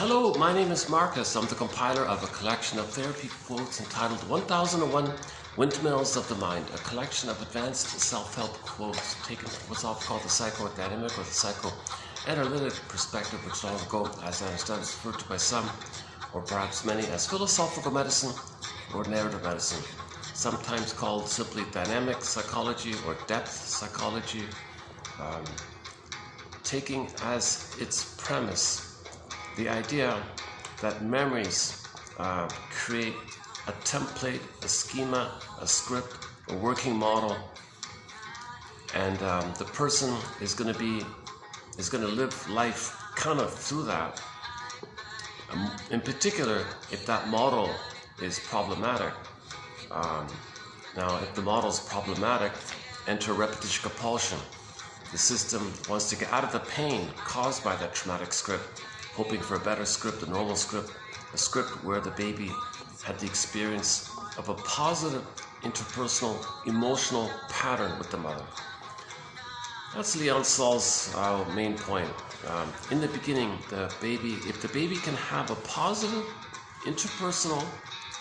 Hello, my name is Marcus. I'm the compiler of a collection of therapy quotes entitled 1001 Windmills of the Mind, a collection of advanced self-help quotes taken from what's often called the psychoacademic or the psychoanalytic perspective, which long ago, as I understand, is referred to by some, or perhaps many, as philosophical medicine or narrative medicine, sometimes called simply dynamic psychology or depth psychology, taking as its premise the idea that memories create a template, a schema, a script, a working model, and the person is going to live life kind of through that. In particular, if that model is problematic. Now, if the model is problematic, enter repetition compulsion. The system wants to get out of the pain caused by that traumatic script, hoping for a better script, a normal script, a script where the baby had the experience of a positive interpersonal emotional pattern with the mother. That's Leon Saul's main point. In the beginning, if the baby can have a positive interpersonal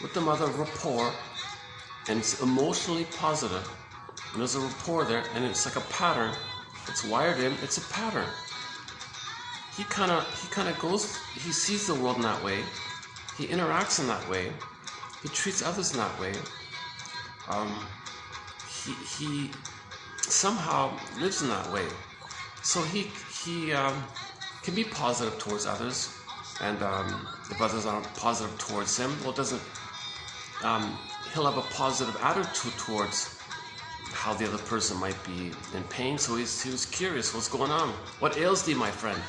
with the mother rapport, and it's emotionally positive, and there's a rapport there, and it's like a pattern, it's wired in, it's a pattern. He kind of goes, he sees the world in that way, he interacts in that way, he treats others in that way, he somehow lives in that way. So he can be positive towards others, and if others aren't positive towards him, well, he'll have a positive attitude towards how the other person might be in pain. So he was curious, what's going on? What ails thee, my friend?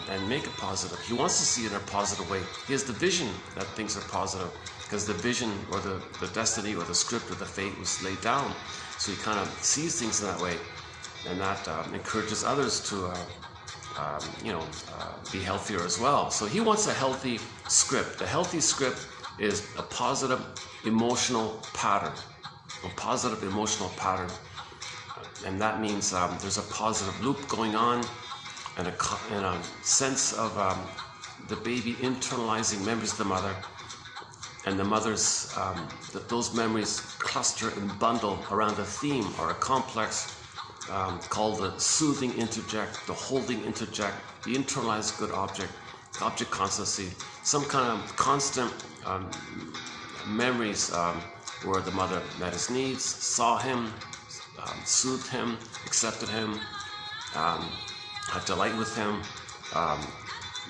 And make it positive. He wants to see it in a positive way. He has the vision that things are positive, because the vision or the destiny or the script or the fate was laid down. So he kind of sees things in that way, and that encourages others to be healthier as well. So he wants a healthy script. The healthy script is a positive emotional pattern. A positive emotional pattern. And that means there's a positive loop going on, and a sense of the baby internalizing memories of the mother, and the mother's, that those memories cluster and bundle around a theme or a complex called the soothing interject, the holding interject, the internalized good object constancy, some kind of constant memories where the mother met his needs, saw him, soothed him, accepted him, had delight with him,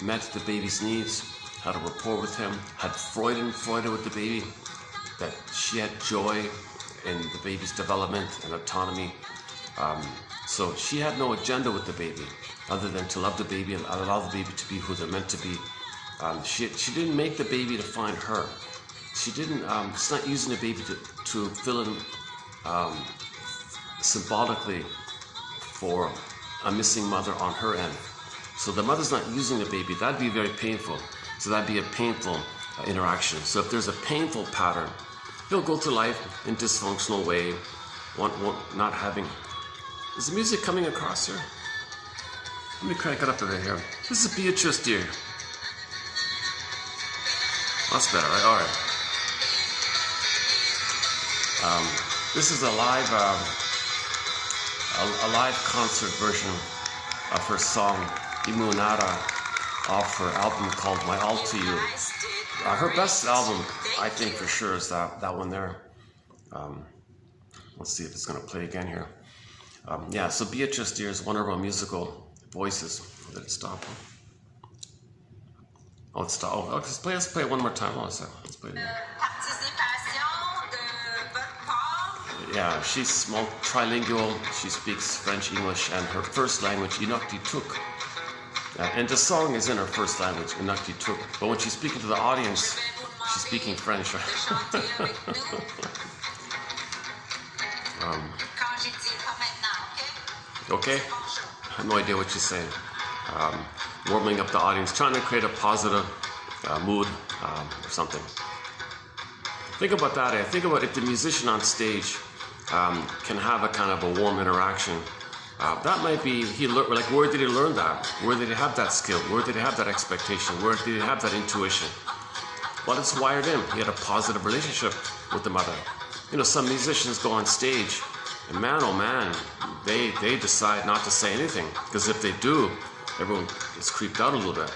met the baby's needs, had a rapport with him, had Freud with the baby, that she had joy in the baby's development and autonomy. So she had no agenda with the baby other than to love the baby and allow the baby to be who they're meant to be. She didn't make the baby to find her. She didn't, she's not using the baby to fill in symbolically for a missing mother on her end. So the mother's not using the baby. That'd be very painful. So that'd be a painful interaction. So if there's a painful pattern, he'll go through life in dysfunctional way, not having. Is the music coming across here? Let me crank it up a bit here. This is Beatrice, dear. That's better, right? All right. This is a live concert version of her song Imunara off her album called My All to You. Her best album, I think for sure, is that one there. Let's see if it's going to play again here. Yeah, so Beatrice, dear, is one of our musical voices. Did it stop? Oh, it stopped. Oh, let's play it one more time. Hold on a second. Let's play it again. Yeah, she's trilingual. She speaks French, English, and her first language, Inuktitut. And the song is in her first language, Inuktitut. But when she's speaking to the audience, she's speaking French. Okay? I have no idea what she's saying. Warming up the audience, trying to create a positive mood or something. Think about that. Think about if the musician on stage can have a kind of a warm interaction That might be, like, where did he learn that? Where did he have that skill? Where did he have that expectation? Where did he have that intuition? Well, it's wired in. He had a positive relationship with the mother. You know, some musicians go on stage, and man, oh man, they decide not to say anything, because if they do, everyone is creeped out a little bit.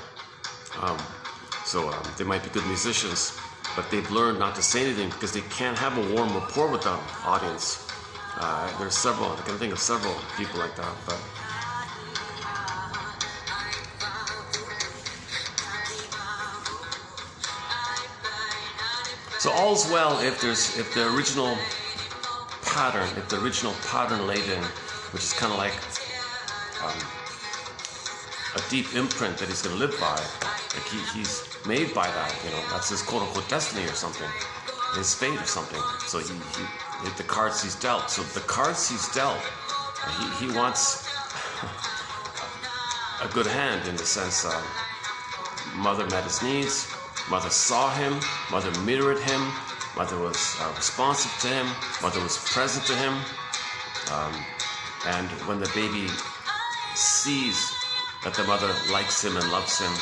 They might be good musicians, but they've learned not to say anything because they can't have a warm rapport with the audience. There's several, I can think of several people like that. But so all's well if the original pattern laid in, which is kind of like a deep imprint that he's going to live by. Like he's made by that, you know, that's his quote-unquote destiny or something, his fate or something. So he the cards he's dealt. So the cards he's dealt, he wants a good hand in the sense mother met his needs, mother saw him, mother mirrored him, mother was responsive to him, mother was present to him, and when the baby sees that the mother likes him and loves him,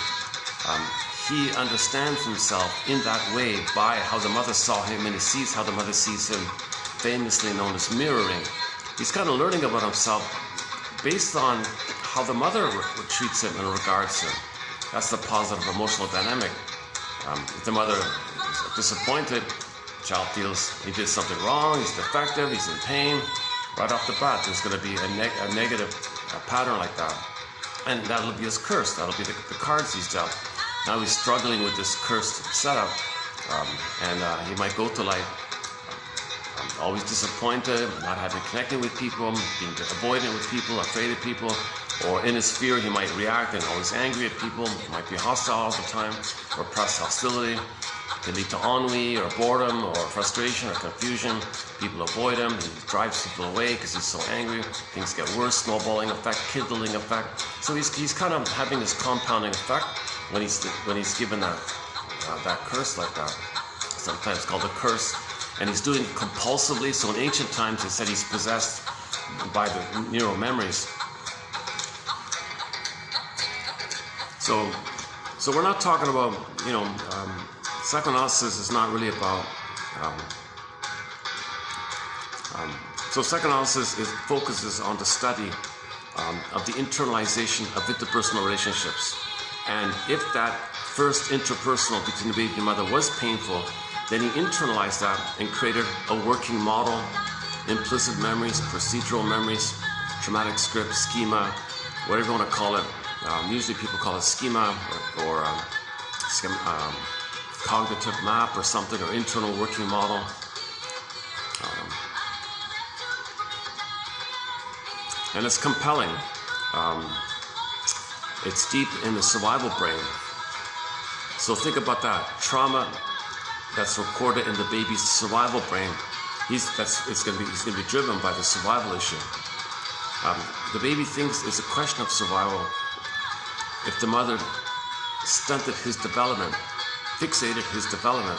he understands himself in that way by how the mother saw him, and he sees how the mother sees him, famously known as mirroring. He's kind of learning about himself based on how the mother treats him and regards him. That's the positive emotional dynamic. If the mother is disappointed, child feels he did something wrong, he's defective, he's in pain. Right off the bat, there's going to be a negative pattern like that. And that'll be his curse. That'll be the cards he's dealt. Now he's struggling with this cursed setup, and he might go to life always disappointed, not having connected with people, being avoidant with people, afraid of people, or in his fear he might react and always angry at people, might be hostile all the time, or repressed hostility. Can lead to ennui or boredom or frustration or confusion. People avoid him, he drives people away because he's so angry. Things get worse, snowballing effect, kindling effect. So he's kind of having this compounding effect when he's given that curse like that. Sometimes called a curse. And he's doing it compulsively. So in ancient times they said he's possessed by the neural memories. So we're not talking about, psychoanalysis is not really about, so psychoanalysis focuses on the study of the internalization of interpersonal relationships. And if that first interpersonal between the baby and mother was painful, then he internalized that and created a working model, implicit memories, procedural memories, traumatic script, schema, whatever you want to call it. Usually people call it schema or cognitive map or something, or internal working model. And it's compelling. It's deep in the survival brain. So think about that. Trauma that's recorded in the baby's survival brain, he's going to be driven by the survival issue. The baby thinks it's a question of survival. If the mother stunted his development, fixated his development,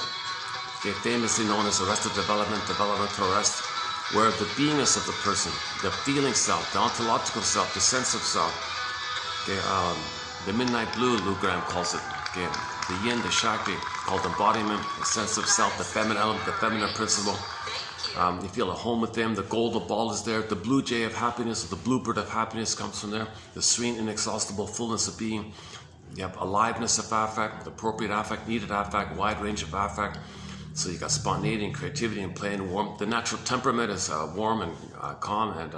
famously known as arrested development, developmental arrest, where the beingness of the person, the feeling self, the ontological self, the sense of self, the midnight blue, Lou Graham calls it, the yin, the shakti, called embodiment, the sense of self, the feminine element, the feminine principle. You feel at home with them. The golden ball is there. The blue jay of happiness, or the bluebird of happiness, comes from there. The serene, inexhaustible fullness of being. You have aliveness of affect, appropriate affect, needed affect, wide range of affect. So you got spontaneity and creativity and play and warmth. The natural temperament is warm and calm, and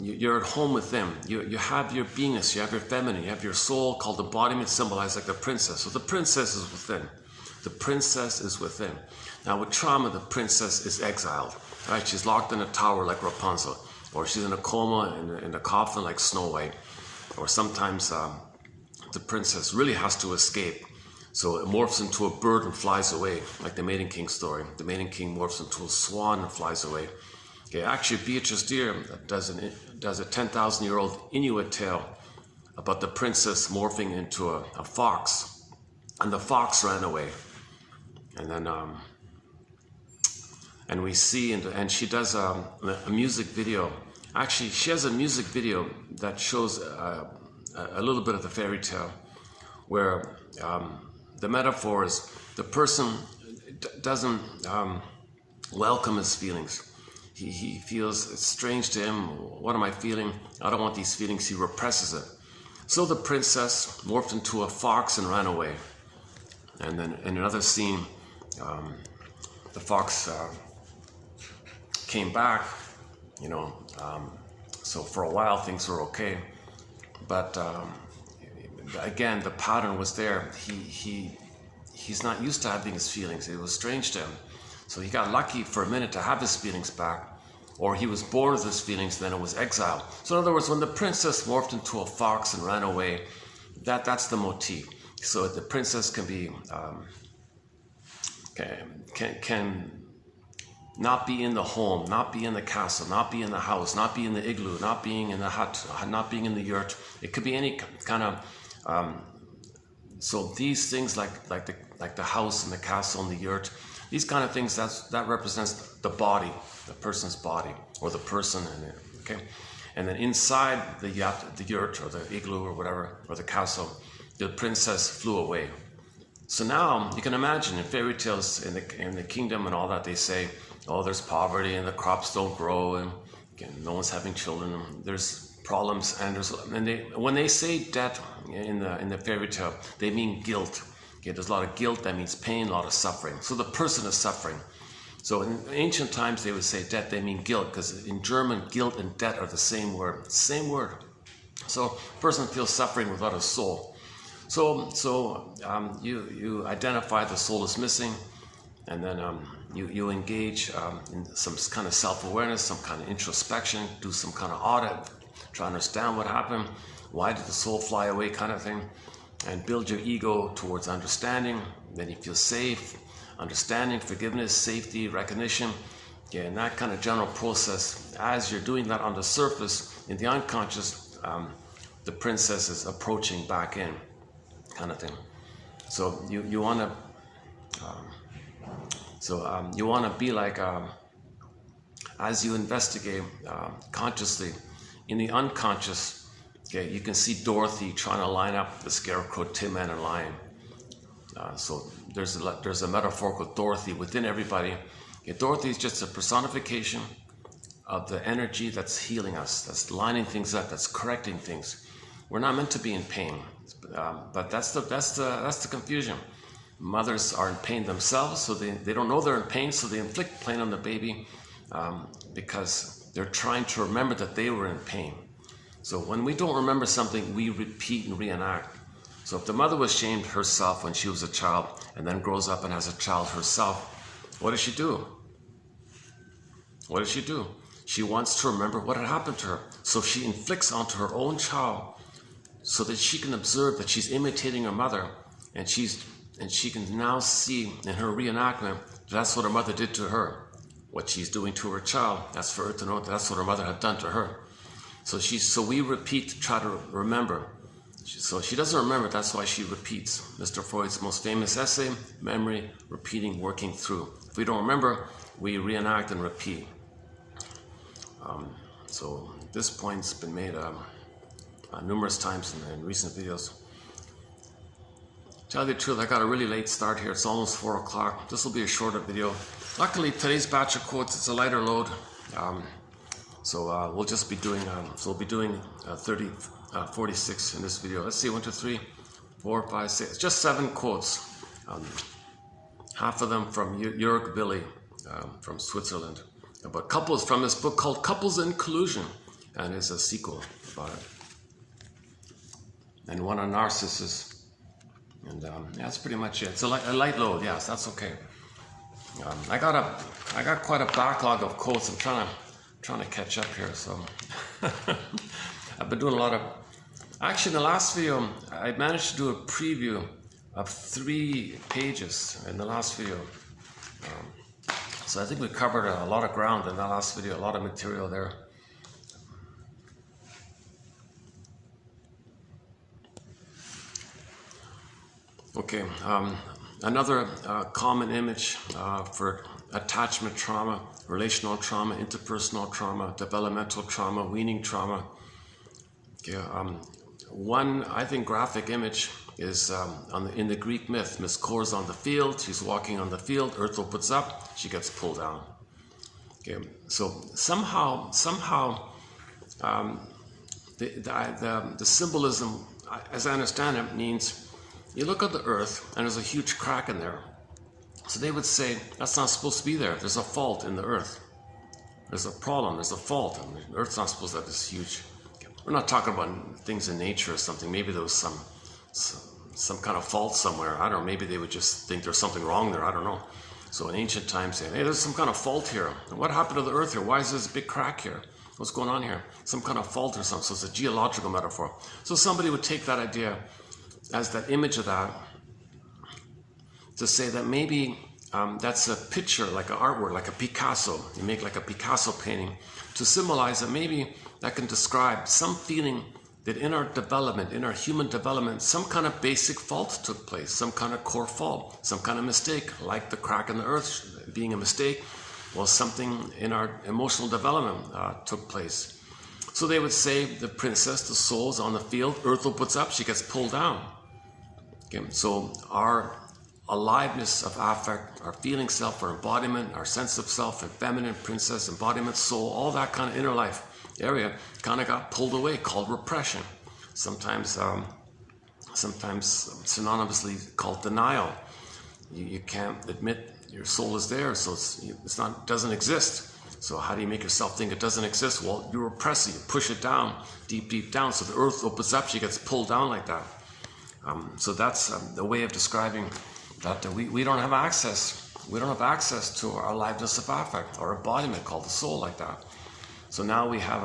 you're at home with them. You have your beingness, you have your feminine, you have your soul, called embodiment, symbolized like the princess. So the princess is within. The princess is within. Now with trauma, the princess is exiled. Right? She's locked in a tower like Rapunzel, or she's in a coma in a coffin like Snow White, or sometimes the princess really has to escape. So it morphs into a bird and flies away, like the Maiden King story. The Maiden King morphs into a swan and flies away. Okay, actually, Beatrice Deer does a 10,000-year-old Inuit tale about the princess morphing into a fox, and the fox ran away. And then, and we see, and she does a music video Actually, she has a music video that shows a little bit of the fairy tale, where the metaphor is the person doesn't welcome his feelings. He feels it's strange to him. What am I feeling? I don't want these feelings. He represses it. So the princess morphed into a fox and ran away. And then in another scene, the fox came back, you know. So for a while things were okay, but again the pattern was there. He's not used to having his feelings. It was strange to him. So he got lucky for a minute to have his feelings back, or he was born with his feelings, then it was exiled. So in other words, when the princess morphed into a fox and ran away, that's the motif. So the princess can be can not be in the home, not be in the castle, not be in the house, not be in the igloo, not being in the hut, not being in the yurt. It could be any kind of. So these things like the house and the castle and the yurt, these kind of things, that represents the body, the person's body, or the person, okay. And then inside the yurt or the igloo or whatever, or the castle, the princess flew away. So now you can imagine in fairy tales in the kingdom and all that, they say, oh, there's poverty and the crops don't grow and again, no one's having children. And there's problems and when they say debt in the fairy tale, they mean guilt. Okay, there's a lot of guilt. That means pain, a lot of suffering. So the person is suffering. So in ancient times they would say debt. They mean guilt, because in German guilt and debt are the same word. Same word. So person feels suffering without a soul. So you identify the soul is missing, and then you engage in some kind of self-awareness, some kind of introspection, do some kind of audit, try to understand what happened, why did the soul fly away, kind of thing, and build your ego towards understanding. Then you feel safe, understanding, forgiveness, safety, recognition. Yeah, and that kind of general process. As you're doing that on the surface, in the unconscious, the princess is approaching back in, kind of thing. So you want to you want to be like, as you investigate consciously, in the unconscious, okay, you can see Dorothy trying to line up the Scarecrow, Tin Man, and Lion. So there's a metaphorical Dorothy within everybody. Okay, Dorothy is just a personification of the energy that's healing us, that's lining things up, that's correcting things. We're not meant to be in pain, but that's the confusion. Mothers are in pain themselves, so they don't know they're in pain, so they inflict pain on the baby because they're trying to remember that they were in pain. So when we don't remember something, we repeat and reenact. So if the mother was shamed herself when she was a child and then grows up and has a child herself, what does she do? What does she do? She wants to remember what had happened to her. So she inflicts onto her own child so that she can observe that she's imitating her mother, and she can now see in her reenactment that's what her mother did to her. What she's doing to her child, that's for her to know that's what her mother had done to her. So we repeat to try to remember. So she doesn't remember, that's why she repeats. Mr. Freud's most famous essay, memory, repeating, working through. If we don't remember, we reenact and repeat. So this point's been made numerous times in recent videos. Tell you the truth, I got a really late start here. It's almost 4 o'clock. This will be a shorter video. Luckily, today's batch of quotes, it's a lighter load. So we'll just be doing, 46 in this video. Let's see, 1, 2, 3, 4, 5, 6. Just 7 quotes. Half of them from Jörg Billy from Switzerland. About couples, from his book called Couples in Collusion. And it's a sequel about it. And one on narcissists. And that's pretty much it. It's a light load, yes, that's okay. I got quite a backlog of quotes. I'm trying to catch up here, so I've been doing a lot of. Actually, in the last video, I managed to do a preview of 3 pages in the last video. So I think we covered a lot of ground in that last video, a lot of material there. Okay, Another common image for attachment trauma, relational trauma, interpersonal trauma, developmental trauma, weaning trauma. Okay, one, I think, graphic image is in the Greek myth. Miss Kor's on the field, she's walking on the field, Earth opens up, she gets pulled down. Okay, so somehow the symbolism, as I understand it, means you look at the Earth and there's a huge crack in there. So they would say, that's not supposed to be there. There's a fault in the Earth. There's a problem, there's a fault, and the Earth's not supposed to have this huge. We're not talking about things in nature or something. Maybe there was some kind of fault somewhere. I don't know, maybe they would just think there's something wrong there, I don't know. So in ancient times saying, hey, there's some kind of fault here. And what happened to the Earth here? Why is this big crack here? What's going on here? Some kind of fault or something. So it's a geological metaphor. So somebody would take that idea as that image of that to say that maybe that's a picture, like an artwork, like a Picasso. You make like a Picasso painting to symbolize that maybe that can describe some feeling that in our development, in our human development, some kind of basic fault took place, some kind of core fault, some kind of mistake, like the crack in the Earth being a mistake. Well, something in our emotional development took place. So they would say the princess, the soul, is on the field, Earth opens up, she gets pulled down. Okay, so our aliveness of affect, our feeling self, our embodiment, our sense of self, and feminine, princess, embodiment, soul, all that kind of inner life area kind of got pulled away, called repression. Sometimes synonymously called denial. You can't admit your soul is there, so doesn't exist. So how do you make yourself think it doesn't exist? Well, you repress it, you push it down, deep down. So the Earth opens up, she gets pulled down like that. So that's the way of describing that we don't have access. We don't have access to our aliveness of affect, our embodiment called the soul like that. So now we have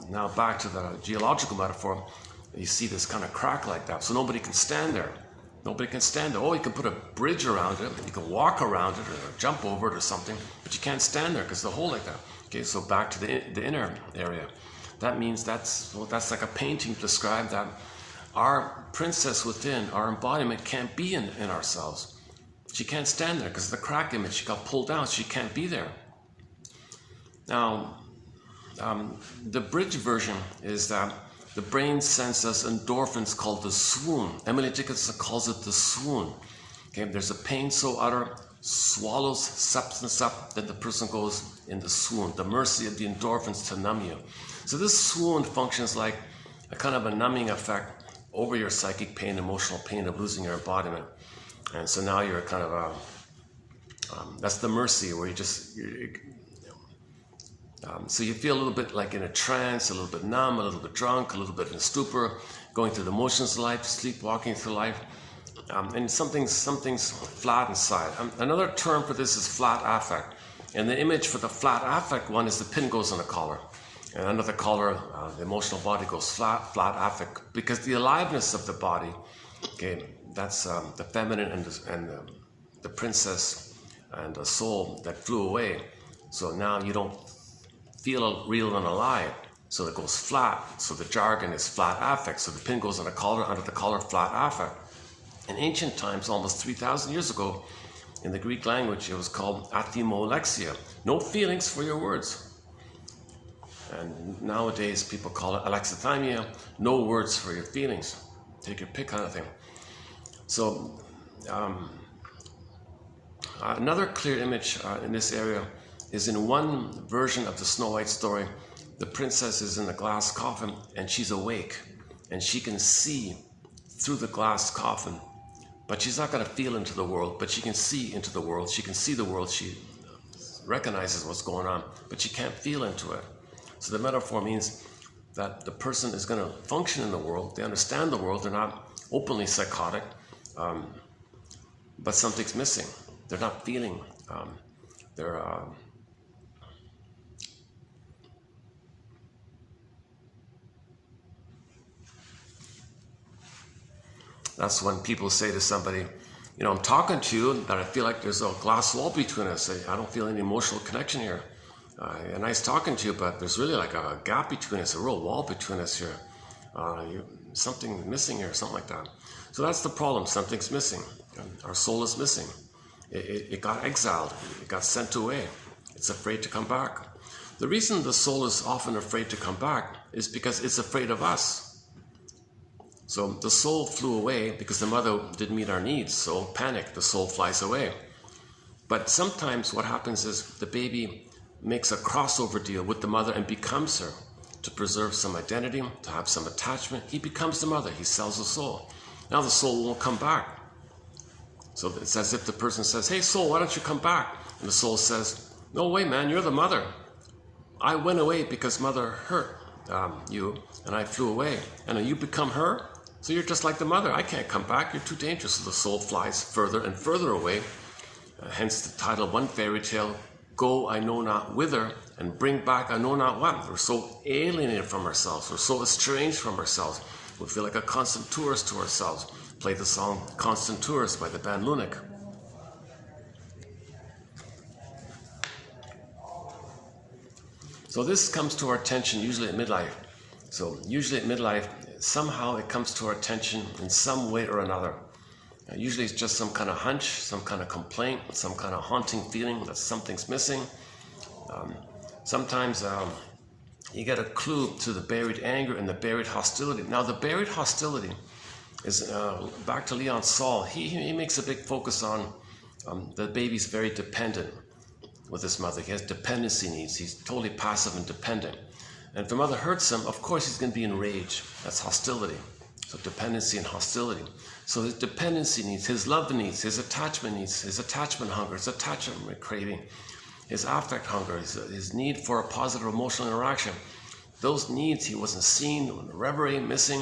now back to the geological metaphor, you see this kind of crack like that. So nobody can stand there. Nobody can stand there. Oh, you can put a bridge around it, you can walk around it or jump over it or something, but you can't stand there because the hole like that. Okay, so back to the inner area. That means that's like a painting to describe that our princess within, our embodiment can't be in ourselves. She can't stand there because the crack image, she got pulled down, she can't be there. Now, the bridge version is that the brain senses endorphins called the swoon. Emily Dickinson calls it the swoon. Okay, there's a pain so utter, swallows substance up, that the person goes in the swoon, the mercy of the endorphins to numb you. So this swoon functions like a kind of a numbing effect over your psychic pain, emotional pain of losing your embodiment. And so now you're kind of that's the mercy where so you feel a little bit like in a trance, a little bit numb, a little bit drunk, a little bit in a stupor, going through the motions of life, sleepwalking through life, and something's flat inside. Another term for this is flat affect, and the image for the flat affect one is the pin goes on the collar, and under the collar, the emotional body goes flat affect, because the aliveness of the body, okay, that's the feminine and the princess and the soul that flew away. So now you don't feel real and alive, so it goes flat. So the jargon is flat affect. So the pin goes on the collar, under the collar, flat affect. In ancient times, almost 3,000 years ago, in the Greek language, it was called athymolexia. No feelings for your words. And nowadays, people call it alexithymia. No words for your feelings. Take your pick kind of thing. So another clear image in this area is in one version of the Snow White story, the princess is in a glass coffin and she's awake and she can see through the glass coffin, but she's not going to feel into the world, but she can see into the world. She can see the world. She recognizes what's going on, but she can't feel into it. So the metaphor means that the person is going to function in the world. They understand the world. They're not openly psychotic, but something's missing. They're not feeling. That's when people say to somebody, you know, I'm talking to you, but I feel like there's a glass wall between us. I don't feel any emotional connection here. Nice talking to you, but there's really like a gap between us, a real wall between us here. something missing here, something like that. So that's the problem. Something's missing. Our soul is missing. It got exiled. It got sent away. It's afraid to come back. The reason the soul is often afraid to come back is because it's afraid of us. So the soul flew away because the mother didn't meet our needs. So panic, the soul flies away. But sometimes what happens is the baby makes a crossover deal with the mother and becomes her to preserve some identity, to have some attachment. He becomes the mother. He sells the soul. Now the soul won't come back. So it's as if the person says, hey soul, why don't you come back? And the soul says, no way man, you're the mother. I went away because mother hurt you and I flew away. And then you become her? So you're just like the mother. I can't come back. You're too dangerous. So the soul flies further and further away. Hence the title, one fairy tale, go I know not whither, and bring back I know not what. We're so alienated from ourselves. We're so estranged from ourselves. We feel like a constant tourist to ourselves. Play the song Constant Tourist by the band Lunik. So this comes to our attention usually at midlife. So usually at midlife, somehow it comes to our attention in some way or another. Usually it's just some kind of hunch, some kind of complaint, some kind of haunting feeling that something's missing. Sometimes you get a clue to the buried anger and the buried hostility. Now the buried hostility is, back to Leon Saul, he makes a big focus on the baby's very dependent with his mother. He has dependency needs. He's totally passive and dependent. And if the mother hurts him, of course he's going to be enraged. That's hostility. So dependency and hostility. So his dependency needs, his love needs, his attachment hunger, his attachment craving, his affect hunger, his need for a positive emotional interaction. Those needs he wasn't seen, reverie, missing,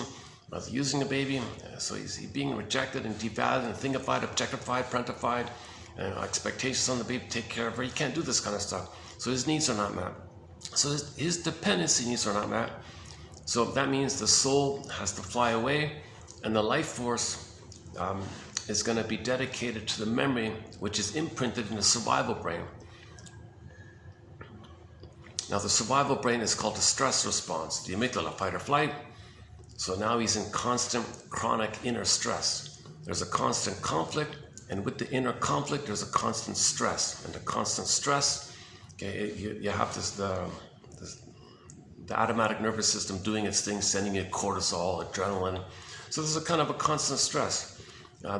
was using the baby. So he's being rejected and devalued and thingified, objectified, parentified, and expectations on the baby to take care of her. He can't do this kind of stuff. So his needs are not met. So his dependency needs are not met. So that means the soul has to fly away, and the life force is going to be dedicated to the memory which is imprinted in the survival brain. Now the survival brain is called the stress response, the amygdala, fight or flight. So now he's in constant chronic inner stress. There's a constant conflict, and with the inner conflict there's a constant stress. And the constant stress, okay, you have the automatic nervous system doing its thing, sending you cortisol, adrenaline. So there's a kind of a constant stress.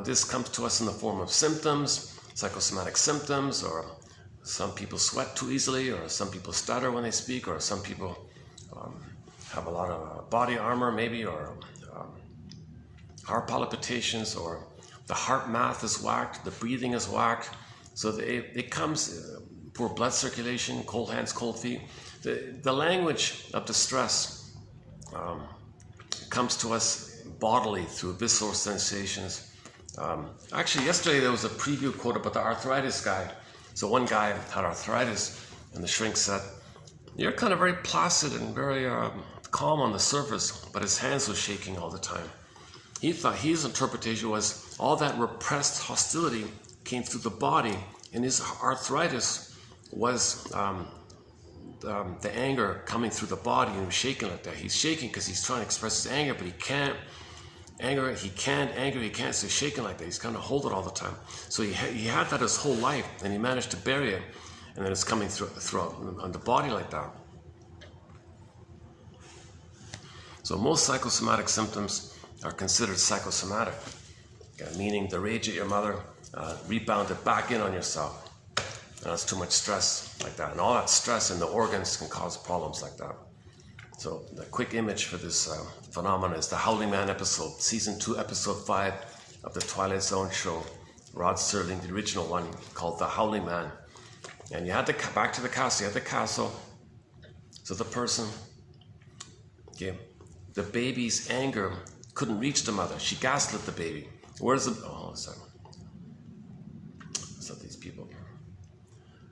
This comes to us in the form of symptoms, psychosomatic symptoms, or some people sweat too easily, or some people stutter when they speak, or some people have a lot of body armor maybe, or heart palpitations, or the heart math is whacked, the breathing is whacked. So it comes, poor blood circulation, cold hands, cold feet. The language of the stress comes to us bodily through visceral sensations. Actually, yesterday there was a preview quote about the arthritis guy. So one guy had arthritis, and the shrink said, "You're kind of very placid and very calm on the surface," but his hands were shaking all the time. He thought his interpretation was all that repressed hostility came through the body, and his arthritis was the anger coming through the body, and he was shaking like that. He's shaking because he's trying to express his anger, but he can't. Anger, he can't. So he's shaking like that. He's kind of hold it all the time. So he had that his whole life, and he managed to bury it, and then it's coming throughout on the body like that. So most psychosomatic symptoms are considered psychosomatic, meaning the rage at your mother rebounded back in on yourself. And that's too much stress like that. And all that stress in the organs can cause problems like that. So the quick image for this phenomenon is the Howling Man episode, season 2, episode 5 of the Twilight Zone show. Rod Serling, the original one, called The Howling Man. And you had to, back to the castle, you had the castle. So the person, okay, the baby's anger couldn't reach the mother. She gaslit the baby. Where's the, oh, sorry. So these people.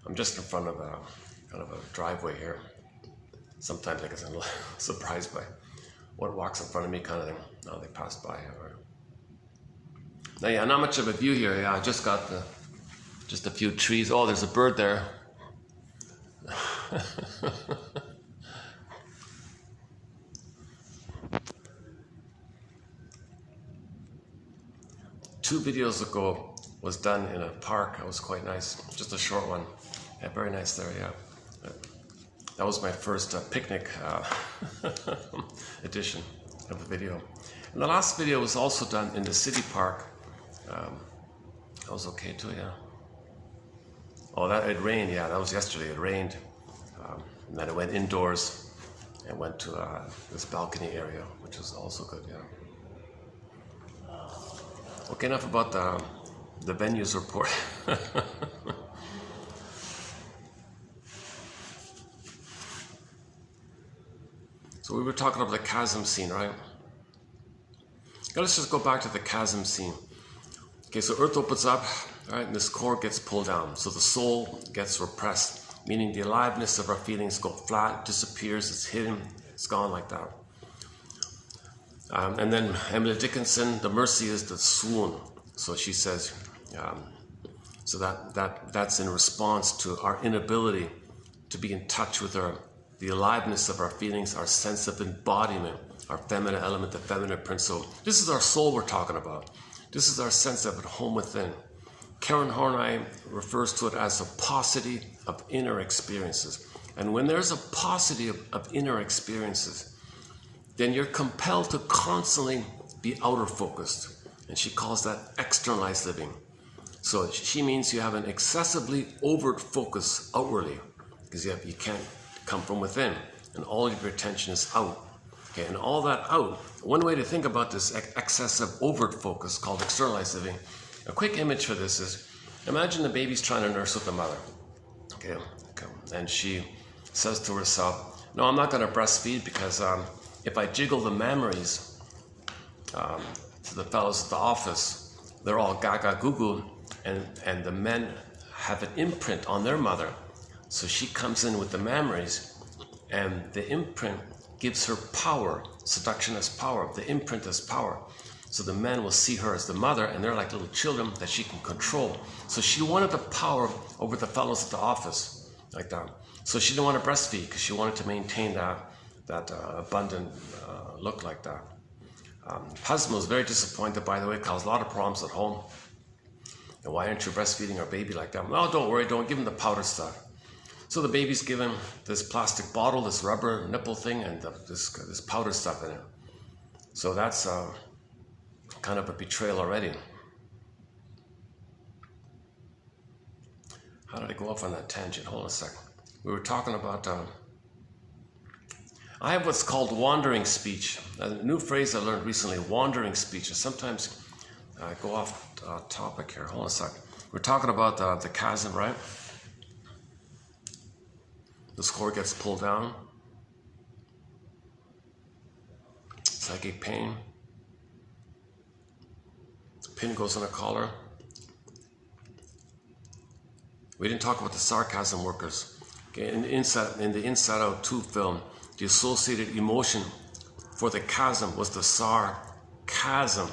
I'm just in front of a kind of a driveway here. Sometimes I get a little surprised by what walks in front of me, kind of thing. Oh, they passed by. Now, yeah, not much of a view here. Yeah, I just got just a few trees. Oh, there's a bird there. 2 videos ago was done in a park. It was quite nice, just a short one. Yeah, very nice there, yeah. That was my first picnic edition of the video. And the last video was also done in the city park. That was okay too, yeah. Oh, it rained, yeah, that was yesterday. It rained. And then it went indoors and went to this balcony area, which was also good, yeah. Okay, enough about the venues report. So we were talking about the chasm scene, right? Now let's just go back to the chasm scene. Okay, so Earth opens up, right, and this core gets pulled down. So the soul gets repressed, meaning the aliveness of our feelings go flat, disappears, it's hidden, it's gone like that. And then Emily Dickinson, the mercy is the swoon. So she says, so that's in response to our inability to be in touch with the aliveness of our feelings, our sense of embodiment, our feminine element, the feminine principle. This is our soul we're talking about. This is our sense of at home within. Karen Horney refers to it as a paucity of inner experiences. And when there's a paucity of inner experiences, then you're compelled to constantly be outer focused. And she calls that externalized living. So she means you have an excessively overt focus outwardly, because you can't come from within, and all of your attention is out. Okay, and all that out, one way to think about this excessive overt focus called externalized living, a quick image for this is, imagine the baby's trying to nurse with the mother. Okay, and she says to herself, no, I'm not going to breastfeed because if I jiggle the memories to the fellows at the office, they're all gaga goo goo, and the men have an imprint on their mother. So she comes in with the memories, and the imprint gives her power. Seduction as power. The imprint as power. So the men will see her as the mother, and they're like little children that she can control. So she wanted the power over the fellows at the office, like that. So she didn't want to breastfeed because she wanted to maintain that abundant look like that. Husband was very disappointed, by the way, caused a lot of problems at home. And why aren't you breastfeeding our baby like that? Well, don't worry, don't give him the powder stuff. So the baby's given this plastic bottle, this rubber nipple thing, and this powder stuff in it. So that's kind of a betrayal already. How did I go off on that tangent? Hold on a second. We were talking about, I have what's called wandering speech. A new phrase I learned recently, wandering speech. Sometimes I go off topic here. Hold on a second. We're talking about the chasm, right? The score gets pulled down. Psychic pain. Pin goes on a collar. We didn't talk about the sarcasm workers. Okay, in the Inside Out 2 film, the associated emotion for the chasm was the sarcasm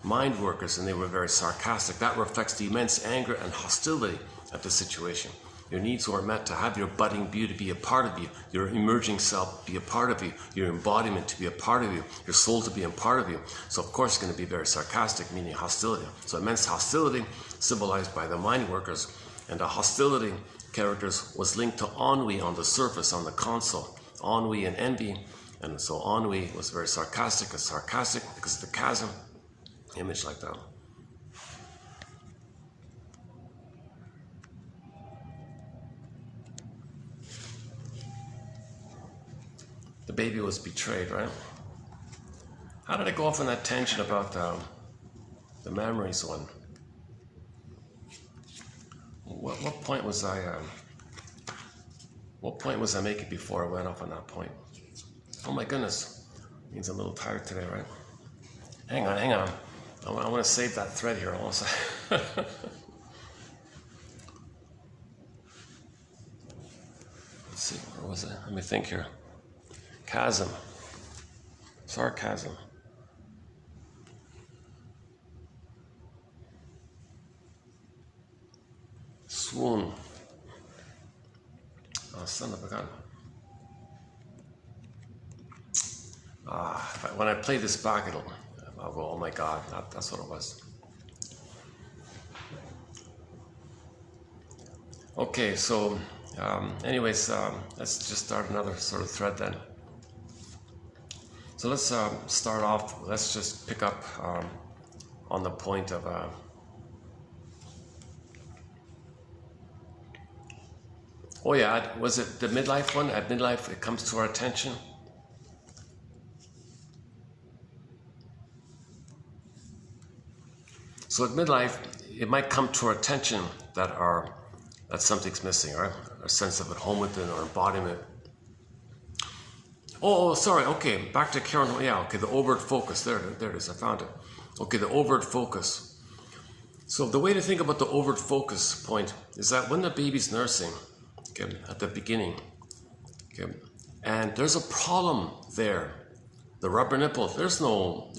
mind workers, and they were very sarcastic. That reflects the immense anger and hostility of the situation. Your needs were meant to have your budding beauty be a part of you, your emerging self be a part of you, your embodiment to be a part of you, your soul to be a part of you. So of course it's going to be very sarcastic, meaning hostility. So immense hostility symbolized by the mind workers, and the hostility characters was linked to ennui on the surface, on the console, ennui and envy. And so ennui was very sarcastic because of the chasm, image like that. The baby was betrayed, right? How did I go off on that tangent about the memories one? What point was I? What point was I making before I went off on that point? Oh my goodness, means I'm a little tired today, right? Hang on. I want to save that thread here also. Let's see, where was it? Let me think here. Chasm. Sarcasm. Swoon. Oh, son of a gun. When I play this back, I'll go, oh my God, that's what it was. Okay, so anyways, let's just start another sort of thread then. So let's start off, let's just pick up on the point of oh yeah, was it the midlife one? At midlife, it comes to our attention. So at midlife, it might come to our attention that something's missing, right? Our sense of at home within or embodiment. Oh, sorry. Okay, back to Karen. Yeah, okay, the overt focus. There it is. I found it. Okay, the overt focus. So the way to think about the overt focus point is that when the baby's nursing, okay, at the beginning, okay, and there's a problem there, the rubber nipple. There's no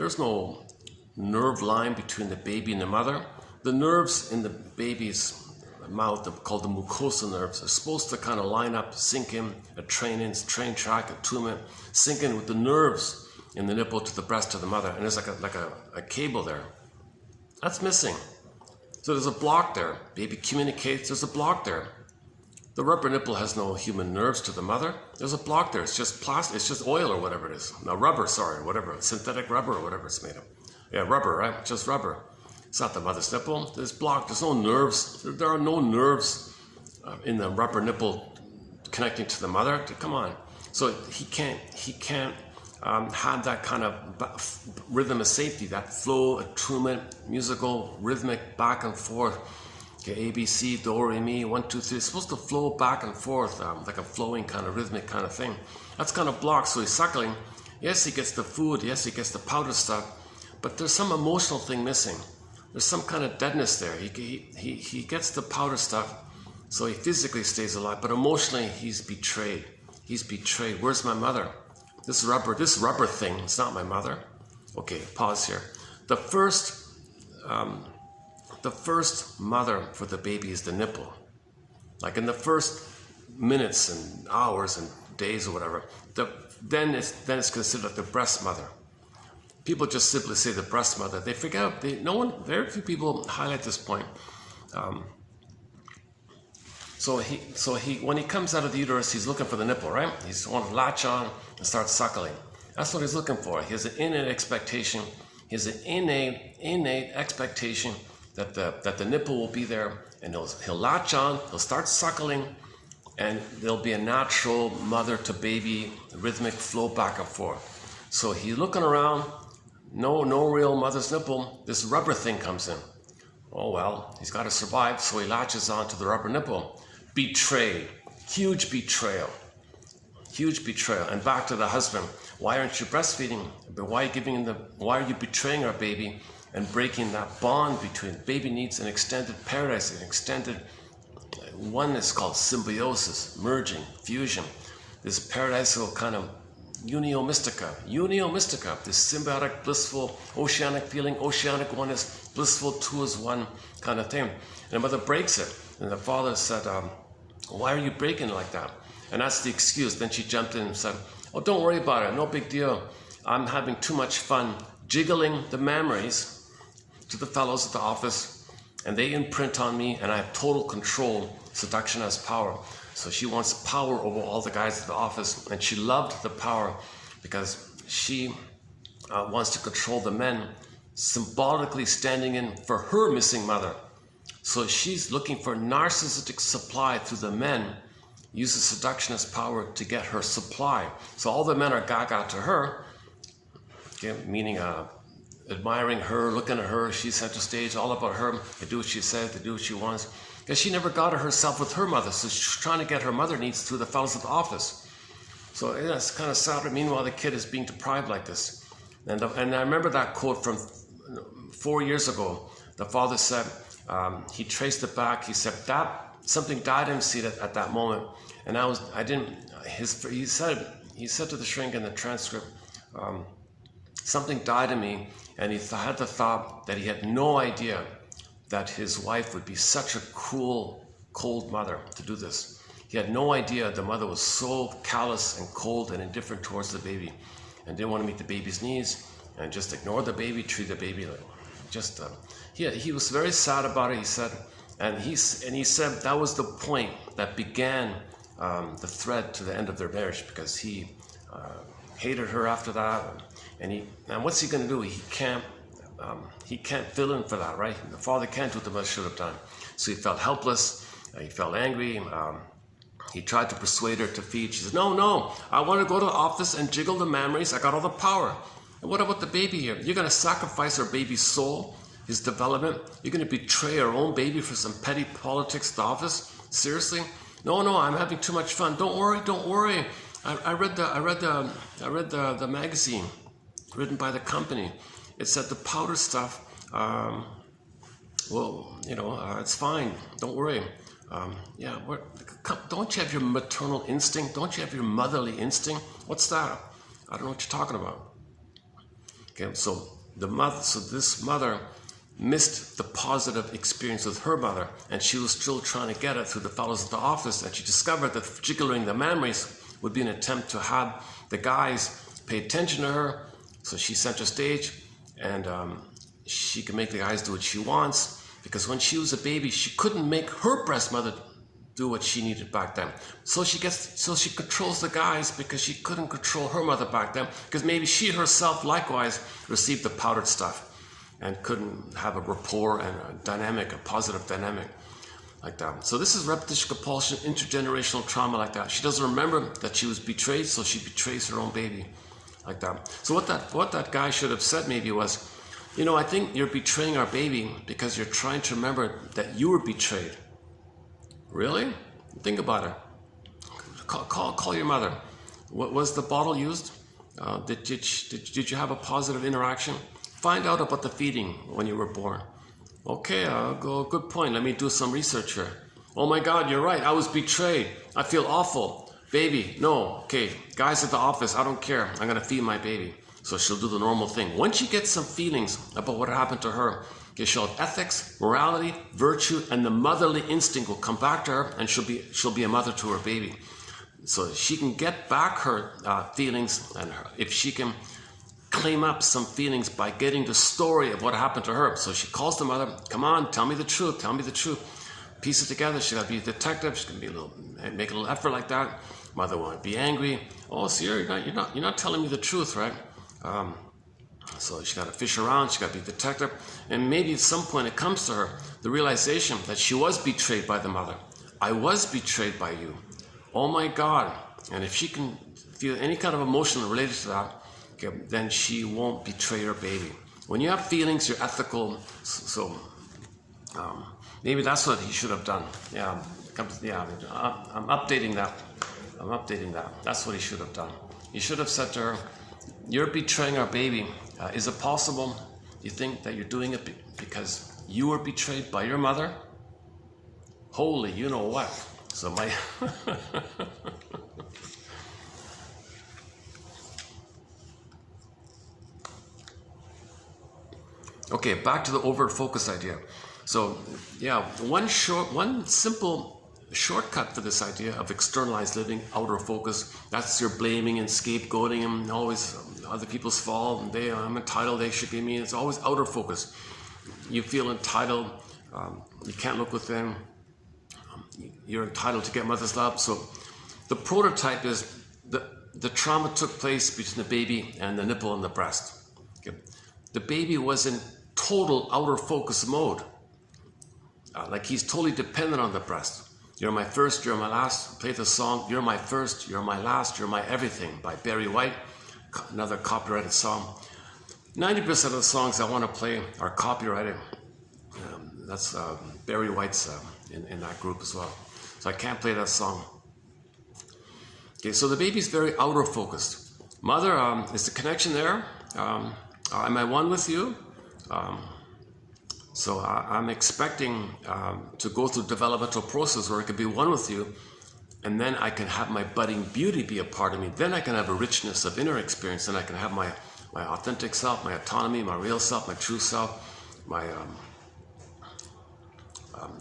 nerve line between the baby and the mother. The nerves in the baby's mouth, called the mucosa nerves, are supposed to kind of line up, sink in, train track, attunement, sink in with the nerves in the nipple to the breast of the mother. And there's like a cable there. That's missing. So there's a block there. Baby communicates, there's a block there. The rubber nipple has no human nerves to the mother. There's a block there. It's just plastic, it's just oil or whatever it is. No, rubber, sorry, whatever. Synthetic rubber or whatever it's made of. Yeah, rubber, right? Just rubber. It's not the mother's nipple. There's blocked. There's no nerves. There are no nerves in the rubber nipple connecting to the mother. Come on. So he can't have that kind of rhythm of safety, that flow, attunement, musical, rhythmic, back and forth. Okay, A, B, C, do, re, mi, 1, 2, 3. It's supposed to flow back and forth, like a flowing kind of rhythmic kind of thing. That's kind of blocked. So he's suckling. Yes, he gets the food. Yes, he gets the powder stuff. But there's some emotional thing missing. There's some kind of deadness there. He gets the powder stuff, so he physically stays alive, but emotionally he's betrayed. He's betrayed. Where's my mother? This rubber thing, it's not my mother. Okay, pause here. The first mother for the baby is the nipple. Like in the first minutes and hours and days or whatever, then it's considered the breast mother. People just simply say the breast mother. They forget. Very few people highlight this point. So when he comes out of the uterus, he's looking for the nipple, right? He's want to latch on and start suckling. That's what he's looking for. He has an innate expectation. He has an innate expectation that the nipple will be there, and he'll latch on. He'll start suckling, and there'll be a natural mother to baby rhythmic flow back and forth. So he's looking around. No real mother's nipple. This rubber thing comes in. Oh well, he's got to survive, so he latches on to the rubber nipple. Betrayed. Huge betrayal. Huge betrayal. And back to the husband. Why aren't you breastfeeding? Why are you betraying our baby and breaking that bond between baby needs an extended paradise, an extended one is called symbiosis, merging, fusion. This paradisal kind of unio mystica, this symbiotic, blissful, oceanic feeling, oceanic oneness, blissful two is one kind of thing. And the mother breaks it. And the father said, why are you breaking it like that? And that's the excuse. Then she jumped in and said, oh, don't worry about it, no big deal. I'm having too much fun jiggling the memories to the fellows at the office, and they imprint on me, and I have total control. Seduction has power. So she wants power over all the guys at the office, and she loved the power because she wants to control the men, symbolically standing in for her missing mother. So she's looking for narcissistic supply through the men, uses seduction as power to get her supply. So all the men are gaga to her, okay, meaning admiring her, looking at her, she's center stage, all about her. They do what she says, they do what she wants. Because she never got it herself with her mother, so she's trying to get her mother needs through the fellows at the office. So yeah, it's kind of sad. Meanwhile, the kid is being deprived like this. And I remember that quote from 4 years ago. The father said, he traced it back. He said that something died in him at that moment. And he said to the shrink in the transcript, something died in me, and he had the thought that he had no idea that his wife would be such a cruel, cold mother to do this. He had no idea the mother was so callous and cold and indifferent towards the baby and didn't want to meet the baby's needs and just ignored the baby, treat the baby like just... He was very sad about it. He said, And he said that was the point that began the thread to the end of their marriage, because he hated her after that, and what's he going to do? He can't fill in for that, right? The father can't do what the mother should have done. So he felt helpless. He felt angry. He tried to persuade her to feed. She said, no, I want to go to the office and jiggle the memories. I got all the power. And what about the baby here? You're going to sacrifice our baby's soul, his development? You're going to betray our own baby for some petty politics at the office? Seriously? No, I'm having too much fun. Don't worry. I read the magazine written by the company. It said the powder stuff, it's fine. Don't worry. Don't you have your maternal instinct? Don't you have your motherly instinct? What's that? I don't know what you're talking about. Okay, so this mother missed the positive experience with her mother, and she was still trying to get it through the fellows at the office, and she discovered that jiggling the memories would be an attempt to have the guys pay attention to her, so she center stage, and she can make the guys do what she wants, because when she was a baby, she couldn't make her breast mother do what she needed back then. So she controls the guys because she couldn't control her mother back then, because maybe she herself likewise received the powdered stuff and couldn't have a rapport and a positive dynamic like that. So this is repetition compulsion, intergenerational trauma like that. She doesn't remember that she was betrayed, so she betrays her own baby like that. So what that guy should have said maybe was, I think you're betraying our baby because you're trying to remember that you were betrayed. Really? Think about it. Call your mother. What was the bottle used? Did you have a positive interaction? Find out about the feeding when you were born. Okay, good point. Let me do some research here. Oh my God, you're right. I was betrayed. I feel awful. Baby, no. Okay, guys at the office, I don't care. I'm going to feed my baby. So she'll do the normal thing. Once she gets some feelings about what happened to her, okay, she'll have ethics, morality, virtue, and the motherly instinct will come back to her, and she'll be a mother to her baby. So she can get back her feelings, and if she can claim up some feelings by getting the story of what happened to her. So she calls the mother, come on, tell me the truth, piece it together. She's got to be a detective. She's going to make a little effort like that. Mother won't be angry. Oh, Sierra, you're not telling me the truth, right? So she got to fish around. She got to be a detective, and maybe at some point it comes to her the realization that she was betrayed by the mother. I was betrayed by you. Oh my God! And if she can feel any kind of emotion related to that, okay, then she won't betray her baby. When you have feelings, you're ethical. So maybe that's what he should have done. I'm updating that. That's what he should have done. He should have said to her, you're betraying our baby. Is it possible you think that you're doing it because you were betrayed by your mother? Holy, you know what? So my... Okay, back to the overt focus idea. So yeah, one simple shortcut for this idea of externalized living, outer focus, that's your blaming and scapegoating and always other people's fault, and I'm entitled, they should be me. It's always outer focus. You feel entitled, you can't look within, you're entitled to get mother's love. So the prototype is the trauma took place between the baby and the nipple and the breast. Okay. The baby was in total outer focus mode. Like he's totally dependent on the breast. You're my first, you're my last. Play the song, You're My First, You're My Last, You're My Everything by Barry White, another copyrighted song. 90% of the songs I want to play are copyrighted. That's Barry White's in that group as well. So I can't play that song. Okay, so the baby's very outer focused. Mother, is the connection there? Am I one with you? So I'm expecting to go through developmental process where I can be one with you, and then I can have my budding beauty be a part of me. Then I can have a richness of inner experience, and I can have my authentic self, my autonomy, my real self, my true self, my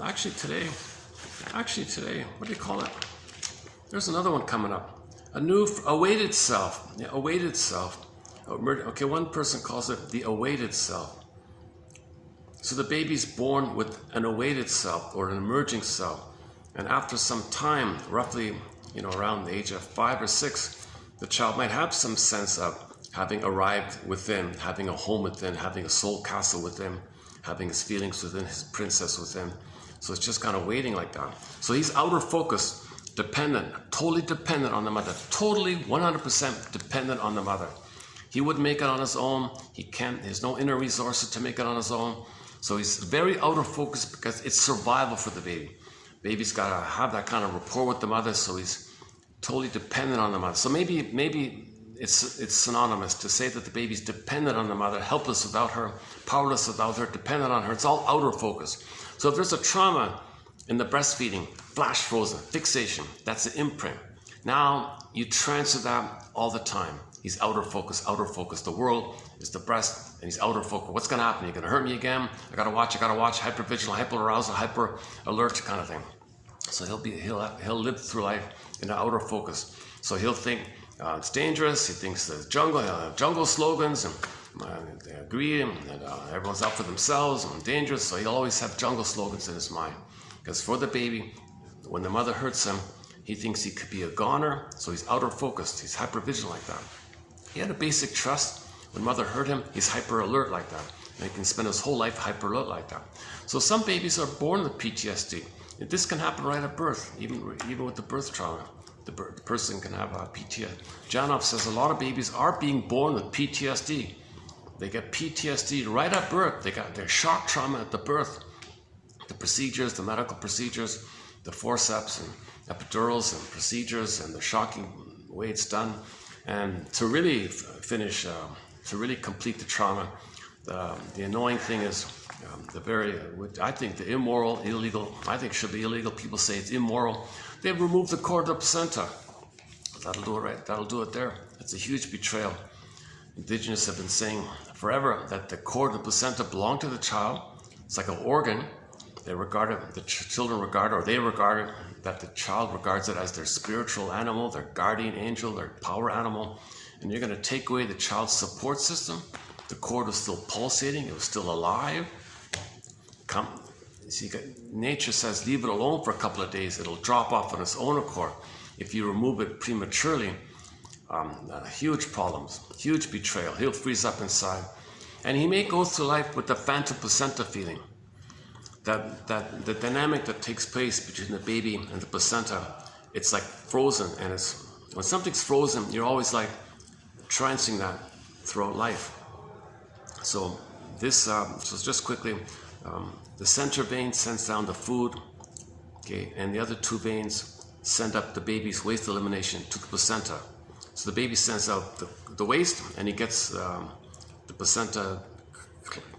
actually today, what do you call it? There's another one coming up. A new awaited self. Yeah, awaited self. Okay, one person calls it the awaited self. So the baby's born with an awaited cell or an emerging cell. And after some time, roughly, around the age of 5 or 6, the child might have some sense of having arrived within, having a home within, having a soul castle within, having his feelings within, his princess within. So it's just kind of waiting like that. So he's outer focus, dependent, totally dependent on the mother, totally 100% dependent on the mother. He wouldn't make it on his own. He can't, there's no inner resources to make it on his own. So he's very outer focus because it's survival for the baby. Baby's got to have that kind of rapport with the mother, so he's totally dependent on the mother. So maybe it's synonymous to say that the baby's dependent on the mother, helpless without her, powerless without her, dependent on her. It's all outer focus. So if there's a trauma in the breastfeeding, flash frozen, fixation, that's an imprint. Now you transfer that all the time. He's outer focus, outer focus. The world is the breast, and he's outer focus. What's going to happen? You're going to hurt me again? I got to watch, hypervigilant, hyperarousal, hyper alert kind of thing. So he'll live through life in the outer focus. So he'll think it's dangerous. He thinks the jungle, he'll have jungle slogans, and they agree, and everyone's out for themselves and dangerous. So he'll always have jungle slogans in his mind. Because for the baby, when the mother hurts him, he thinks he could be a goner, so he's outer focused. He's hypervigilant like that. He had a basic trust. When mother hurt him, he's hyper alert like that. And he can spend his whole life hyper alert like that. So some babies are born with PTSD. And this can happen right at birth, even with the birth trauma. The person can have PTSD. Janov says a lot of babies are being born with PTSD. They get PTSD right at birth. They got their shock trauma at the birth. The procedures, the medical procedures, the forceps and epidurals and procedures and the shocking way it's done. And to really finish, to really complete the trauma, the annoying thing is I think the immoral, illegal, I think should be illegal. People say it's immoral. They've removed the cord of the placenta. That'll do it right. That'll do it there. It's a huge betrayal. Indigenous have been saying forever that the cord of the placenta belonged to the child. It's like an organ. They regard it, the children regard it, or they regard it, that the child regards it as their spiritual animal, their guardian angel, their power animal. And you're going to take away the child's support system. The cord was still pulsating. It was still alive. See, nature says leave it alone for a couple of days. It'll drop off on its own accord. If you remove it prematurely, huge problems, huge betrayal. He'll freeze up inside. And he may go through life with the phantom placenta feeling. That the dynamic that takes place between the baby and the placenta, it's like frozen. And when something's frozen, you're always like trancing that throughout life. So this, so just quickly, the center vein sends down the food, okay, and the other two veins send up the baby's waste elimination to the placenta. So the baby sends out the waste, and he gets the placenta,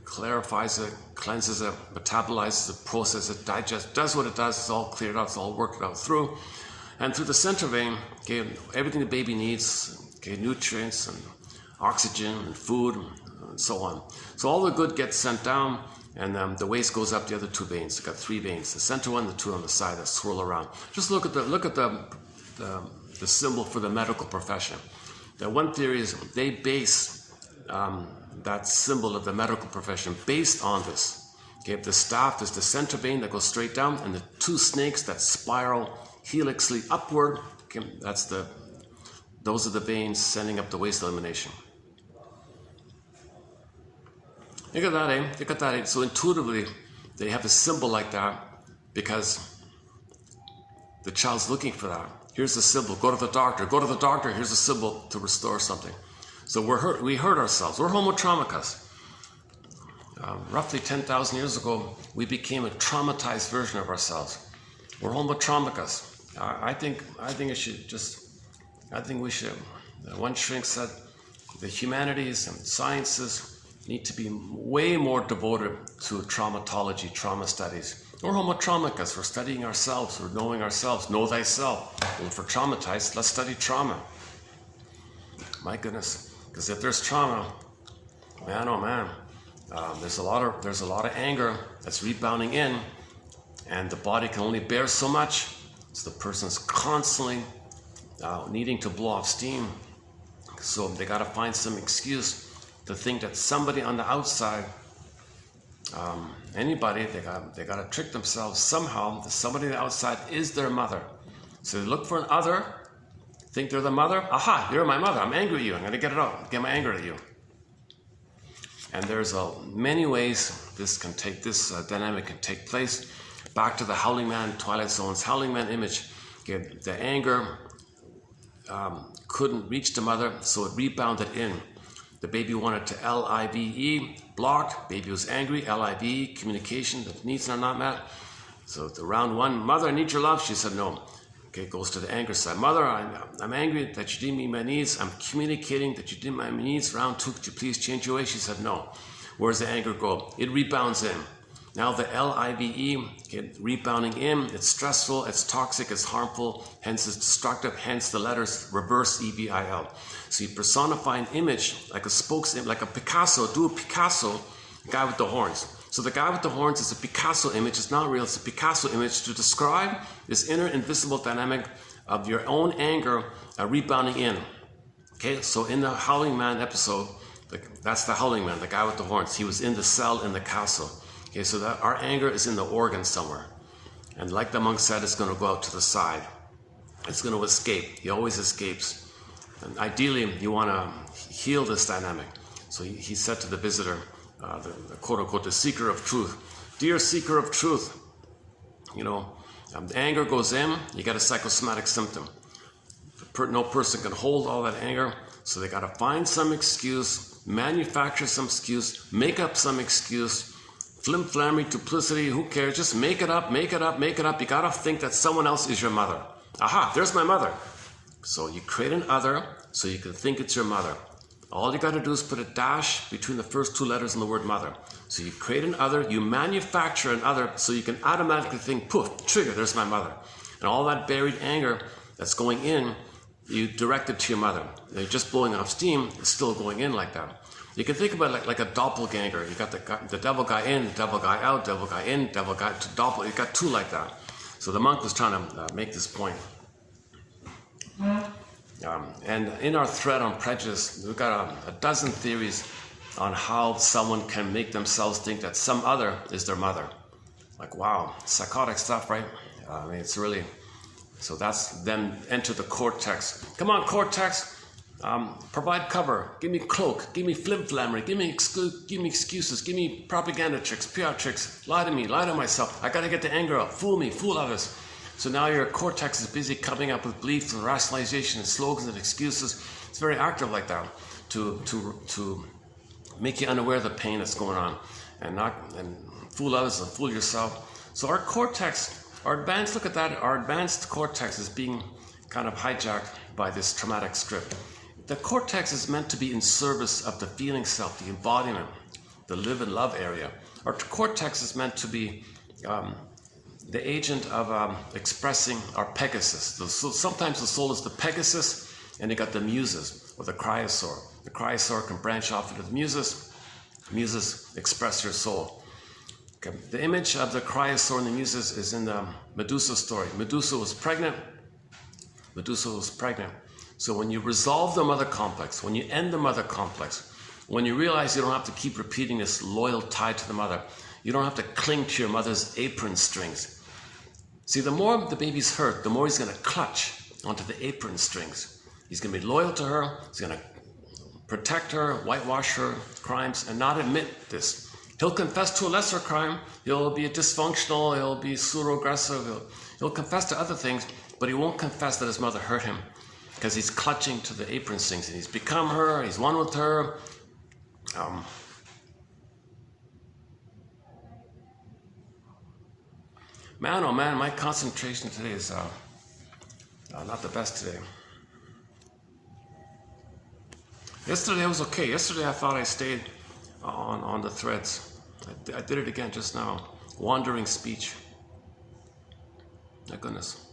clarifies it, cleanses it, metabolizes it, processes it, digests, does what it does. It's all cleared out, it's all worked out through. And through the center vein, okay, everything the baby needs, okay, nutrients and oxygen and food and so on. So all the good gets sent down, and the waste goes up the other two veins. You've got three veins, the center one, the two on the side that swirl around. Just look at the symbol for the medical profession. The one theory is they base that symbol of the medical profession based on this. Okay, the staff is the center vein that goes straight down, and the two snakes that spiral helixly upward. Okay, those are the veins sending up the waste elimination. Look at that, eh? Look at that, eh? So intuitively, they have a symbol like that because the child's looking for that. Here's the symbol. Go to the doctor. Go to the doctor. Here's the symbol to restore something. So we hurt ourselves. We're homotraumicus. Roughly 10,000 years ago, we became a traumatized version of ourselves. We're homotraumicus. I think we should. One shrink said the humanities and sciences need to be way more devoted to traumatology, trauma studies. We're homotraumicus. We're studying ourselves. We're knowing ourselves. Know thyself. Well, if we're traumatized, let's study trauma. My goodness. Because if there's trauma, man, oh man, there's a lot of anger that's rebounding in, and the body can only bear so much. So the person's constantly needing to blow off steam. So they got to find some excuse to think that somebody on the outside anybody, they got to trick themselves somehow that somebody on the outside is their mother. So they look for an other, think they're the mother. Aha, you're my mother. I'm angry at you. I'm going to get it out, get my anger at you. And there's many ways this dynamic can take place. Back to the Howling Man, Twilight Zone's Howling Man image. Okay, the anger couldn't reach the mother, so it rebounded in. The baby wanted to L-I-V-E, blocked. Baby was angry, L-I-V-E, communication, the needs are not met. So the round one, mother, I need your love. She said no. Okay, goes to the anger side. Mother, I'm angry that you didn't meet my needs. I'm communicating that you didn't meet my needs. Round two, could you please change your way? She said no. Where's the anger go? It rebounds in. Now the L-I-V-E, okay, rebounding in, it's stressful, it's toxic, it's harmful, hence it's destructive, hence the letters reverse E-V-I-L. So you personify an image like a spokesman, like a Picasso, do a Picasso, the guy with the horns. So the guy with the horns is a Picasso image, it's not real, it's a Picasso image to describe this inner invisible dynamic of your own anger rebounding in. Okay, so in the Howling Man episode, that's the Howling Man, the guy with the horns. He was in the cell in the castle. Okay, so that our anger is in the organ somewhere. And like the monk said, it's going to go out to the side. It's going to escape. He always escapes. And ideally, you want to heal this dynamic. So he said to the visitor, the quote-unquote, the seeker of truth, dear seeker of truth, you know, anger goes in, you get a psychosomatic symptom. No person can hold all that anger, so they got to find some excuse, manufacture some excuse, make up some excuse, flim-flammery, duplicity, who cares? Just make it up, make it up, make it up. You got to think that someone else is your mother. Aha, there's my mother. So you create an other so you can think it's your mother. All you got to do is put a dash between the first two letters in the word mother. So you create an other, you manufacture an other so you can automatically think, poof, trigger, there's my mother. And all that buried anger that's going in, you direct it to your mother. They're just blowing off steam, it's still going in like that. You can think about it like a doppelganger. You got the devil guy in, devil guy out, devil guy in, devil guy to doppel. You got two like that. So the monk was trying to make this point. And in our thread on prejudice, we've got a dozen theories on how someone can make themselves think that some other is their mother. Like, wow, psychotic stuff, right? I mean, it's really, so that's them enter the cortex. Come on, cortex. Provide cover, give me cloak, give me flim-flammery, give me excuses, give me propaganda tricks, PR tricks, lie to myself. I gotta get the anger out, fool me, fool others. So now your cortex is busy coming up with beliefs and rationalization and slogans and excuses. It's very active like that to make you unaware of the pain that's going on and fool others and fool yourself. So our cortex, our advanced cortex is being kind of hijacked by this traumatic script. The cortex is meant to be in service of the feeling self, the embodiment, the live and love area. Our cortex is meant to be the agent of expressing our Pegasus. So sometimes the soul is the Pegasus, and you got the muses, or the cryosaur. The cryosaur can branch off into the muses. Muses express your soul. Okay. The image of the cryosaur and the muses is in the Medusa story. Medusa was pregnant. So when you resolve the mother complex, when you end the mother complex, when you realize you don't have to keep repeating this loyal tie to the mother, you don't have to cling to your mother's apron strings. See, the more the baby's hurt, the more he's going to clutch onto the apron strings. He's going to be loyal to her, he's going to protect her, whitewash her crimes, and not admit this. He'll confess to a lesser crime, he'll be dysfunctional, he'll be pseudo-aggressive, he'll confess to other things, but he won't confess that his mother hurt him because he's clutching to the apron strings and he's become her, he's one with her. Man, oh man, my concentration today is not the best today. Yesterday I was okay. Yesterday I thought I stayed on the threads. I did it again just now. Wandering speech. My goodness.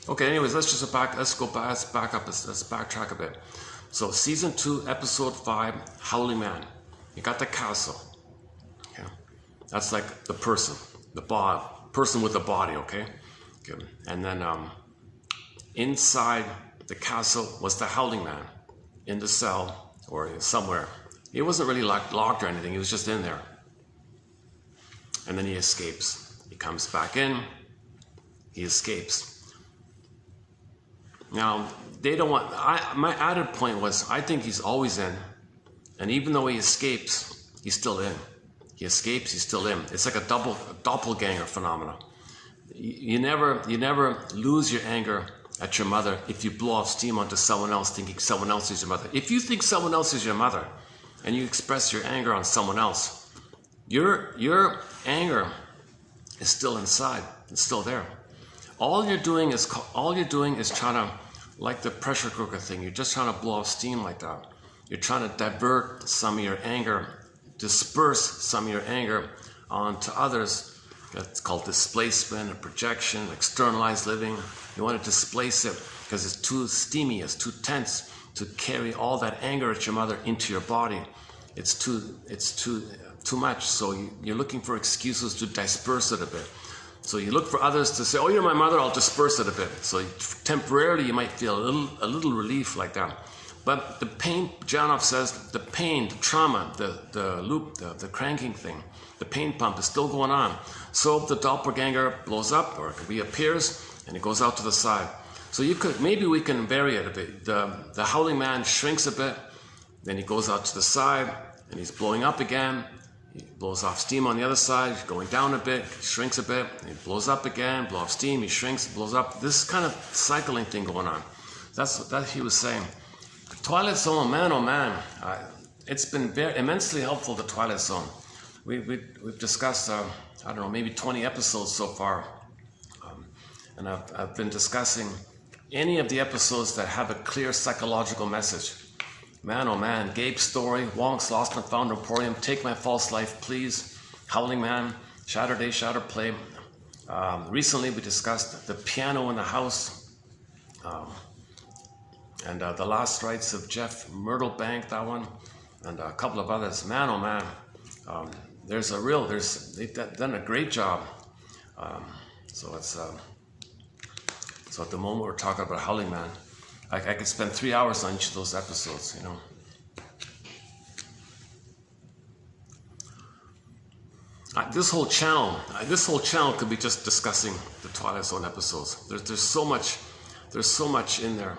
Okay, anyways, let's backtrack a bit. So season 2, episode 5, Howling Man. You got the castle. Okay. That's like the person, person with the body, okay? Okay. And then inside the castle was the Howling Man in the cell or somewhere He wasn't really locked or anything. He was just in there. And then he escapes. He comes back in. He escapes. Now, they don't want... my added point was, I think he's always in. And even though he escapes, he's still in. He escapes, he's still in. It's like a doppelganger phenomenon. You never lose your anger at your mother if you blow off steam onto someone else thinking someone else is your mother. If you think someone else is your mother and you express your anger on someone else, your anger is still inside. It's still there. All you're doing is trying to, like the pressure cooker thing, you're just trying to blow off steam like that. You're trying to divert some of your anger, disperse some of your anger onto others. It's called displacement and projection, externalized living. You want to displace it because it's too steamy, it's too tense to carry all that anger at your mother into your body. It's too much. So you're looking for excuses to disperse it a bit. So you look for others to say, oh, you're my mother, I'll disperse it a bit. So temporarily you might feel a little relief like that. But the pain, Janov says, the pain, the trauma, the loop, the cranking thing, the pain pump is still going on. So the doppelganger blows up or it reappears and it goes out to the side. So maybe we can vary it a bit. The howling man shrinks a bit, then he goes out to the side and he's blowing up again. He blows off steam on the other side, he's going down a bit, he shrinks a bit, he blows up again, blows off steam, he shrinks, blows up. This kind of cycling thing going on. That's what he was saying. Twilight Zone, man, oh man, it's been very immensely helpful, the Twilight Zone. We've discussed, I don't know, maybe 20 episodes so far. And I've been discussing any of the episodes that have a clear psychological message. Man, oh man, Gabe's Story, Wong's Lost and Found Emporium, Take My False Life, Please, Howling Man, Shattered Day, Shattered Play. Recently we discussed The Piano in the House, and The Last Rites of Jeff Myrtlebank, that one, and a couple of others. Man, oh man, they've done a great job. So at the moment we're talking about Howling Man. I could spend 3 hours on each of those episodes, you know. This whole channel could be just discussing the Twilight Zone episodes. There's so much in there.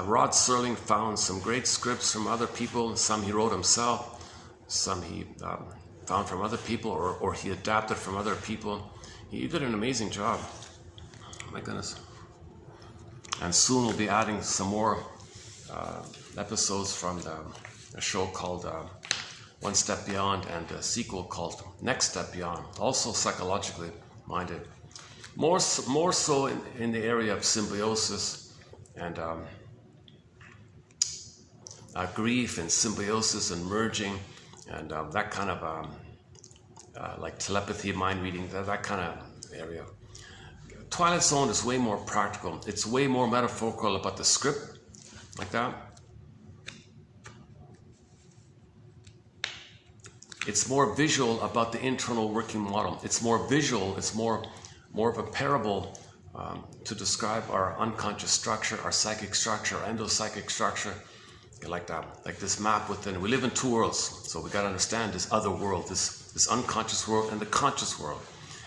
Rod Serling found some great scripts from other people. Some he wrote himself. Some he found from other people, or he adapted from other people. He did an amazing job. Oh my goodness. And soon we'll be adding some more episodes from a show called One Step Beyond and a sequel called Next Step Beyond, also psychologically minded. More so in the area of symbiosis and grief and symbiosis and merging and that kind of like telepathy, mind reading, that kind of area. Twilight Zone is way more practical. It's way more metaphorical about the script, like that. It's more visual about the internal working model. It's more visual. It's more of a parable to describe our unconscious structure, our psychic structure, our endopsychic structure, like that. Like this map within. We live in two worlds, so we got to understand this other world, this unconscious world and the conscious world.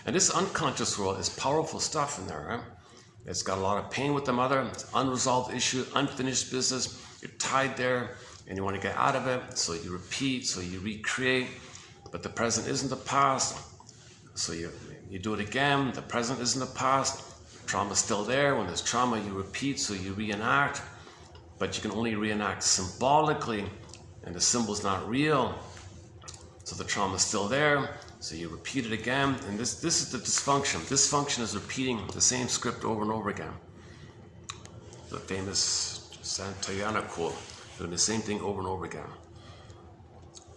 And this unconscious world is powerful stuff in there, right? It's got a lot of pain with the mother, it's unresolved issue, unfinished business. You're tied there and you want to get out of it, so you repeat, so you recreate, but the present isn't the past, so you do it again. The present isn't the past, trauma's still there. When there's trauma, you repeat, so you reenact, but you can only reenact symbolically, and the symbol's not real. So the trauma is still there, so you repeat it again, and this is the dysfunction. Dysfunction is repeating the same script over and over again. The famous Santayana quote, doing the same thing over and over again.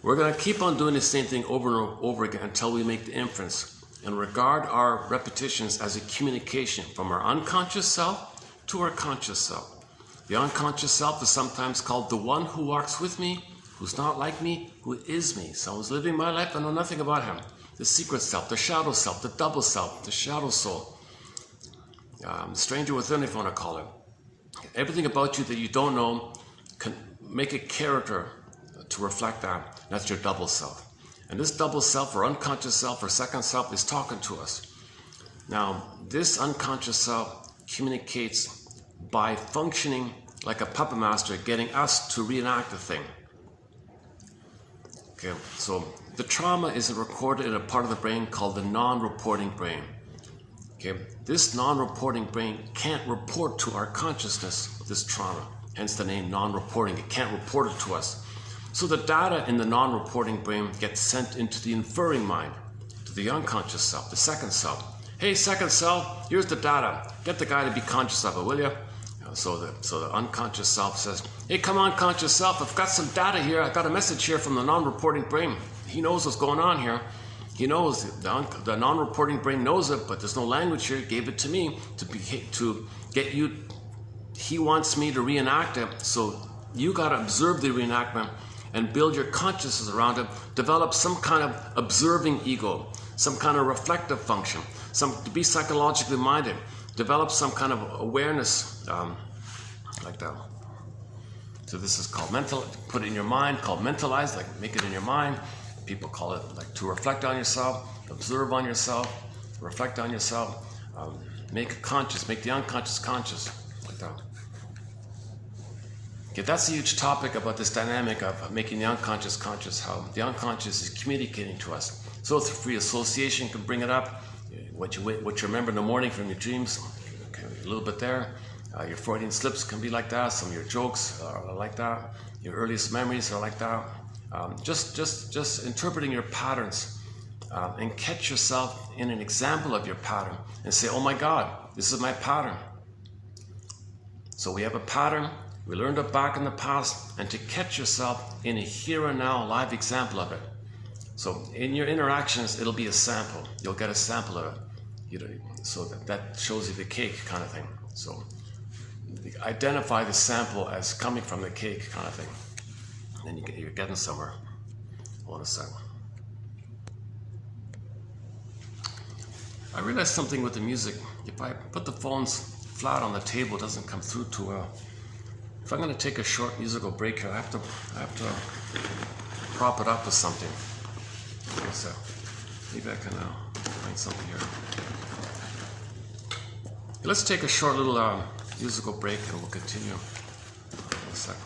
We're going to keep on doing the same thing over and over again until we make the inference and regard our repetitions as a communication from our unconscious self to our conscious self. The unconscious self is sometimes called the one who walks with me, who's not like me, who is me. Someone's living my life, I know nothing about him. The secret self, the shadow self, the double self, the shadow soul. The stranger within, if you want to call it. everything about you that you don't know, can make a character to reflect that. That's your double self. And this double self or unconscious self or second self is talking to us. Now, this unconscious self communicates by functioning like a puppet master, getting us to reenact the thing. Okay, so the trauma is recorded in a part of the brain called the non-reporting brain. Okay, this non-reporting brain can't report to our consciousness this trauma, hence the name non-reporting. It can't report it to us. So the data in the non-reporting brain gets sent into the inferring mind, to the unconscious self, the second self. Hey, second self, here's the data. Get the guy to be conscious of it, will you? So the unconscious self says, hey, come on, conscious self, I've got some data here. I've got a message here from the non-reporting brain. He knows what's going on here. He knows, the non-reporting brain knows it, but there's no language here. He gave it to me to get you. He wants me to reenact it. So you got to observe the reenactment and build your consciousness around it. Develop some kind of observing ego, some kind of reflective function, to be psychologically minded. Develop some kind of awareness like that. So this is called mental, put it in your mind, called mentalize, like make it in your mind. People call it like to reflect on yourself, observe on yourself, reflect on yourself, make it conscious, make the unconscious conscious, like that. Okay, that's a huge topic about this dynamic of making the unconscious conscious, how the unconscious is communicating to us. So through free association can bring it up, what you remember in the morning from your dreams, okay, a little bit there. Your Freudian slips can be like that. Some of your jokes are like that. Your earliest memories are like that. Just interpreting your patterns and catch yourself in an example of your pattern and say, oh my God, this is my pattern. So we have a pattern. We learned it back in the past, and to catch yourself in a here and now live example of it. So in your interactions, it'll be a sample. You'll get a sample of it. So that shows you the cake kind of thing. So identify the sample as coming from the cake kind of thing. And then you're getting somewhere. Hold on a second. I realized something with the music. If I put the phones flat on the table, it doesn't come through too well. If I'm going to take a short musical break here, I have to prop it up with something. So maybe I can find something here. Let's take a short little musical break and we'll continue. Hold on a second.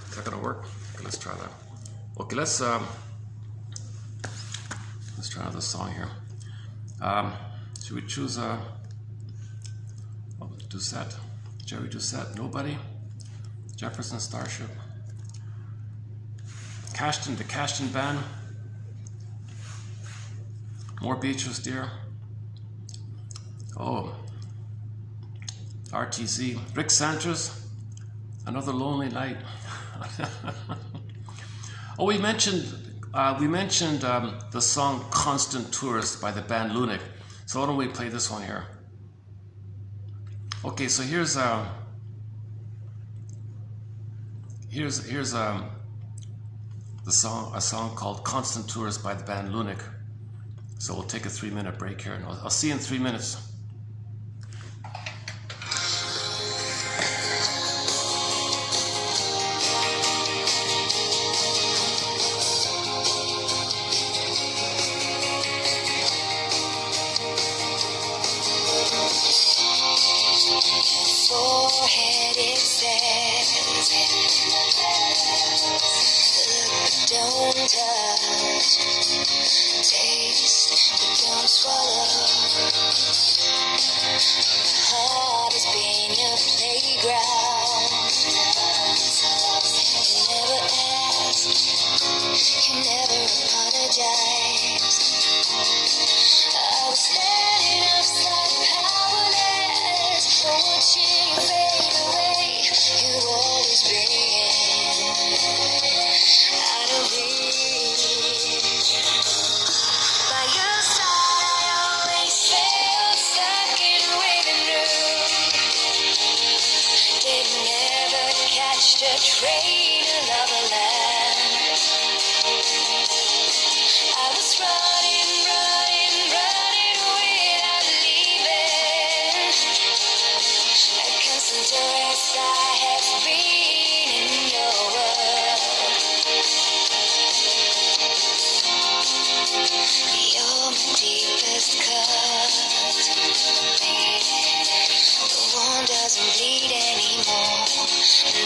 Is that going to work? Okay, let's try that. Okay, let's try another song here. Should we choose Doucette? Jerry Doucette, Nobody, Jefferson Starship, the Cashton Band, More Beatrice Dear, oh, RTZ, Rick Sanchez, Another Lonely Night. Oh, we mentioned the song Constant Tourist by the band Lunik. So why don't we play this one here? Okay, so here's a song called Constant Tourist by the band Lunik. So we'll take a 3-minute break here, and I'll see you in 3 minutes. Don't touch, taste, but don't swallow. Heart has been a playground. You never asked, you never apologized. I was standing upside powerless, watching you fade away. You've always been. A train of another land. I was running without leaving. I have been in your world. You're my deepest cut. The wound doesn't bleed anymore.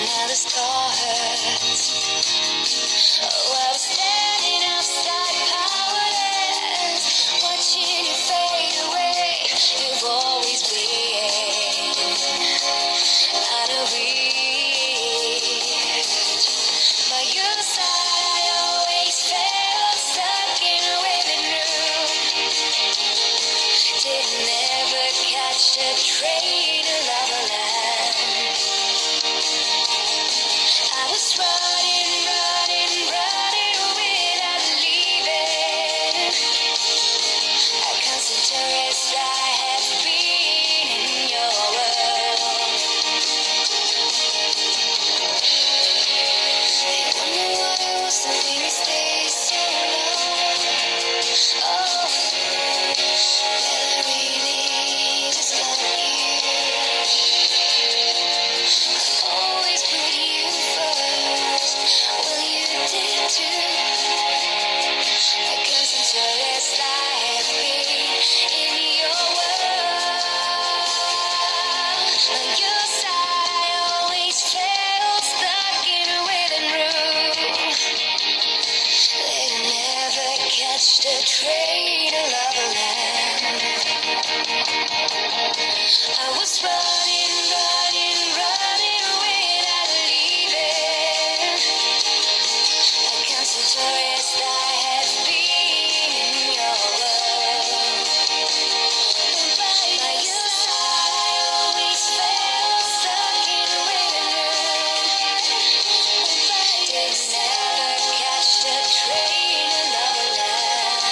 Now the scar hurts. Oh, I was standing outside powerless, watching you fade away. You've always been out of reach. By your side, I always felt stuck in a waiting room. Didn't ever catch the train to Loverland. I was running without leaving. A constant tourist, I have been in your world. They wonder what it was that made me stay so long. Oh, well, I really just got here. Always put you first. Well, you did too. A constant tourist, I have been in your world. On your side, I always felt stuck in a waiting room. They'd never catch the train to Loverland. I was running without leaving. A constant tourist, I have been in your world. By your side, I always felt stuck in a waiting room. Did never catch the train to Loverland.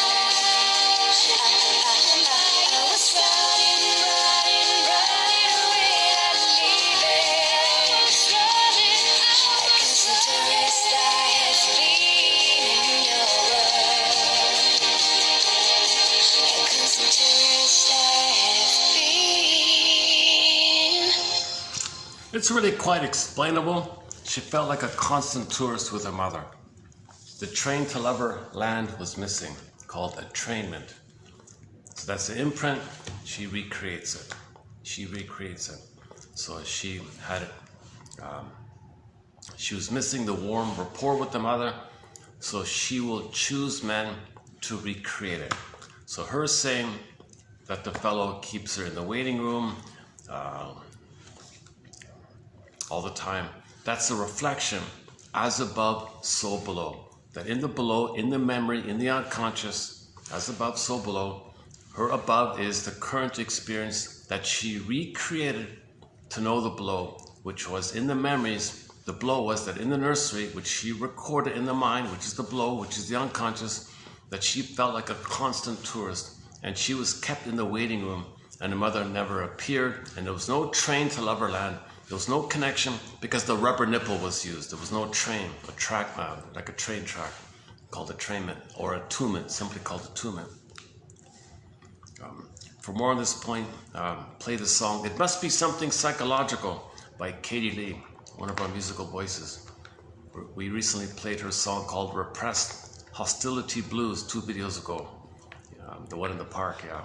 I was running without leaving. A constant tourist, I have been in your world. A constant tourist, I have been. It's really quite explainable. She felt like a constant tourist with her mother. The train to Loverland was missing, called attrainment. So that's the imprint. She recreates it. So she had it. She was missing the warm rapport with the mother. So she will choose men to recreate it. So her saying that the fellow keeps her in the waiting room all the time. That's a reflection, as above, so below. That in the below, in the memory, in the unconscious, as above, so below, her above is the current experience that she recreated to know the below, which was in the memories. The below was that in the nursery, which she recorded in the mind, which is the below, which is the unconscious, that she felt like a constant tourist, and she was kept in the waiting room, and the mother never appeared, and there was no train to Loverland. There was no connection because the rubber nipple was used. There was no train, a track, like a train track, called attrainment, or attunement, simply called attunement. For more on this point, play the song "It Must Be Something Psychological" by Katie Lee, one of our musical voices. We recently played her song called "Repressed Hostility Blues" 2 videos ago. The one in the park, yeah.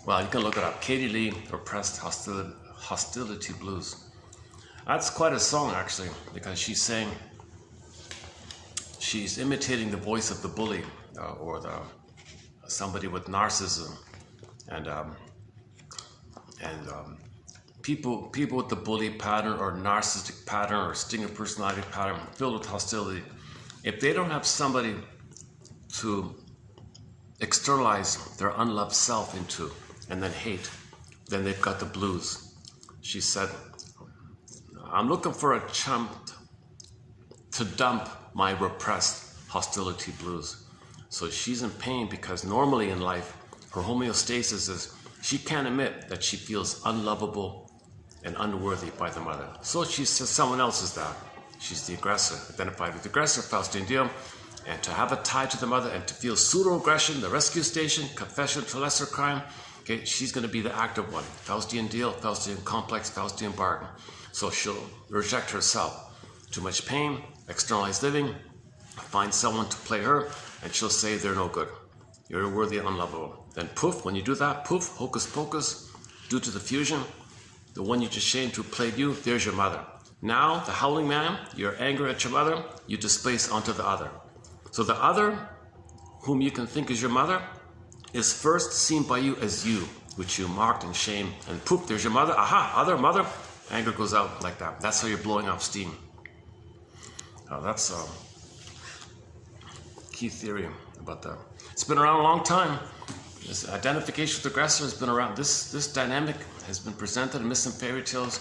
Well, you can look it up. Katie Lee, "Repressed Hostility Blues." That's quite a song, actually, because she's imitating the voice of the bully or somebody with narcissism, and people with the bully pattern or narcissistic pattern or stinger personality pattern filled with hostility. If they don't have somebody to externalize their unloved self into and then hate, then they've got the blues. She said, "I'm looking for a chump to dump my repressed hostility blues." So she's in pain because normally in life, her homeostasis is she can't admit that she feels unlovable and unworthy by the mother. So she says someone else is that. She's the aggressor, identified with the aggressor, Faustian deal. And to have a tie to the mother and to feel pseudo-aggression, the rescue station, confession to lesser crime, Okay, she's going to be the active one. Faustian deal, Faustian complex, Faustian bargain. So she'll reject herself. Too much pain, externalized living, find someone to play her, and she'll say they're no good. You're worthy and unlovable. Then poof, when you do that, poof, hocus pocus, due to the fusion, the one you just shamed who played you, there's your mother. Now, the howling man, your anger at your mother, you displace onto the other. So the other, whom you can think is your mother, is first seen by you as you, which you mocked and shamed, and poof, there's your mother. Aha, other mother. Anger goes out like that. That's how you're blowing off steam. That's a key theory about that. It's been around a long time. This identification with the aggressor has been around. This dynamic has been presented in myths and fairy tales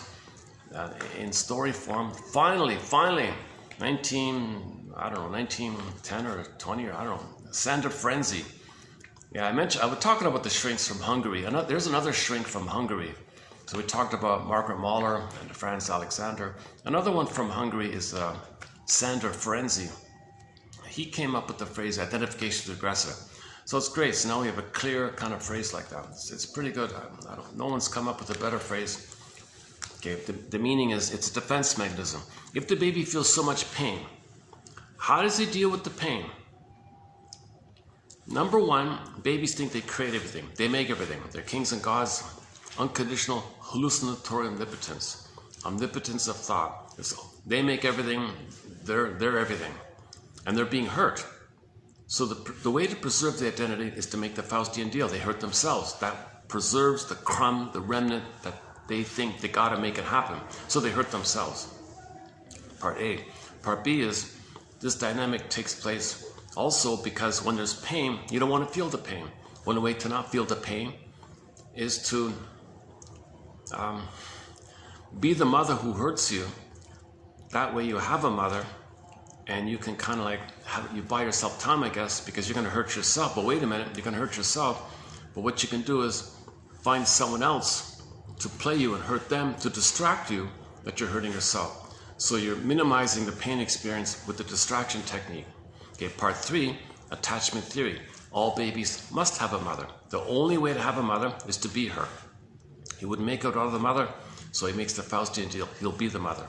in story form. Finally, 1910 or 20 or I don't know, Sand of Frenzy. Yeah, I was talking about the shrinks from Hungary. There's another shrink from Hungary. So we talked about Margaret Mahler and Franz Alexander. Another one from Hungary is Sand of Frenzy. He came up with the phrase identification with the aggressor. So it's great. So now we have a clear kind of phrase like that. It's pretty good. No one's come up with a better phrase. Okay, the meaning is it's a defense mechanism. If the baby feels so much pain, how does he deal with the pain? Number one, babies think they create everything. They make everything. They're kings and gods. Unconditional hallucinatory omnipotence. Omnipotence of thought. They make everything. They're everything. And they're being hurt. So the way to preserve the identity is to make the Faustian deal. They hurt themselves. That preserves the crumb, the remnant that they think they gotta make it happen. So they hurt themselves. Part A. Part B is this dynamic takes place also because when there's pain, you don't want to feel the pain. One way to not feel the pain is to be the mother who hurts you. That way you have a mother and you can kind of like, you buy yourself time, I guess, because you're going to hurt yourself. But wait a minute, you're going to hurt yourself. But what you can do is find someone else to play you and hurt them to distract you that you're hurting yourself. So you're minimizing the pain experience with the distraction technique. Okay, part 3, attachment theory. All babies must have a mother. The only way to have a mother is to be her. He wouldn't make it out of the mother, so he makes the Faustian deal. He'll be the mother.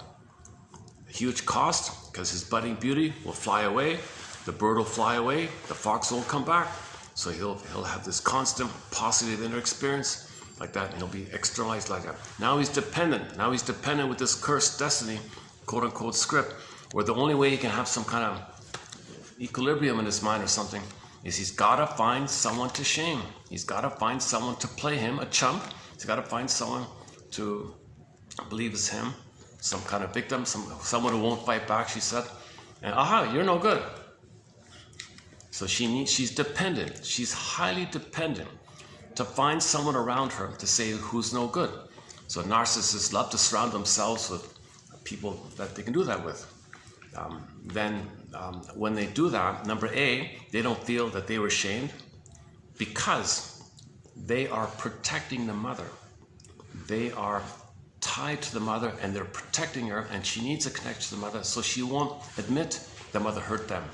Huge cost, because his budding beauty will fly away, the bird will fly away, the fox won't come back. So he'll have this constant paucity of inner experience like that, and he'll be externalized like that. Now he's dependent. Now he's dependent with this cursed destiny, quote unquote script, where the only way he can have some kind of equilibrium in his mind or something is he's got to find someone to shame. He's got to find someone to play him, a chump. He's got to find someone to believe is him, some kind of victim, someone who won't fight back, she said. And aha, you're no good. So she's dependent. She's highly dependent to find someone around her to say who's no good. So narcissists love to surround themselves with people that they can do that with. When they do that, number A, they don't feel that they were shamed because they are protecting the mother. They are tied to the mother and they're protecting her, and she needs a connection to the mother, so she won't admit the mother hurt them.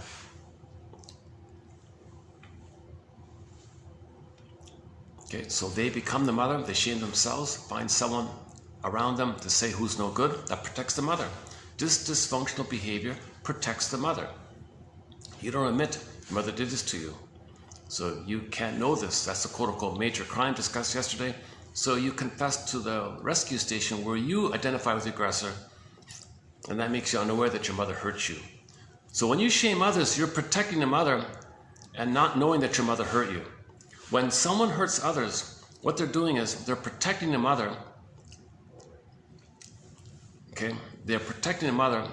Okay, so they become the mother, they shame themselves, find someone around them to say who's no good. That protects the mother. This dysfunctional behavior protects the mother. You don't admit your mother did this to you. So you can't know this. That's the quote-unquote major crime discussed yesterday. So you confess to the rescue station where you identify with the aggressor, and that makes you unaware that your mother hurt you. So when you shame others, you're protecting the mother and not knowing that your mother hurt you. When someone hurts others, what they're doing is they're protecting the mother. Okay? They're protecting the mother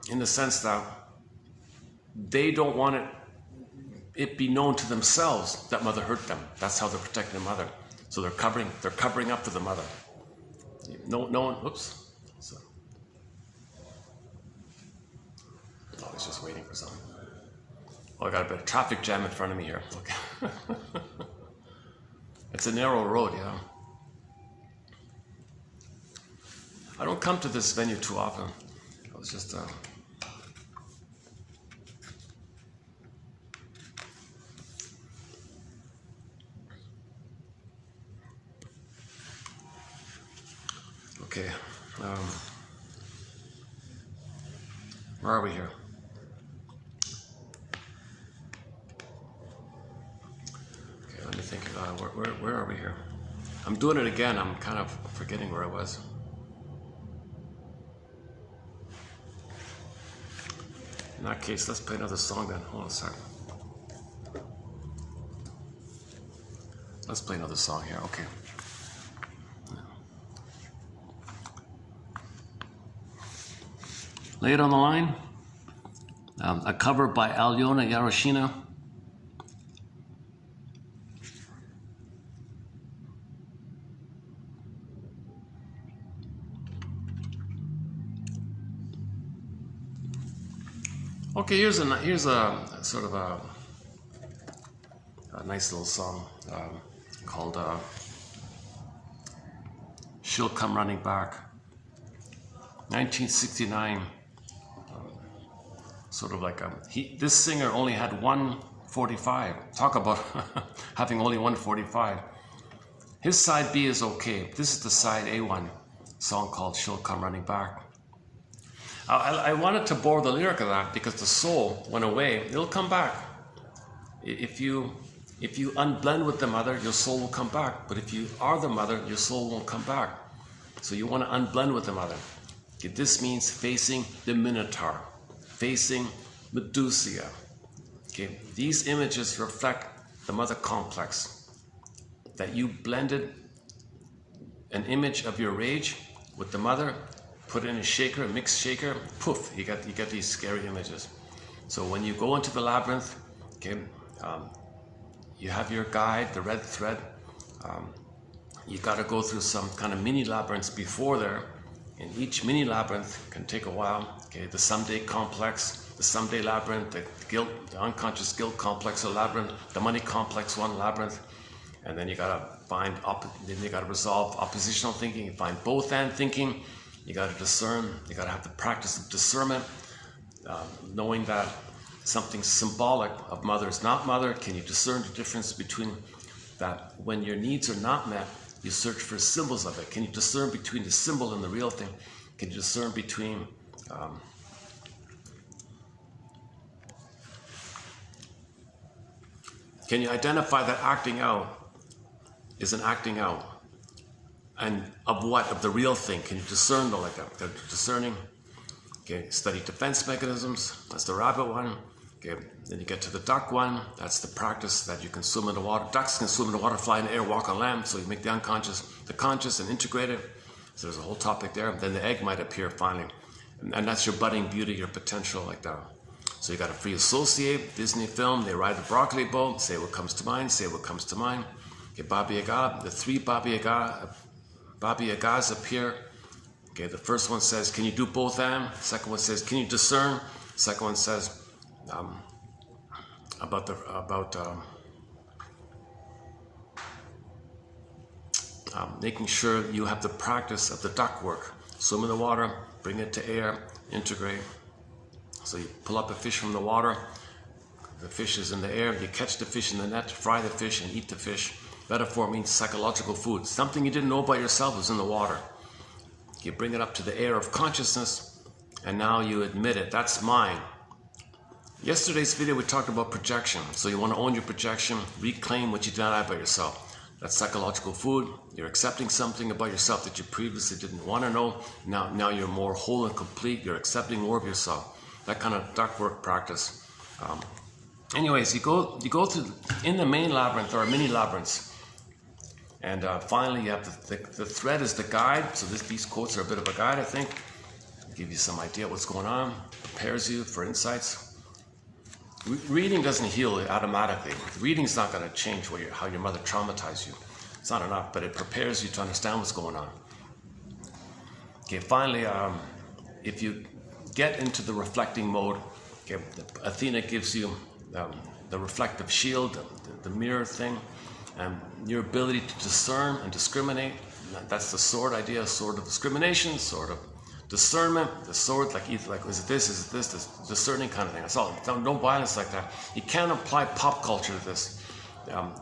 in the sense that they don't want it be known to themselves that mother hurt them. That's how they're protecting the mother. So they're covering up for the mother. No one, whoops. So, oh, he's just waiting for something. Oh, I got a bit of traffic jam in front of me here. Okay. It's a narrow road, yeah. I don't come to this venue too often. I was just Okay, where are we here? Okay, let me think. Where are we here? I'm doing it again. I'm kind of forgetting where I was. In that case, let's play another song then. Hold on a second. Let's play another song here. Okay. Lay It on the Line. A cover by Alyona Yaroshina. Okay, here's a sort of a nice little song called She'll Come Running Back. 1969. Sort of like this singer only had 145. Talk about having only 145. His side B is okay. This is the side A1 song called She'll Come Running Back. I wanted to bore the lyric of that because the soul went away. It'll come back. If you unblend with the mother, your soul will come back. But if you are the mother, your soul won't come back. So you want to unblend with the mother. Okay, this means facing the Minotaur, facing Medusa. Okay, these images reflect the mother complex. That you blended an image of your rage with the mother, put it in a shaker, a mixed shaker, poof, you get these scary images. So when you go into the labyrinth, okay, you have your guide, the red thread. You got to go through some kind of mini labyrinths before there, and each mini labyrinth can take a while. Okay, the someday complex, the someday labyrinth, the guilt, the unconscious guilt complex, a labyrinth, the money complex, one labyrinth, and then you got to resolve oppositional thinking. You find both and thinking. You got to discern. You got to have the practice of discernment, knowing that something symbolic of mother is not mother. Can you discern the difference between that when your needs are not met, you search for symbols of it? Can you discern between the symbol and the real thing? Can you discern between can you identify that acting out is an acting out? And of what? Of the real thing. Can you discern though like that? Discerning. Okay, study defense mechanisms. That's the rabbit one. Okay, then you get to the duck one. That's the practice that you can swim in the water. Ducks can swim in the water, fly in the air, walk on land. So you make the unconscious, the conscious, and integrate it. So there's a whole topic there. Then the egg might appear finally. And that's your budding beauty, your potential like that. So you got to free associate. Disney film, they ride the broccoli boat. Say what comes to mind, say what comes to mind. Okay, Baba Yaga, the three Baba Yagas appear. Okay, the first one says, can you do both and? The second one says, can you discern? The second one says, making sure you have the practice of the duck work. Swim in the water, bring it to air, integrate. So you pull up a fish from the water, the fish is in the air, you catch the fish in the net, fry the fish and eat the fish. Metaphor means psychological food. Something you didn't know about yourself is in the water. You bring it up to the air of consciousness, and now you admit it. That's mine. Yesterday's video, we talked about projection. So you want to own your projection, reclaim what you deny about yourself. That's psychological food. You're accepting something about yourself that you previously didn't want to know. Now you're more whole and complete. You're accepting more of yourself. That kind of dark work practice. Anyways, you go through, in the main labyrinth, there are mini labyrinths. And finally, you have the thread is the guide. So these quotes are a bit of a guide, I think. Give you some idea what's going on. Prepares you for insights. Reading doesn't heal automatically. Reading's not going to change how your mother traumatized you. It's not enough, but it prepares you to understand what's going on. Okay, finally, if you get into the reflecting mode, okay, Athena gives you the reflective shield, the mirror thing, and your ability to discern and discriminate. That's the sword idea, sword of discrimination, sword of discernment, the sword, like is it this, this discerning kind of thing. That's all. No violence like that. You can't apply pop culture to this.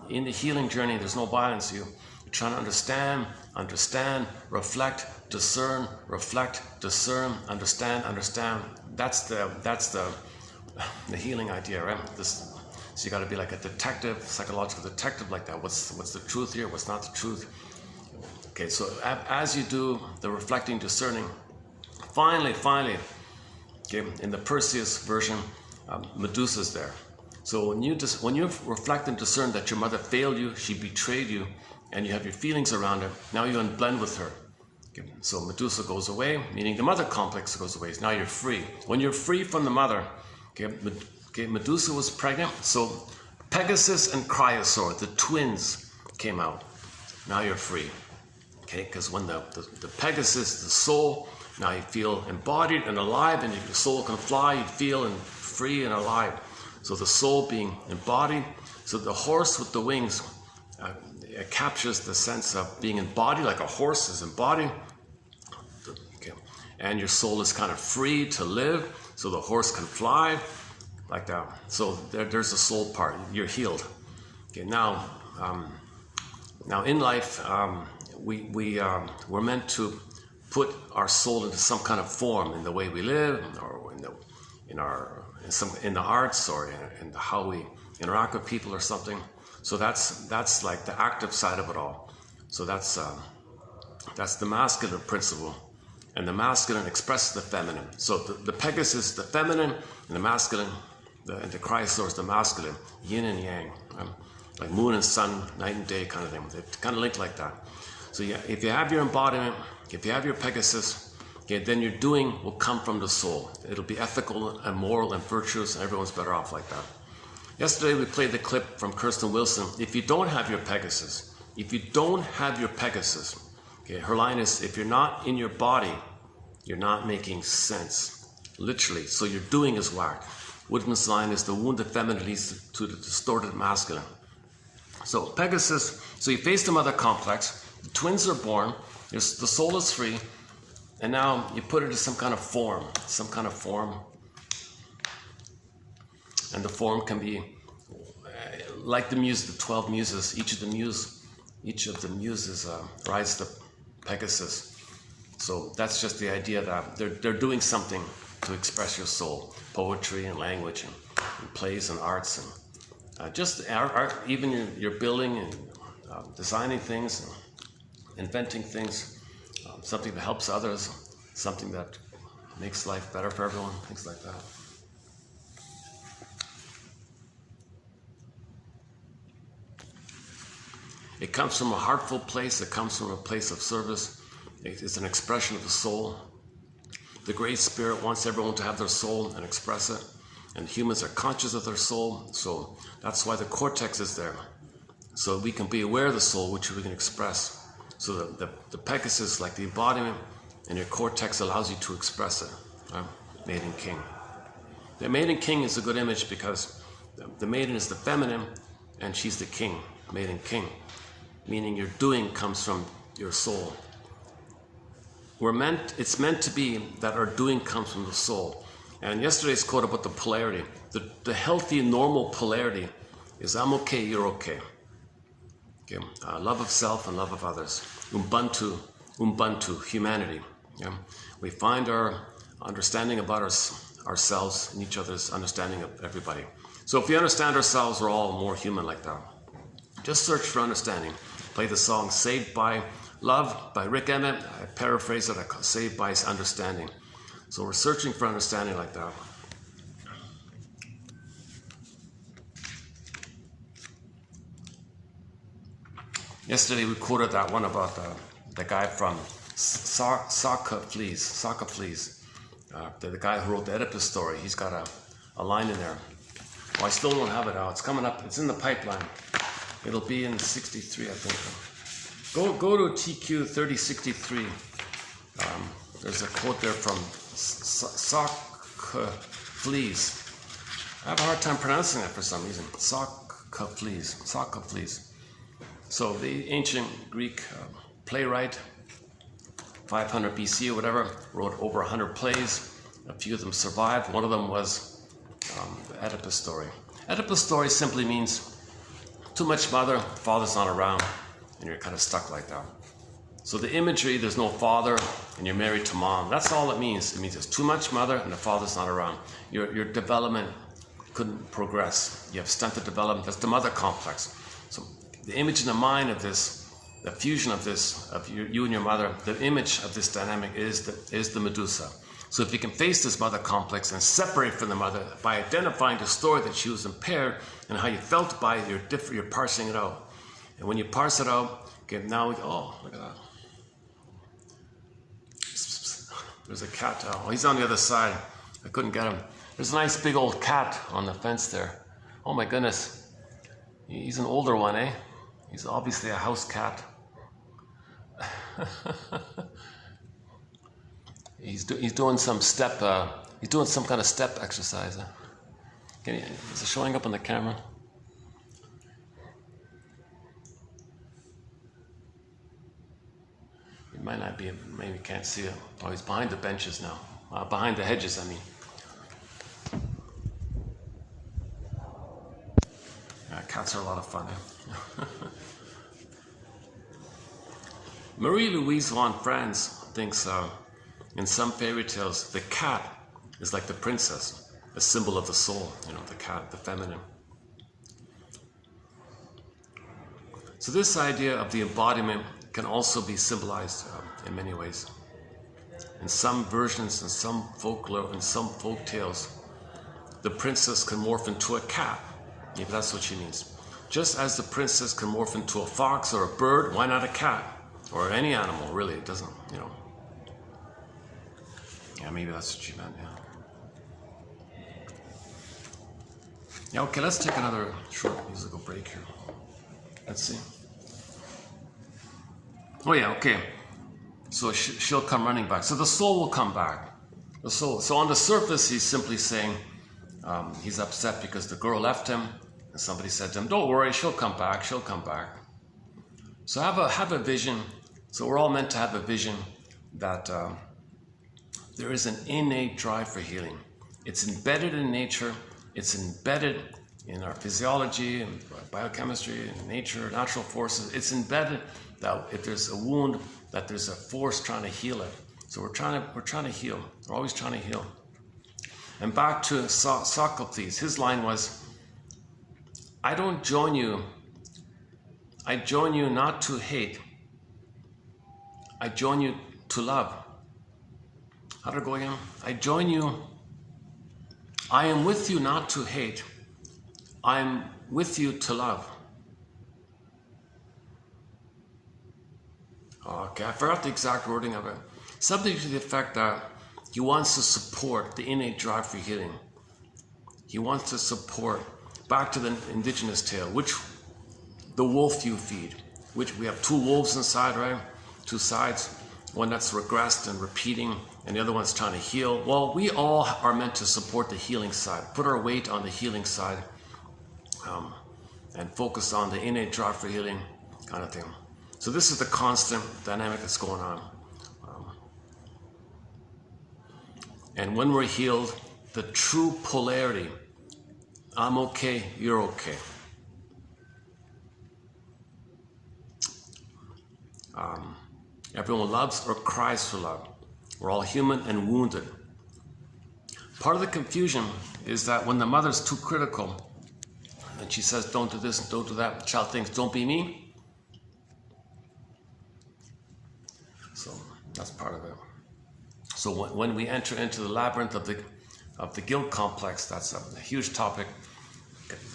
In the healing journey, there's no violence. You're trying to understand understand, reflect, discern, understand. That's the healing idea, right? So you got to be like a detective, psychological detective, like that. What's the truth here? What's not the truth? Okay, so as you do the reflecting, discerning, finally, okay, in the Perseus version, Medusa's there. So when you reflect and discern that your mother failed you, she betrayed you, and you have your feelings around her, now you unblend with her. Okay, so Medusa goes away, meaning the mother complex goes away. Now you're free. When you're free from the mother, okay, Medusa was pregnant, so Pegasus and Chrysaor, the twins, came out. Now you're free. Okay, because when the Pegasus, the soul, now you feel embodied and alive, and if your soul can fly, you feel free and alive. So the soul being embodied, so the horse with the wings it captures the sense of being embodied, like a horse is embodied. Okay. And your soul is kind of free to live, so the horse can fly, like that. So there's the soul part, you're healed. Okay, now in life, we're meant to put our soul into some kind of form in the way we live, or in the arts, or in how we interact with people or something. So that's like the active side of it all. So that's the masculine principle, and the masculine expresses the feminine. So the Pegasus, the feminine, and the masculine, and the Chrysaor is the masculine, yin and yang, like moon and sun, night and day kind of thing. They kind of link like that. So yeah, if you have your embodiment, if you have your Pegasus, okay, then your doing will come from the soul. It'll be ethical and moral and virtuous, and everyone's better off like that. Yesterday we played the clip from Kirsten Wilson. If you don't have your Pegasus, okay, her line is, if you're not in your body, you're not making sense. Literally, so your doing is whacked. Woodman's line is, the wounded feminine leads to the distorted masculine. So Pegasus, so you face the mother complex, the twins are born, the soul is free, and now you put it in some kind of form, and the form can be like the muse, the 12 muses. Each of the muses rides the Pegasus. So that's just the idea that they're doing something to express your soul, poetry and language and plays and arts, and just art, even you're building and designing things, and inventing things, something that helps others, something that makes life better for everyone, things like that. It comes from a heartful place. It comes from a place of service. It's an expression of the soul. The Great Spirit wants everyone to have their soul and express it. And humans are conscious of their soul. So that's why the cortex is there. So we can be aware of the soul, which we can express. So the Pegasus, like the embodiment, and your cortex allows you to express it. Right? Maiden King. The Maiden King is a good image because the maiden is the feminine and she's the king, Maiden King. Meaning your doing comes from your soul. It's meant to be that our doing comes from the soul. And yesterday's quote about the polarity, the healthy, normal polarity is I'm okay, you're okay. Okay, love of self and love of others. Ubuntu, humanity. Yeah? We find our understanding about ourselves and each other's understanding of everybody. So if we understand ourselves, we're all more human like that. Just search for understanding. Play the song Saved by Love by Rick Emmett. I paraphrase it, I call Saved by Understanding. So we're searching for understanding like that. Yesterday we quoted that one about the guy from Sophocles, the guy who wrote the Oedipus story. He's got a line in there. Oh, I still don't have it out. It's coming up. It's in the pipeline. It'll be in 63, I think. Go to TQ 3063. There's a quote there from Sophocles. I have a hard time pronouncing that for some reason. Sophocles. So the ancient Greek playwright, 500 BC or whatever, wrote over 100 plays. A few of them survived. One of them was the Oedipus story. Oedipus story simply means too much mother, father's not around, and you're kind of stuck like that. So the imagery, there's no father and you're married to mom. That's all it means. It means there's too much mother and the father's not around. Your development couldn't progress. You have stunted development. That's the mother complex. So the image in the mind of this, the fusion of this, of you and your mother, the image of this dynamic is the Medusa. So if you can face this mother complex and separate from the mother by identifying the story that she was impaired and how you felt by it, you're parsing it out. And when you parse it out, okay, now we go, oh, look at that. There's a cat. Oh, he's on the other side. I couldn't get him. There's a nice big old cat on the fence there. Oh my goodness. He's an older one, eh? He's obviously a house cat. He's doing some step. He's doing some kind of step exercise. Is it showing up on the camera? It might not be. Maybe you can't see it. Oh, he's behind the benches now. Behind the hedges, I mean. Cats are a lot of fun. Eh? Marie-Louise von Franz thinks in some fairy tales the cat is like the princess, a symbol of the soul, the cat, the feminine. So this idea of the embodiment can also be symbolized in many ways. In some versions, in some folklore, in some folk tales, the princess can morph into a cat. Maybe that's what she means. Just as the princess can morph into a fox or a bird, why not a cat? Or any animal, really. It doesn't, Yeah, maybe that's what she meant, yeah. Yeah, okay, let's take another short musical break here. Let's see. Oh yeah, okay. So she'll come running back. So the soul will come back. The soul. So on the surface, he's simply saying he's upset because the girl left him, and somebody said to him, "Don't worry, she'll come back. She'll come back." So have a vision. So we're all meant to have a vision that there is an innate drive for healing. It's embedded in nature. It's embedded in our physiology and biochemistry and nature, natural forces. It's embedded that if there's a wound, that there's a force trying to heal it. So we're trying to heal. We're always trying to heal. And back to Sophocles, his line was, "I don't join you. I join you not to hate. I join you to love." How did it go again? I am with you not to hate. I am with you to love. Okay, I forgot the exact wording of it. Something to the effect that he wants to support the innate drive for healing. He wants to support, back to the indigenous tale, which the wolf you feed, which we have two wolves inside, right? Two sides, one that's regressed and repeating, and the other one's trying to heal. Well, we all are meant to support the healing side, put our weight on the healing side, and focus on the innate drive for healing kind of thing. So this is the constant dynamic that's going on. And when we're healed, the true polarity, I'm okay, you're okay. Everyone loves or cries for love. We're all human and wounded. Part of the confusion is that when the mother's too critical, and she says, "Don't do this, don't do that," the child thinks, "Don't be me." So that's part of it. So when we enter into the labyrinth of the guilt complex, that's a huge topic.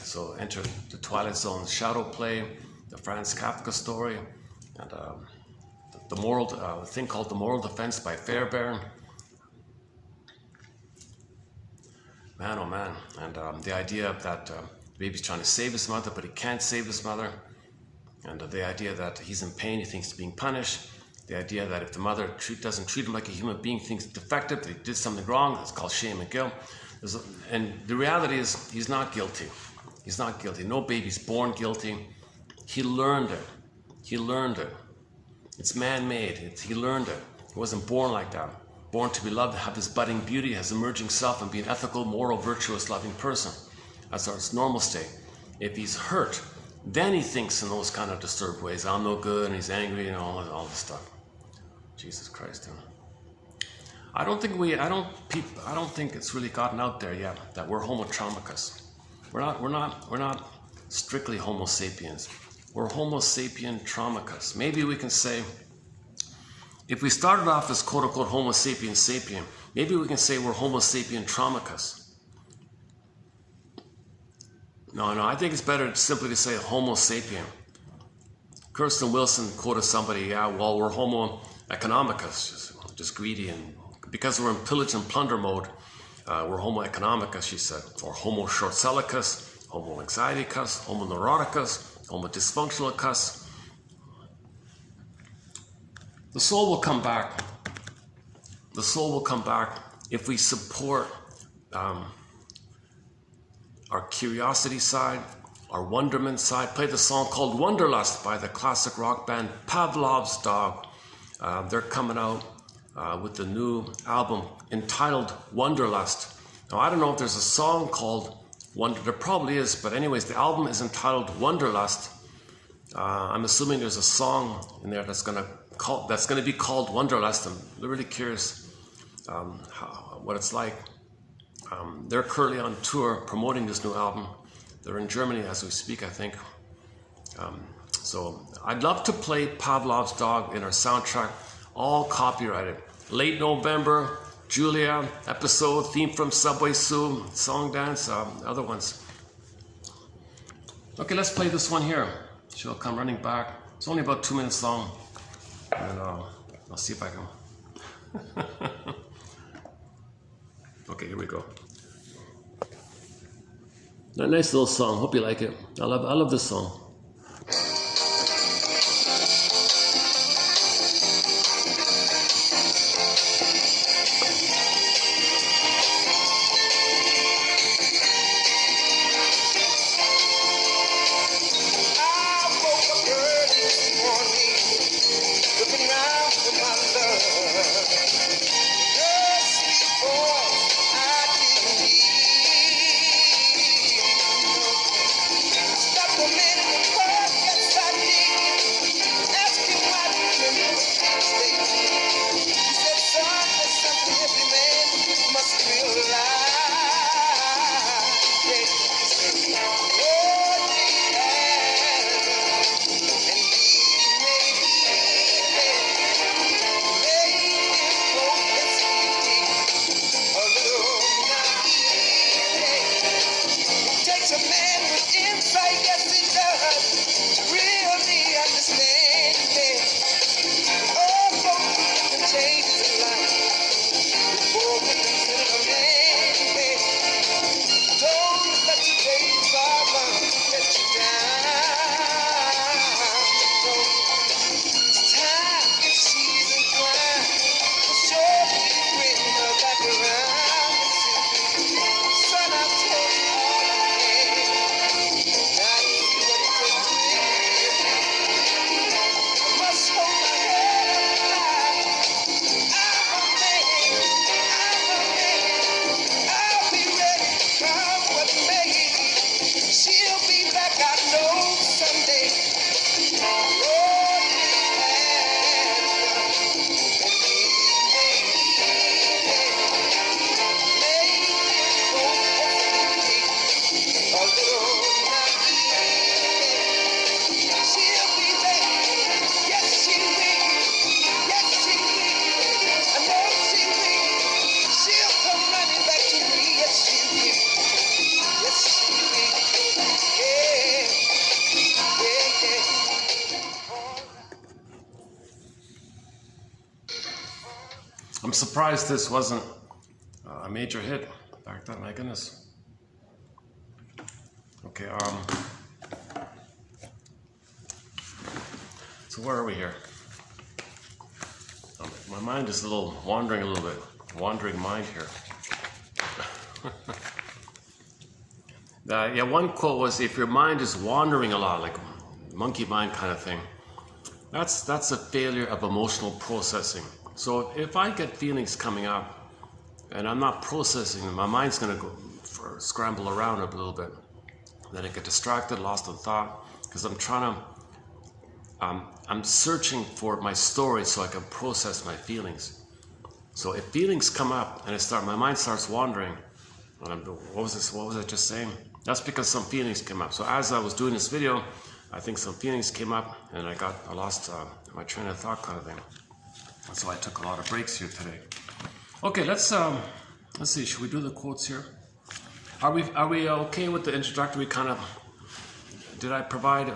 So enter the Twilight Zone shadow play, the Franz Kafka story, and the moral thing called The Moral Defense by Fairbairn. Man, oh man. And the idea that the baby's trying to save his mother, but he can't save his mother. And the idea that he's in pain, he thinks he's being punished. The idea that if the mother doesn't treat him like a human being, thinks it's defective, that he did something wrong, that's called shame and guilt. And the reality is, he's not guilty. He's not guilty. No baby's born guilty. He learned it. He learned it. It's man-made. He learned it. He wasn't born like that. Born to be loved, have this budding beauty, his emerging self, and be an ethical, moral, virtuous, loving person. That's our normal state. If he's hurt, then he thinks in those kind of disturbed ways. I'm no good, and he's angry, and all this stuff. Jesus Christ. I don't think it's really gotten out there yet that we're Homo traumicus. We're not strictly Homo sapiens. We're Homo sapien traumicus. Maybe we can say, if we started off as quote unquote Homo sapien sapien, maybe we can say we're Homo sapien traumicus. No, I think it's better simply to say Homo sapien. Kirsten Wilson quoted somebody, yeah, well, we're Homo economicus, just greedy, and because we're in pillage and plunder mode, we're Homo economicus, she said, or Homo short-sellicus, Homo anxieticus, Homo neuroticus, Homo dysfunctionalicus. The soul will come back. The soul will come back if we support our curiosity side, our wonderment side. Play the song called Wanderlust by the classic rock band Pavlov's Dog. They're coming out with the new album entitled Wanderlust. Now, I don't know if there's a song called Wonder. There probably is, but anyways, the album is entitled Wanderlust. I'm assuming there's a song in there that's going to be called Wanderlust. I'm really curious what it's like. They're currently on tour promoting this new album. They're in Germany as we speak, I think. So I'd love to play Pavlov's Dog in our soundtrack, all copyrighted. Late November, Julia, episode, theme from Subway Sue, song dance, other ones. Okay, let's play this one here. She'll come running back. It's only about 2 minutes long. And I'll see if I can. Okay, here we go. A nice little song. Hope you like it. I love this song. I'm surprised this wasn't a major hit back then, my goodness. Okay, so where are we here? My mind is wandering a little bit. Wandering mind here. Yeah, one quote was, if your mind is wandering a lot, like monkey mind kind of thing, that's a failure of emotional processing. So if I get feelings coming up and I'm not processing them, my mind's going to scramble around a little bit. Then I get distracted, lost in thought, because I'm trying to I'm searching for my story so I can process my feelings. So if feelings come up and my mind starts wandering, what was I just saying? That's because some feelings came up. So as I was doing this video, I think some feelings came up and I lost my train of thought kind of thing. That's why I took a lot of breaks here today. Okay, let's see, should we do the quotes here? Are we okay with the introductory kind of, did I provide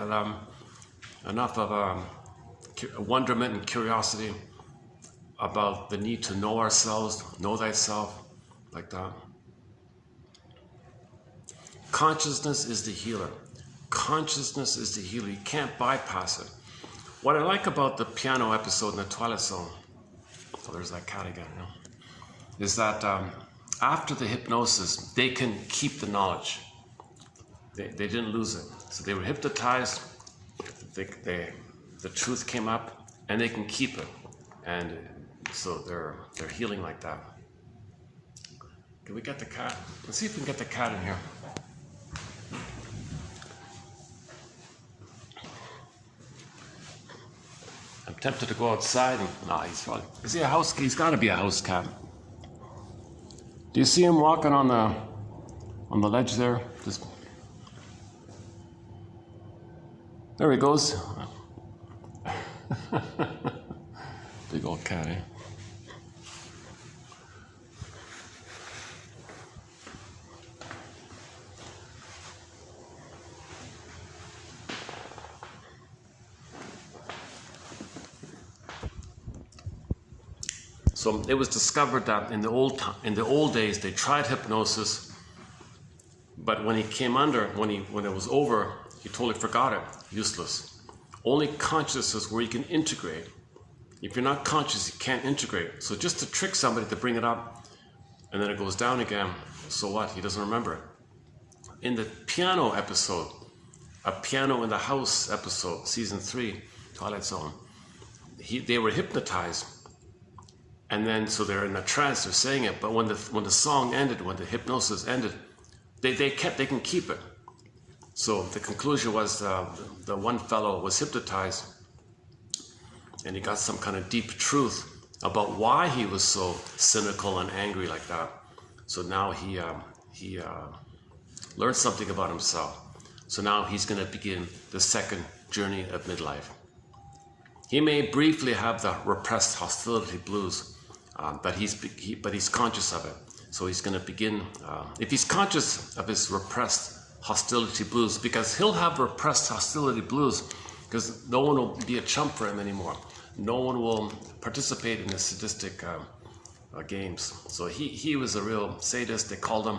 enough of wonderment and curiosity about the need to know ourselves, know thyself, like that? Consciousness is the healer. Consciousness is the healer. You can't bypass it. What I like about the piano episode in the Twilight Zone, oh, there's that cat again, you know, is that after the hypnosis, they can keep the knowledge. They didn't lose it. So they were hypnotized, the truth came up, and they can keep it. And so they're healing like that. Can we get the cat? Let's see if we can get the cat in here. I'm tempted to go outside and, is he a house? He's got to be a house cat. Do you see him walking on the ledge there? There he goes. Big old cat, eh? So it was discovered that in the old days they tried hypnosis, but when he came under, when it was over, he totally forgot it. Useless. Only conscious is where you can integrate. If you're not conscious, you can't integrate. So just to trick somebody to bring it up, and then it goes down again. So what? He doesn't remember it. In the piano episode, a piano in the house episode, season 3, Twilight Zone, they were hypnotized. And then, so they're in a trance, they're saying it, but when the song ended, when the hypnosis ended, they can keep it. So the conclusion was the one fellow was hypnotized, and he got some kind of deep truth about why he was so cynical and angry like that. So now he learned something about himself. So now he's going to begin the second journey of midlife. He may briefly have the repressed hostility blues. But he's conscious of it. So he's going to begin, if he's conscious of his repressed hostility blues, because he'll have repressed hostility blues, because no one will be a chump for him anymore. No one will participate in the sadistic games. So he was a real sadist. They called him.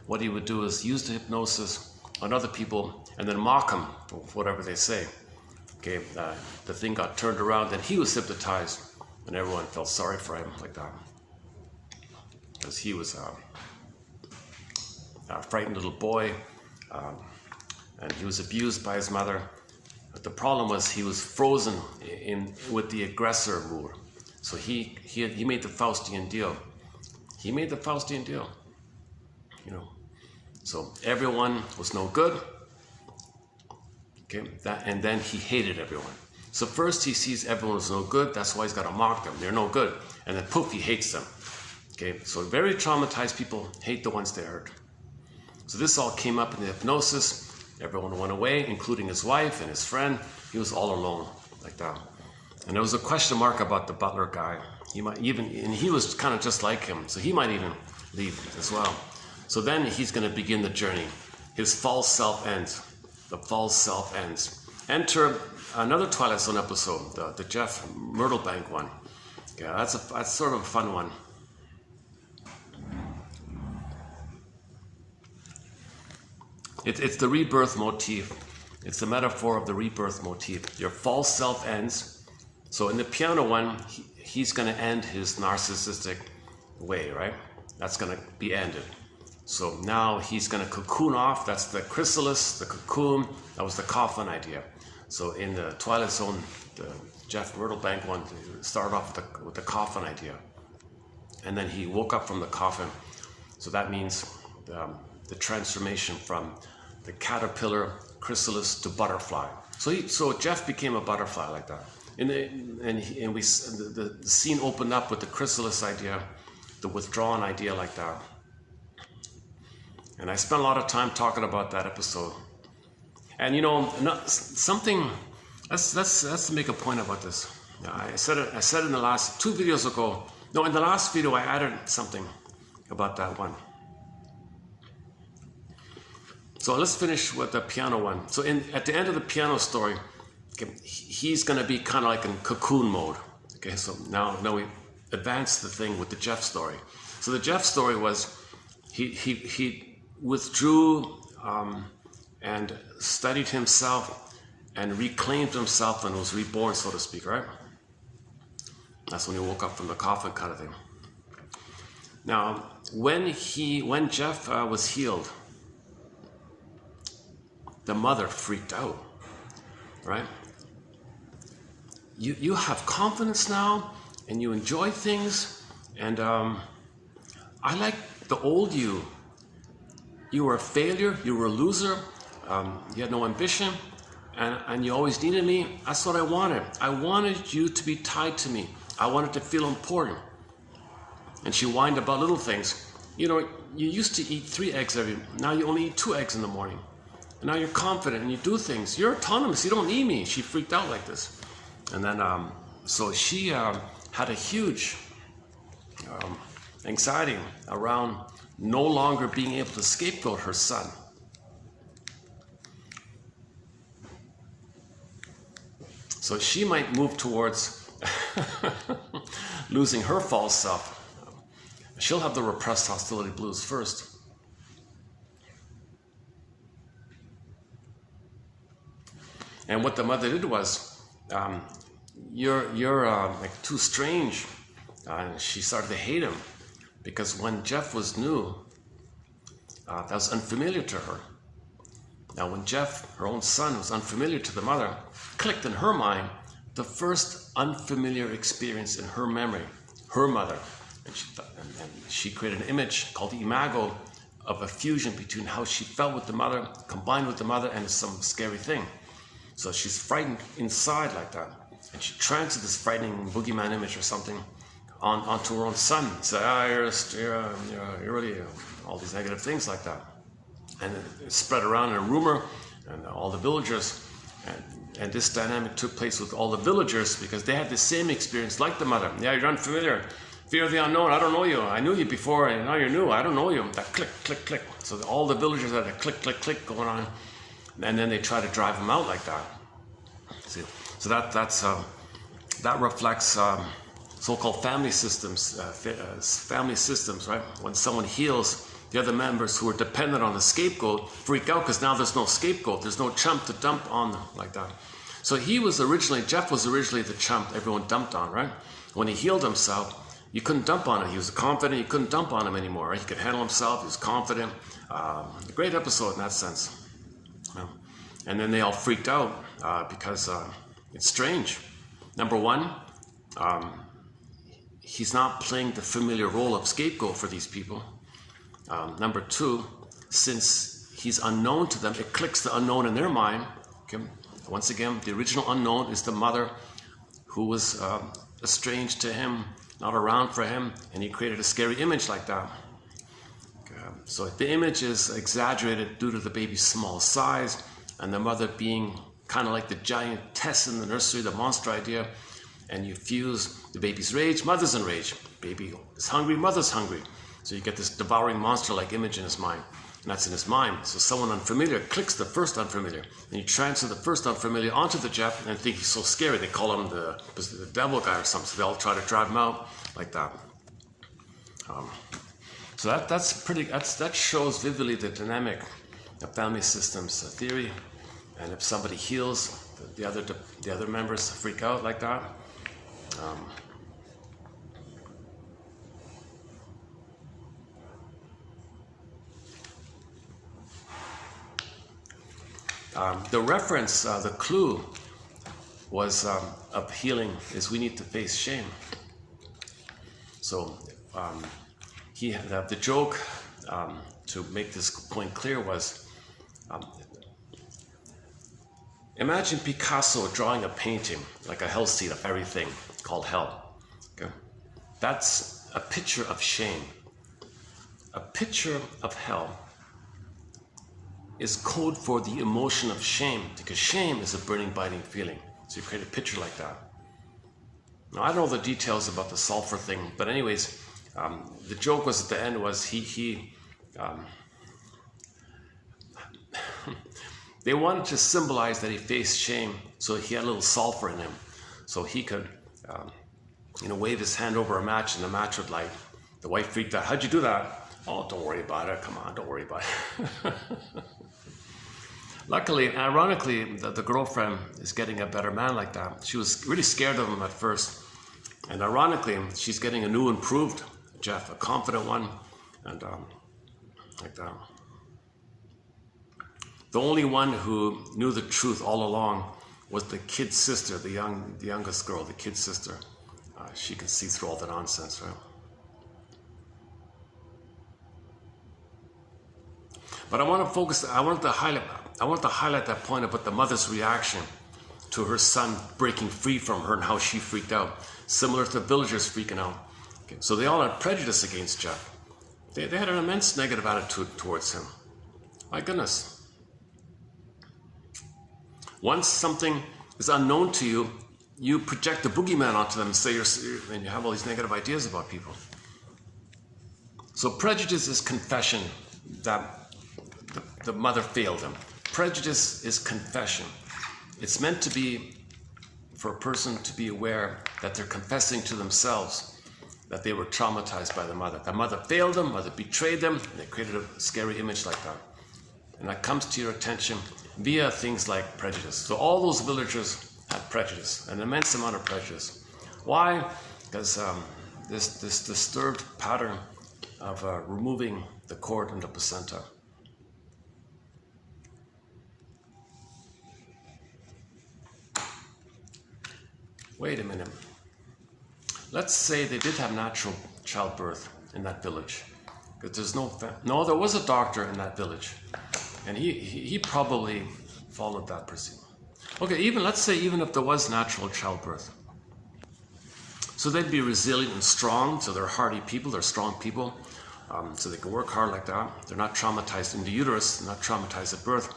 What he would do is use the hypnosis on other people and then mock them for whatever they say. Okay, the thing got turned around and he was hypnotized. And everyone felt sorry for him like that. Because he was a frightened little boy. And he was abused by his mother. But the problem was he was frozen with the aggressor mood. So he made the Faustian deal. He made the Faustian deal. You know. So everyone was no good. Okay, and then he hated everyone. So first he sees everyone is no good, that's why he's got to mock them. They're no good. And then poof, he hates them. Okay, so very traumatized people hate the ones they hurt. So this all came up in the hypnosis. Everyone went away, including his wife and his friend. He was all alone, like that. And there was a question mark about the butler guy. And he was kind of just like him, so he might even leave as well. So then he's going to begin the journey. His false self ends. The false self ends. Enter another Twilight Zone episode, the Jeff Myrtlebank one. Yeah, that's sort of a fun one. It's the rebirth motif. It's the metaphor of the rebirth motif. Your false self ends. So in the piano one, he's going to end his narcissistic way, right? That's going to be ended. So now he's going to cocoon off. That's the chrysalis, the cocoon. That was the coffin idea. So in the Twilight Zone, the Jeff Myrtlebank one started off with the coffin idea. And then he woke up from the coffin. So that means the transformation from the caterpillar chrysalis to butterfly. So Jeff became a butterfly like that. The scene opened up with the chrysalis idea, the withdrawn idea like that. And I spent a lot of time talking about that episode. And you know, let's make a point about this. Yeah, I said it in the last 2 videos ago. No, in the last video I added something about that one. So let's finish with the piano one. So at the end of the piano story, okay, he's going to be kind of like in cocoon mode. Okay, so now we advance the thing with the Jeff story. So the Jeff story was he withdrew and studied himself and reclaimed himself and was reborn, so to speak, right? That's when he woke up from the coffin kind of thing. Now, when Jeff was healed, the mother freaked out, right? You have confidence now, and you enjoy things, and I like the old you. You were a failure, you were a loser, you had no ambition, and you always needed me. That's what I wanted. I wanted you to be tied to me. I wanted to feel important. And she whined about little things. You know, you used to eat 3 eggs now you only eat 2 eggs in the morning. And now you're confident and you do things. You're autonomous, you don't need me. She freaked out like this. And then, so she had a huge anxiety around no longer being able to scapegoat her son. So she might move towards losing her false self. She'll have the repressed hostility blues first. And what the mother did was, you're like too strange. She started to hate him because when Jeff was new, that was unfamiliar to her. Now when Jeff, her own son, was unfamiliar to the mother, clicked in her mind the first unfamiliar experience in her memory, her mother. And she created an image called the imago of a fusion between how she felt with the mother, combined with the mother, and some scary thing. So she's frightened inside like that. And she transferred this frightening boogeyman image or something onto her own son. So, you're really all these negative things like that. And it spread around in a rumor, and all the villagers, and this dynamic took place with all the villagers because they had the same experience like the mother. Yeah, you're unfamiliar. Fear of the unknown. I don't know you. I knew you before, and now you're new. I don't know you. That click, click, click. So all the villagers had a click, click, click going on, and then they try to drive him out like that. See, so that reflects so-called family systems. Family systems, right? When someone heals, the other members who are dependent on the scapegoat freak out because now there's no scapegoat. There's no chump to dump on them like that. So Jeff was originally the chump everyone dumped on, right? When he healed himself, you couldn't dump on him. He was confident. You couldn't dump on him anymore. Right? He could handle himself. He was confident. A great episode in that sense. And then they all freaked out because it's strange. Number one, he's not playing the familiar role of scapegoat for these people. Number two, since he's unknown to them, it clicks the unknown in their mind. Okay? Once again, the original unknown is the mother who was estranged to him, not around for him, and he created a scary image like that. So the image is exaggerated due to the baby's small size and the mother being kind of like the giant Tess in the nursery, the monster idea, and you fuse the baby's rage, mother's enraged. Baby is hungry, mother's hungry. So you get this devouring monster-like image in his mind, and that's in his mind. So someone unfamiliar clicks the first unfamiliar, and you transfer the first unfamiliar onto the Jeff and think he's so scary. They call him the devil guy or something, so they all try to drive him out like that. So that shows vividly the dynamic of family systems theory, and if somebody heals, the other members freak out like that. The reference, the clue was of healing is we need to face shame. So the joke to make this point clear was Imagine Picasso drawing a painting, like a hell scene, a fiery thing called hell. Okay? That's a picture of shame. A picture of hell is code for the emotion of shame, because shame is a burning, biting feeling. So you create a picture like that. Now, I don't know the details about the sulfur thing, but anyways, the joke was at the end was they wanted to symbolize that he faced shame, so he had a little sulfur in him, so he could, wave his hand over a match and the match would light. The wife freaked out. How'd you do that? Oh, don't worry about it. Come on, don't worry about it. Luckily, ironically, the girlfriend is getting a better man like that. She was really scared of him at first. And ironically, she's getting a new, improved Jeff, a confident one, and like that. The only one who knew the truth all along was the kid's sister, the youngest girl, the kid's sister. She can see through all the nonsense, right? But I want to highlight that point about the mother's reaction to her son breaking free from her and how she freaked out, similar to the villagers freaking out. Okay, so they all had prejudice against Jeff. They had an immense negative attitude towards him. My goodness. Once something is unknown to you, you project the boogeyman onto them and say and you have all these negative ideas about people. So prejudice is confession that the mother failed him. Prejudice is confession. It's meant to be for a person to be aware that they're confessing to themselves that they were traumatized by the mother. The mother failed them, mother betrayed them, and they created a scary image like that. And that comes to your attention via things like prejudice. So all those villagers had prejudice, an immense amount of prejudice. Why? Because this disturbed pattern of removing the cord and the placenta. Wait a minute. Let's say they did have natural childbirth in that village. Because there's there was a doctor in that village. And he probably followed that procedure. Okay, let's say even if there was natural childbirth. So they'd be resilient and strong, so they're hardy people, they're strong people. So they can work hard like that. They're not traumatized in the uterus, not traumatized at birth.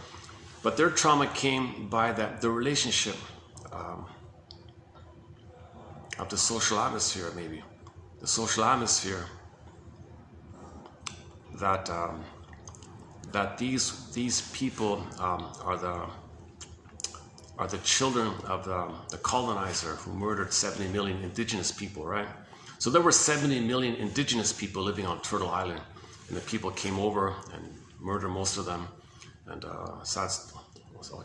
But their trauma came by the relationship of the social atmosphere, maybe. The social atmosphere that these people are the children of the colonizer who murdered 70 million indigenous people, right? So there were 70 million indigenous people living on Turtle Island, and the people came over and murdered most of them. And oh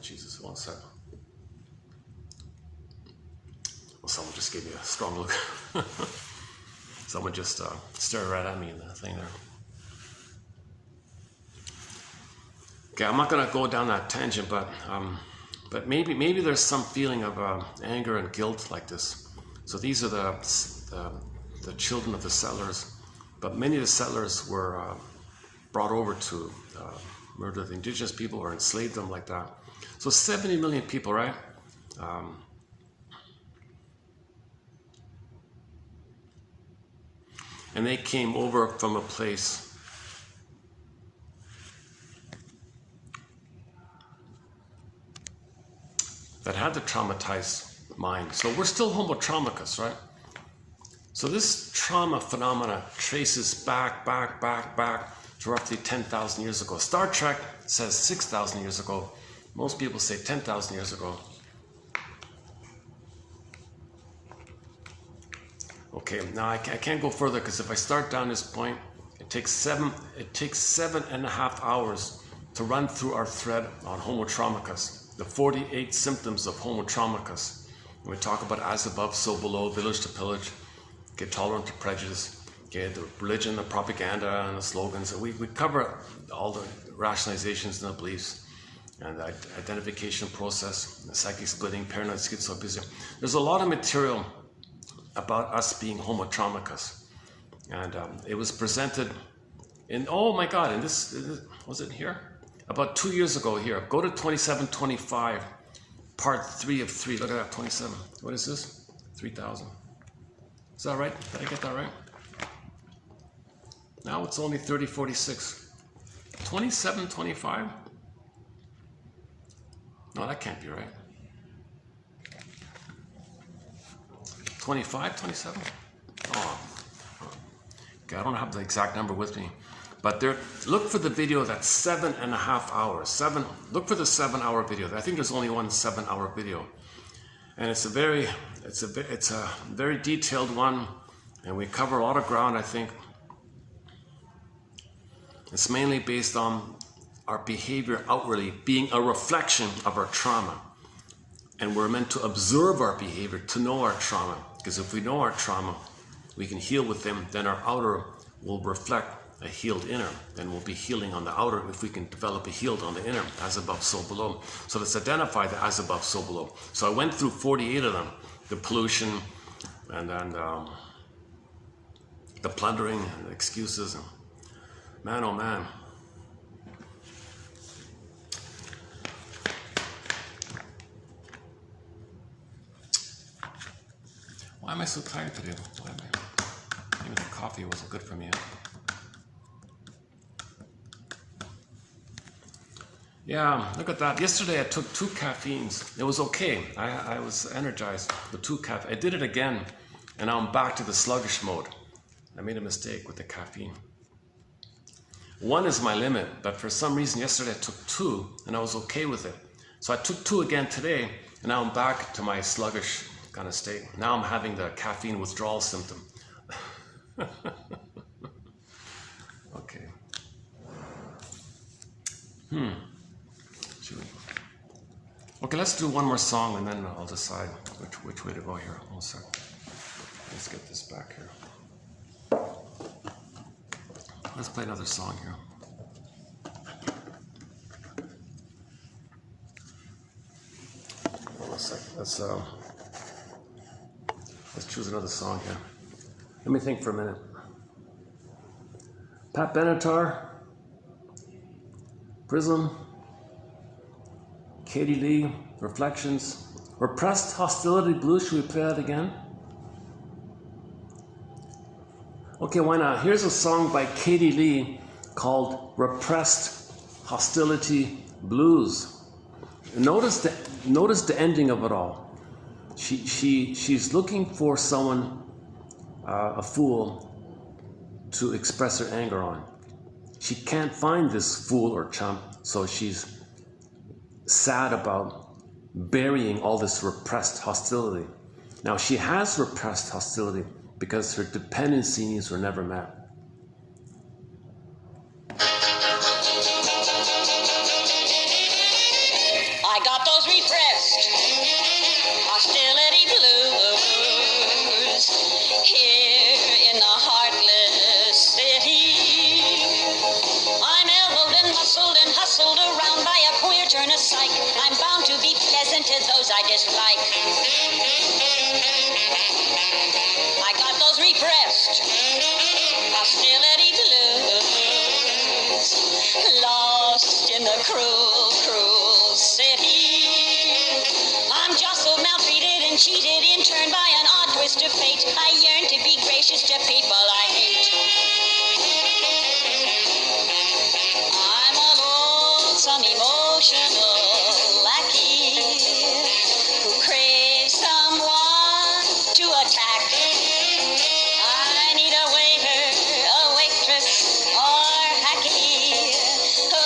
Jesus, one sec. Well, someone just gave me a strong look. Someone just stared right at me in the thing there. Okay, I'm not going to go down that tangent, but maybe there's some feeling of anger and guilt like this. So these are the children of the settlers, but many of the settlers were brought over to murder the indigenous people or enslave them like that. So 70 million people, right? And they came over from a place that had the traumatized mind. So we're still homo traumicus, right? So this trauma phenomena traces back to roughly 10,000 years ago. Star Trek says 6,000 years ago. Most people say 10,000 years ago. Okay, now I can't go further because if I start down this point, it takes 7.5 hours to run through our thread on homo traumicus, the 48 symptoms of homo traumicus. And we talk about as above, so below, village to pillage, get tolerant to prejudice, okay, the religion, the propaganda, and the slogans. We cover all the rationalizations and the beliefs, and the identification process, the psychic splitting, paranoid schizophrenia. There's a lot of material about us being homo traumicus, and it was presented in, oh my God, and this was it here? About 2 years ago here. Go to 2725 part 3 of 3. Look at that, 27. What is this? 3,000. Is that right? Did I get that right? Now it's only 3046. 27, 25? No, that can't be right. 25, 27? Oh. Okay, I don't have the exact number with me. But there, look for the video that's 7.5 hours. Look for the 7-hour video. I think there's only one 7-hour video. And it's a very detailed one, and we cover a lot of ground, I think. It's mainly based on our behavior outwardly being a reflection of our trauma. And we're meant to observe our behavior to know our trauma. Because if we know our trauma, we can heal with them, then our outer will reflect a healed inner. And we'll be healing on the outer if we can develop a healed on the inner, as above, so below. So let's identify the as above, so below. So I went through 48 of them. The pollution, and then the plundering, and the excuses. And man, oh man. Why am I so tired today? Maybe the coffee wasn't good for me. Yeah, look at that. Yesterday I took 2 caffeines. It was okay. I was energized with 2 caffeine. I did it again, and now I'm back to the sluggish mode. I made a mistake with the caffeine. 1 is my limit, but for some reason yesterday I took 2, and I was okay with it. So I took 2 again today, and now I'm back to my sluggish kind of state. Now I'm having the caffeine withdrawal symptom. Okay. Okay, let's do one more song and then I'll decide which way to go here. 1 sec. Let's get this back here. Let's play another song here. Hold on a sec. Let's choose another song here. Let me think for a minute. Pat Benatar, Prism, Katie Lee, Reflections, Repressed Hostility Blues. Should we play that again? Okay, why not? Here's a song by Katie Lee called Repressed Hostility Blues. Notice the ending of it all. She's looking for someone, a fool, to express her anger on. She can't find this fool or chump, so she's sad about burying all this repressed hostility. Now, she has repressed hostility because her dependency needs were never met. I got those repressed hostility blues here in the heartless city. I'm elbowed and muscled and hustled around by a queer turn of psych. I'm bound to be pleasant to those I dislike. I got those repressed hostility blues, lost in the cruel, cruel city. I'm jostled, maltreated, and cheated in turn by an odd twist of fate. I yearn to be gracious to people I hate. I'm a lonesome, emotional lackey who craves someone to attack. I need a waiter, a waitress, or hacky who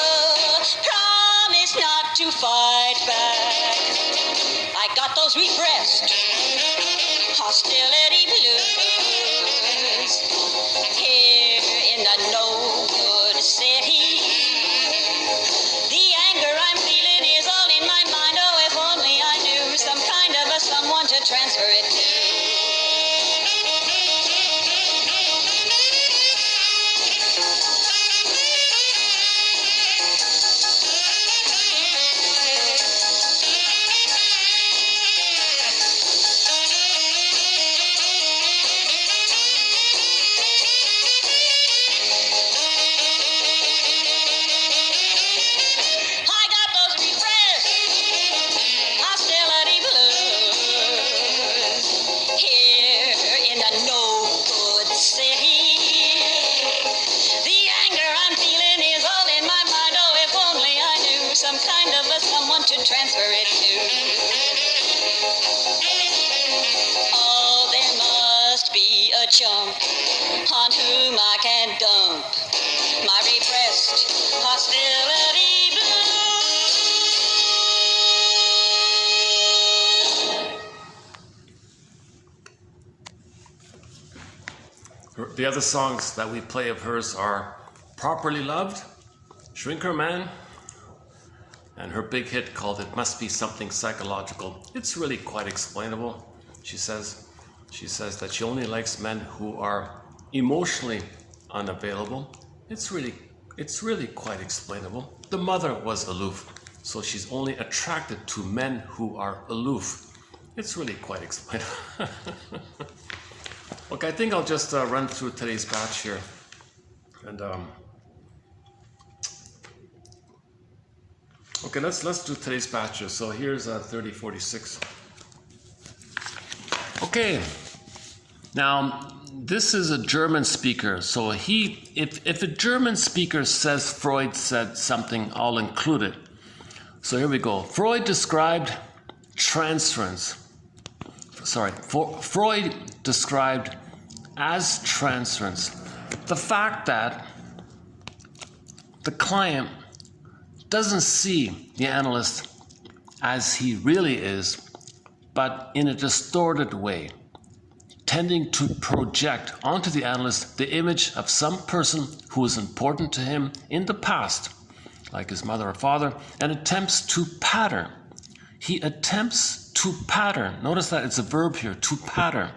promise not to fight back. I got those repressed hostility blues here in the no-good city. The anger I'm feeling is all in my mind. Oh, if only I knew some kind of a someone to transfer it to. a chump on whom I can dump my repressed hostility blues. The other songs that we play of hers are Properly Loved, Shrinker Man, and her big hit called It Must Be Something Psychological. It's really quite explainable. She says that she only likes men who are emotionally unavailable. It's really quite explainable. The mother was aloof, so she's only attracted to men who are aloof. It's really quite explainable. Okay, I think I'll just run through today's batch here, and okay, let's do today's batch here. So here's 3046. Okay, now this is a German speaker, so if a German speaker says Freud said something, I'll include it. So here we go. Freud described transference. Freud described as transference the fact that the client doesn't see the analyst as he really is, but in a distorted way, tending to project onto the analyst the image of some person who is important to him in the past, like his mother or father, and attempts to pattern. He attempts to pattern. Notice that it's a verb here, to pattern.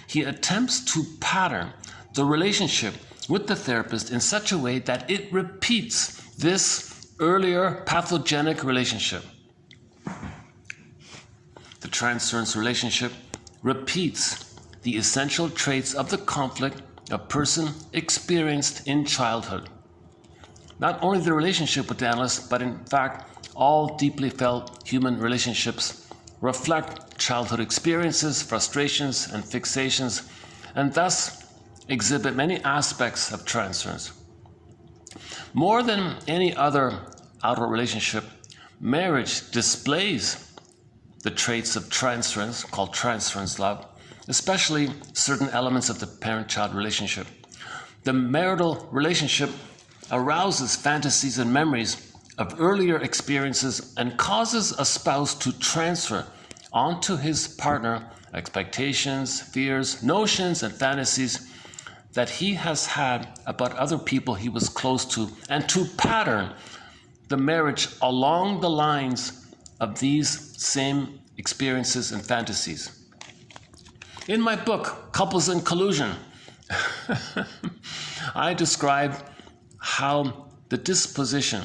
He attempts to pattern the relationship with the therapist in such a way that it repeats this earlier pathogenic relationship. The transference relationship repeats the essential traits of the conflict a person experienced in childhood. Not only the relationship with the analyst, but in fact, all deeply felt human relationships reflect childhood experiences, frustrations, and fixations, and thus exhibit many aspects of transference. More than any other outer relationship, marriage displays the traits of transference, called transference love, especially certain elements of the parent-child relationship. The marital relationship arouses fantasies and memories of earlier experiences and causes a spouse to transfer onto his partner expectations, fears, notions, and fantasies that he has had about other people he was close to, and to pattern the marriage along the lines of these same experiences and fantasies. In my book, Couples in Collusion, I describe how the disposition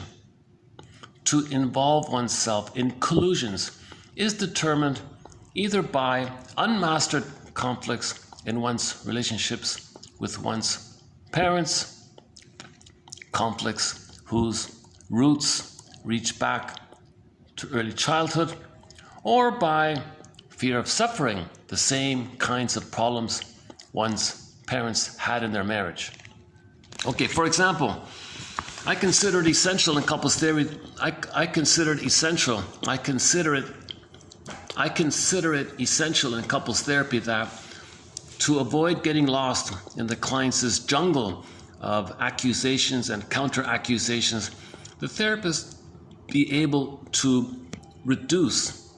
to involve oneself in collusions is determined either by unmastered conflicts in one's relationships with one's parents, conflicts whose roots reach back to early childhood, or by fear of suffering the same kinds of problems one's parents had in their marriage. Okay, for example, I consider it essential in couples theory. I consider it essential in couples therapy that to avoid getting lost in the client's jungle of accusations and counter-accusations, the therapist be able to reduce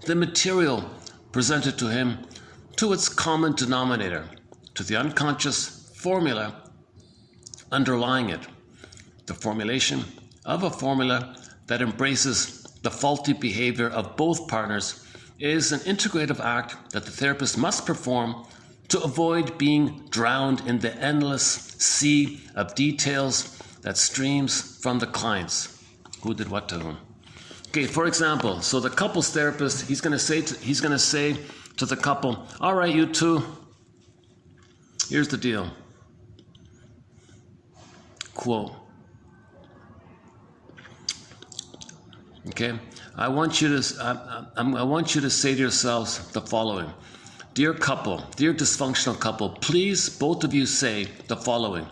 the material presented to him to its common denominator, to the unconscious formula underlying it. The formulation of a formula that embraces the faulty behavior of both partners is an integrative act that the therapist must perform to avoid being drowned in the endless sea of details that streams from the clients. Who did what to whom? Okay, for example, so the couples therapist, he's going to say to the couple, all right, you two, here's the deal. Quote. Okay, I want you to say to yourselves the following. Dear couple, dear dysfunctional couple, please, both of you say the following.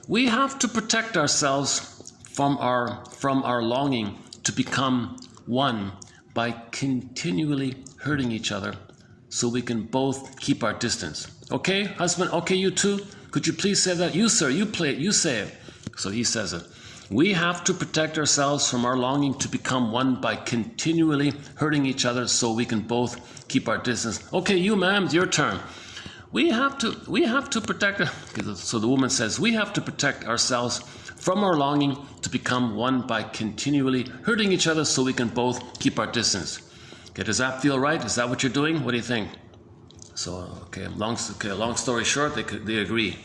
We have to protect ourselves from our longing to become one by continually hurting each other so we can both keep our distance. Okay, husband, okay, you too. Could you please say that? You, sir, you play it, you say it. So he says it. We have to protect ourselves from our longing to become one by continually hurting each other so we can both keep our distance. Okay, you, ma'am, it's your turn. We have to protect. So the woman says, we have to protect ourselves from our longing to become one by continually hurting each other so we can both keep our distance. Okay, does that feel right? Is that what you're doing? What do you think? So, long story short, they agree.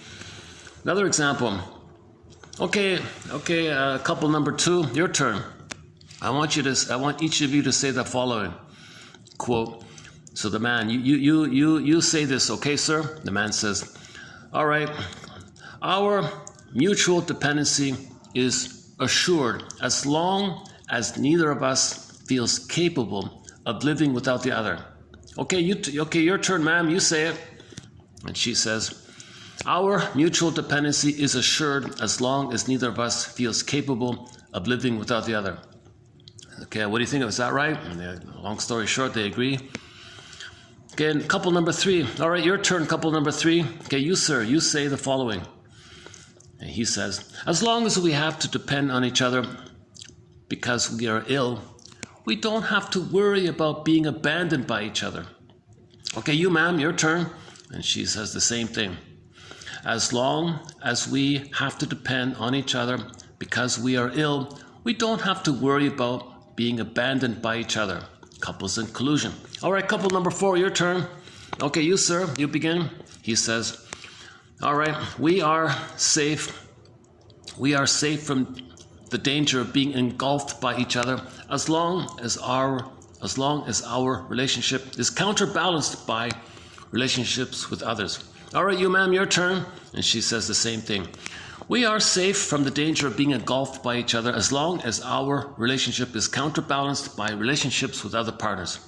Another example. Okay, couple number 2, your turn. I want each of you to say the following quote. So the man, you say this, okay, sir? The man says, all right, our mutual dependency is assured as long as neither of us feels capable of living without the other. Okay, your turn, ma'am, you say it. And she says, our mutual dependency is assured as long as neither of us feels capable of living without the other. Okay, what do you think of? Is that right? And long story short, they agree. Okay, couple number 3. All right, your turn, couple number 3. Okay, you, sir, you say the following. And he says, as long as we have to depend on each other because we are ill, we don't have to worry about being abandoned by each other. Okay, you, ma'am, your turn. And she says the same thing. As long as we have to depend on each other because we are ill, we don't have to worry about being abandoned by each other. Couples in collusion. All right, couple number 4, your turn. Okay, you, sir, you begin. He says, all right, we are safe from the danger of being engulfed by each other as long as our relationship is counterbalanced by relationships with others. All right, you, ma'am, your turn. And she says the same thing. We are safe from the danger of being engulfed by each other as long as our relationship is counterbalanced by relationships with other partners.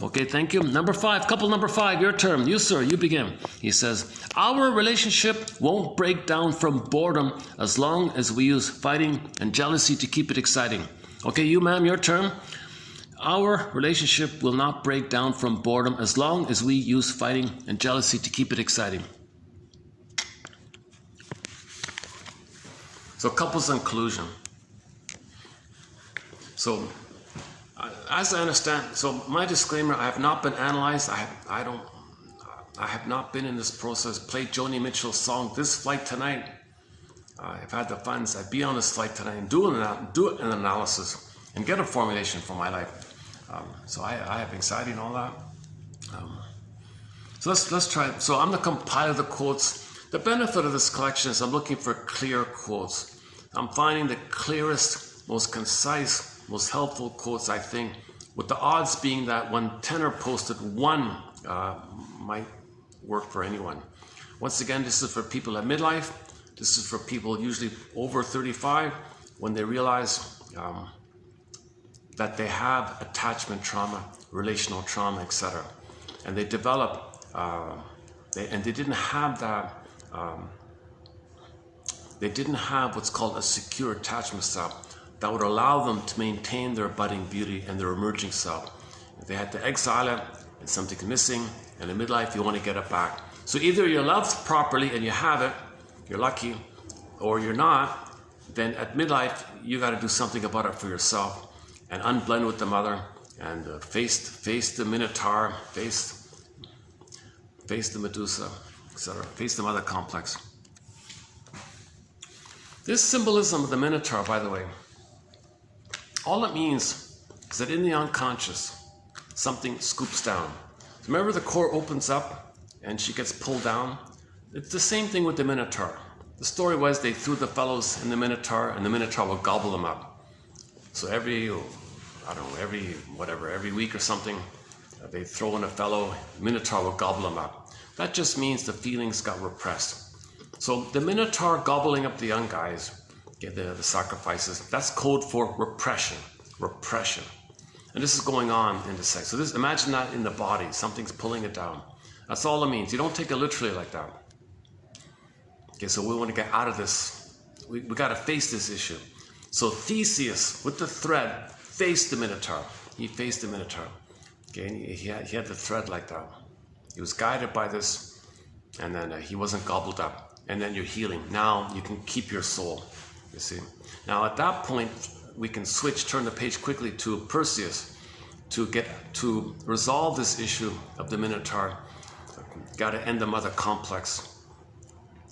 Okay, thank you. Number 5, couple number 5, your turn. You, sir, you begin. He says, our relationship won't break down from boredom as long as we use fighting and jealousy to keep it exciting. Okay, you, ma'am, your turn. Our relationship will not break down from boredom as long as we use fighting and jealousy to keep it exciting. So couples in collusion. So as I understand, so my disclaimer, I have not been analyzed. I have not been in this process. Played Joni Mitchell's song, This Flight Tonight. If I had the funds, I'd be on this flight tonight and do an analysis and get a formulation for my life. So I have anxiety and all that. So let's try it. So I'm going to compile the quotes. The benefit of this collection is I'm looking for clear quotes. I'm finding the clearest, most concise, most helpful quotes, I think, with the odds being that when Tenor posted one might work for anyone. Once again, this is for people at midlife. This is for people usually over 35 when they realize that they have attachment trauma, relational trauma, etc. And they develop, and they didn't have that, they didn't have what's called a secure attachment style that would allow them to maintain their budding beauty and their emerging self. If they had to exile it and something's missing, and in midlife you want to get it back. So either you're loved properly and you have it, you're lucky, or you're not, then at midlife you got to do something about it for yourself and unblend with the mother and face the Minotaur, face the Medusa, etc. Face the mother complex. This symbolism of the Minotaur, by the way, all it means is that in the unconscious, something scoops down. So remember the core opens up and she gets pulled down? It's the same thing with the Minotaur. The story was they threw the fellows in the Minotaur and the Minotaur would gobble them up. So every week or something, they throw in a fellow, Minotaur will gobble them up. That just means the feelings got repressed. So the Minotaur gobbling up the young guys, the sacrifices, that's code for repression. And this is going on in the sex. So imagine that in the body, something's pulling it down. That's all it means. You don't take it literally like that. Okay, so we want to get out of this. We got to face this issue. So Theseus, with the thread, faced the Minotaur. He faced the Minotaur. Okay, and he had the thread like that. He was guided by this and then he wasn't gobbled up, and then you're healing. Now you can keep your soul, you see. Now at that point, we can turn the page quickly to Perseus to resolve this issue of the Minotaur. Got to end the mother complex,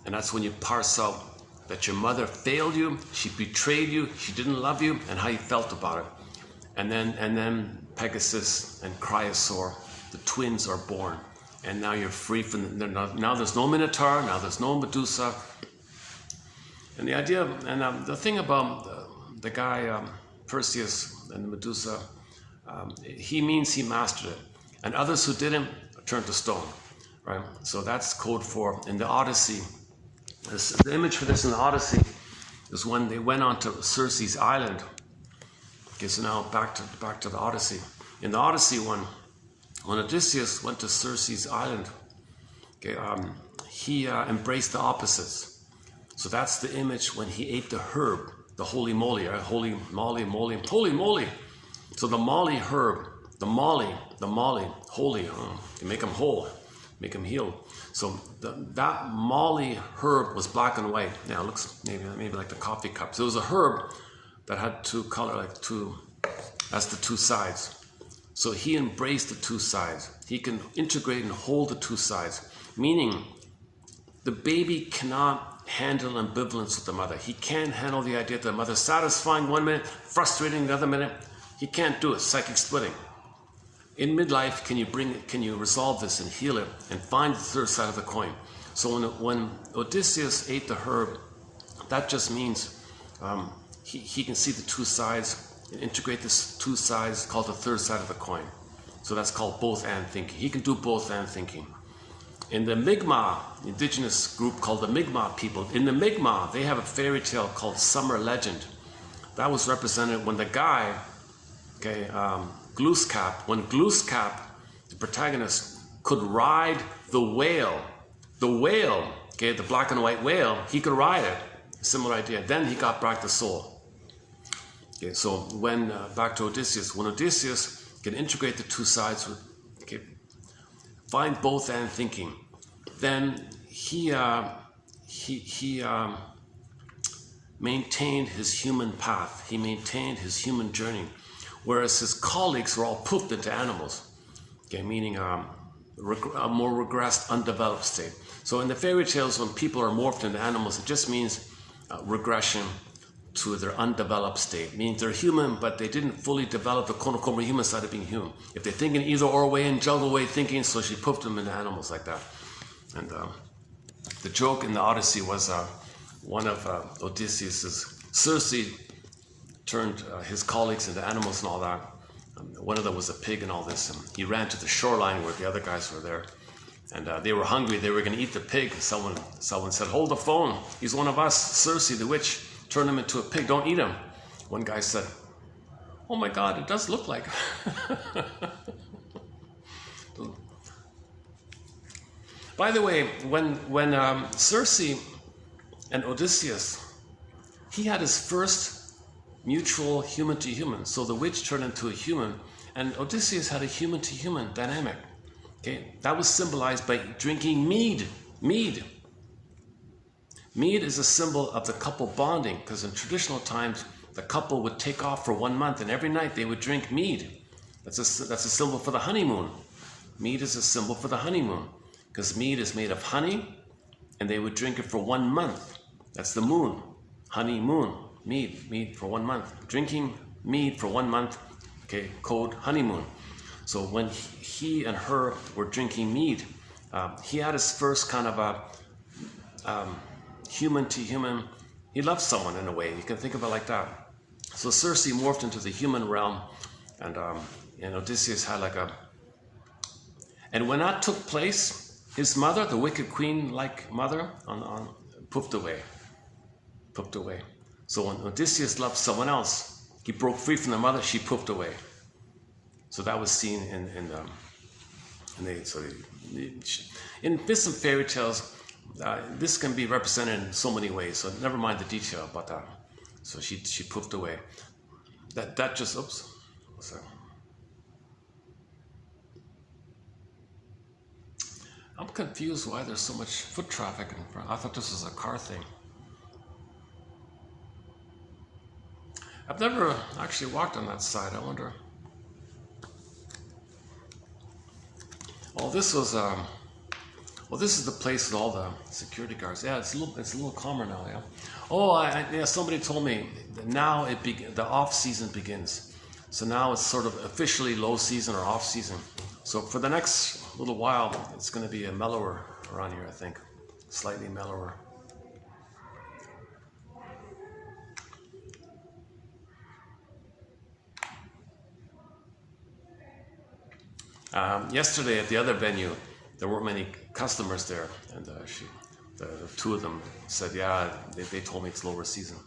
and that's when you parse out that your mother failed you, she betrayed you, she didn't love you, and how you felt about it. And then Pegasus and Cryosaur, the twins, are born, and now you're free from now there's no Minotaur, now there's no Medusa. And the idea, and the thing about the guy Perseus and the Medusa, he means he mastered it, and others who didn't turned to stone, right? So that's code for, in the Odyssey, the image for this in the Odyssey is when they went on to Circe's island. Okay, so now back to the Odyssey. In the Odyssey, when Odysseus went to Circe's island, okay, he embraced the opposites. So that's the image when he ate the herb, the holy moly, right? Holy moly. So the moly herb, the moly, holy, you make him whole, make him heal. So that moly herb was black and white. Now it looks maybe like the coffee cup. So it was a herb that had two color, that's the two sides. So he embraced the two sides. He can integrate and hold the two sides, meaning the baby cannot handle ambivalence with the mother. He can't handle the idea that the mother's satisfying one minute, frustrating the other minute. He can't do it, psychic splitting. In midlife, can you resolve this and heal it and find the third side of the coin? So when Odysseus ate the herb, that just means he can see the two sides and integrate this two sides called the third side of the coin. So that's called both and thinking. He can do both and thinking. In the Mi'kmaq, indigenous group called the Mi'kmaq people, in the Mi'kmaq, they have a fairy tale called Summer Legend. That was represented when the guy, Glooskap, when Glooskap, the protagonist, could ride the whale, the black and white whale, he could ride it. Similar idea. Then he got back the soul. Okay, so when back to Odysseus, when Odysseus can integrate the two sides, find both and thinking, then he maintained his human path. He maintained his human journey. Whereas his colleagues were all poofed into animals, meaning a more regressed, undeveloped state. So in the fairy tales, when people are morphed into animals, it just means regression to their undeveloped state, meaning they're human, but they didn't fully develop the quote-unquote human side of being human. If they think in either or way, in juggle way thinking, so she poofed them into animals like that. And the joke in the Odyssey was one of Odysseus's, Circe turned his colleagues into animals and all that. One of them was a pig and all this, and he ran to the shoreline where the other guys were there, and they were hungry. They were going to eat the pig. Someone said, "Hold the phone. He's one of us. Circe, the witch, turned him into a pig. Don't eat him." One guy said, "Oh my God, it does look like." By the way, when Circe and Odysseus, he had his first mutual human to human. So the witch turned into a human, and Odysseus had a human to human dynamic. Okay, that was symbolized by drinking mead. Mead is a symbol of the couple bonding, because in traditional times the couple would take off for 1 month, and every night they would drink mead. That's a symbol for the honeymoon. Mead is a symbol for the honeymoon, because mead is made of honey, and they would drink it for 1 month. That's the moon, honeymoon. Mead for 1 month. Drinking mead for 1 month, code honeymoon. So when he and her were drinking mead, he had his first kind of a human to human. He loved someone in a way. You can think of it like that. So Circe morphed into the human realm, and Odysseus had and when that took place, his mother, the wicked queen-like mother, poofed away. So when Odysseus loved someone else, he broke free from the mother, she poofed away. So that was seen in some fairy tales. This can be represented in so many ways, so never mind the detail about that. So she poofed away. That just, oops. Sorry. I'm confused why there's so much foot traffic in front. I thought this was a car thing. I've never actually walked on that side. I wonder. Oh, this was well, this is the place with all the security guards. Yeah, it's a little calmer now. Yeah. Oh, yeah. Somebody told me that now the off season begins. So now it's sort of officially low season or off season. So for the next little while, it's going to be a mellower around here, I think, slightly mellower. Yesterday at the other venue, there weren't many customers there, and the two of them said, yeah, they told me it's lower season.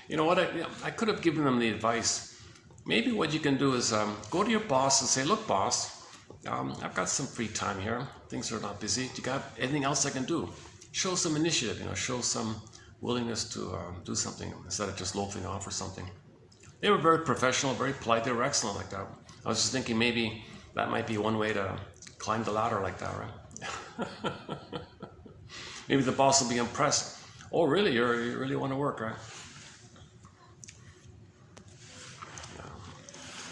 You know what, I could have given them the advice. Maybe what you can do is go to your boss and say, look, boss, I've got some free time here. Things are not busy. Do you got anything else I can do? Show some initiative, show some willingness to do something instead of just loafing off or something. They were very professional, very polite. They were excellent like that. I was just thinking maybe that might be one way to climb the ladder like that, right? Maybe the boss will be impressed. Oh, really? You really want to work, right?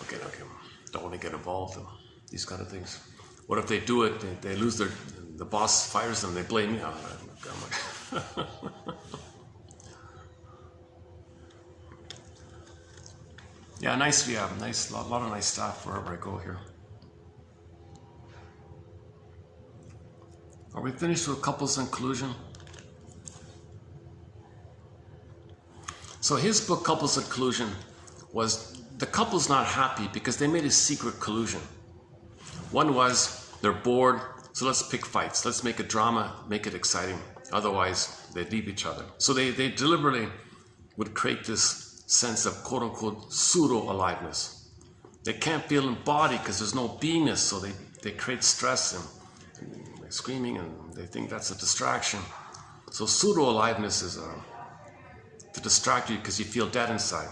Okay. Don't want to get involved in these kind of things. What if they do it? They lose the boss fires them. They blame me. Yeah, nice. We have a lot of nice staff wherever I go here. Are we finished with couples and collusion? So his book, Couples and Collusion, was the couple's not happy because they made a secret collusion. One was they're bored, so let's pick fights. Let's make a drama, make it exciting. Otherwise, they'd leave each other. So they deliberately would create this sense of quote-unquote pseudo-aliveness. They can't feel embodied because there's no beingness, so they create stress and screaming, and they think that's a distraction. So pseudo-aliveness is to distract you because you feel dead inside,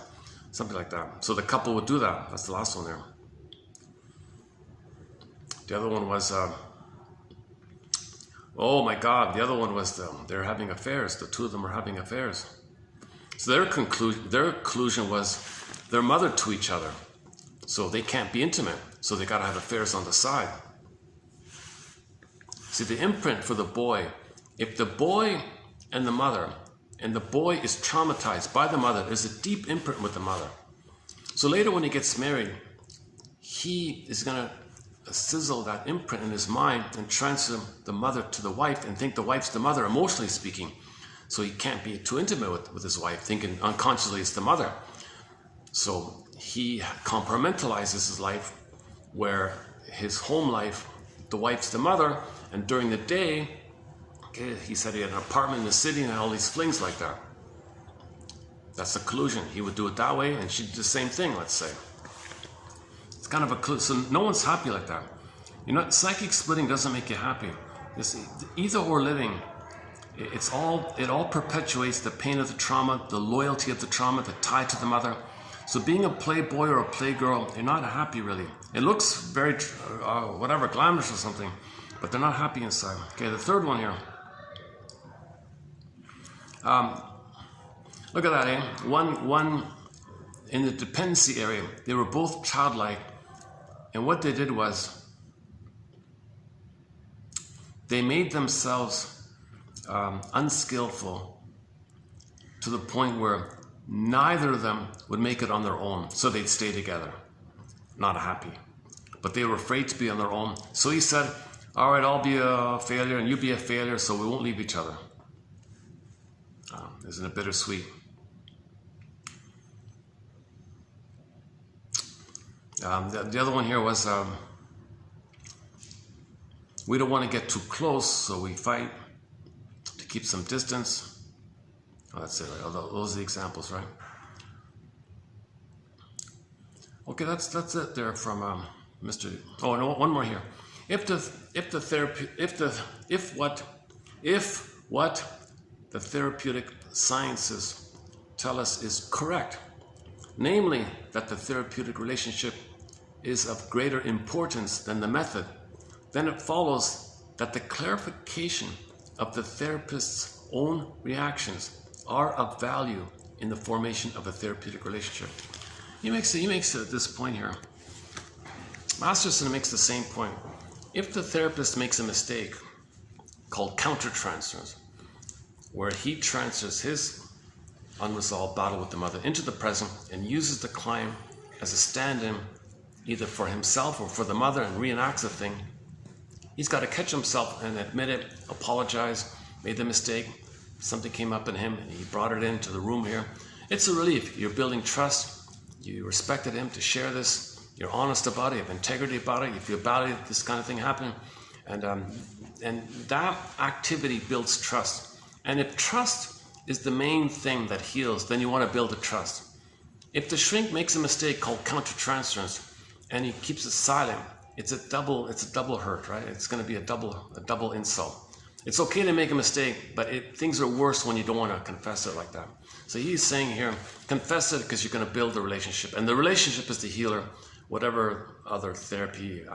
something like that. So the couple would do that. That's the last one there. The other one was, oh my God, the other one was they're having affairs. The two of them are having affairs. So their conclusion was they're mother to each other. So they can't be intimate. So they got to have affairs on the side. See, the imprint for the boy, if the boy and the mother, and the boy is traumatized by the mother, there's a deep imprint with the mother. So later when he gets married, he is going to sizzle that imprint in his mind and transfer the mother to the wife and think the wife's the mother, emotionally speaking. So he can't be too intimate with his wife, thinking unconsciously it's the mother. So he compartmentalizes his life, where his home life, the wife's the mother, and during the day, he said he had an apartment in the city and all these flings like that. That's a collusion. He would do it that way, and she'd do the same thing, let's say. It's kind of a collusion. So no one's happy like that. Psychic splitting doesn't make you happy. This either or living, it all perpetuates the pain of the trauma, the loyalty of the trauma, the tie to the mother. So being a playboy or a playgirl, you're not happy really. It looks very, glamorous or something, but they're not happy inside. Okay, the third one here. Look at that, eh? One in the dependency area, they were both childlike, and what they did was they made themselves unskillful to the point where neither of them would make it on their own, so they'd stay together, not happy. But they were afraid to be on their own, so he said, all right, I'll be a failure and you be a failure, so we won't leave each other. Isn't it bittersweet? The other one here was, we don't want to get too close, so we fight to keep some distance. Oh, that's it, right? Those are the examples, right? Okay, that's it there from Mr. Oh, no, one more here. If what the therapeutic sciences tell us is correct, namely that the therapeutic relationship is of greater importance than the method, then it follows that the clarification of the therapist's own reactions are of value in the formation of a therapeutic relationship. He makes this point here. Masterson makes the same point. If the therapist makes a mistake called countertransference, where he transfers his unresolved battle with the mother into the present and uses the client as a stand-in either for himself or for the mother and reenacts the thing, he's got to catch himself and admit it, apologize, made the mistake, something came up in him and he brought it into the room here. It's a relief. You're building trust. You respected him to share this. You're honest about it. You have integrity about it. You feel badly that this kind of thing happened. And that activity builds trust. And if trust is the main thing that heals, then you want to build a trust. If the shrink makes a mistake called countertransference and he keeps it silent, it's a double hurt, right? It's going to be a double insult. It's okay to make a mistake, but things are worse when you don't want to confess it like that. So he's saying here, confess it because you're going to build a relationship. And the relationship is the healer. Whatever other theory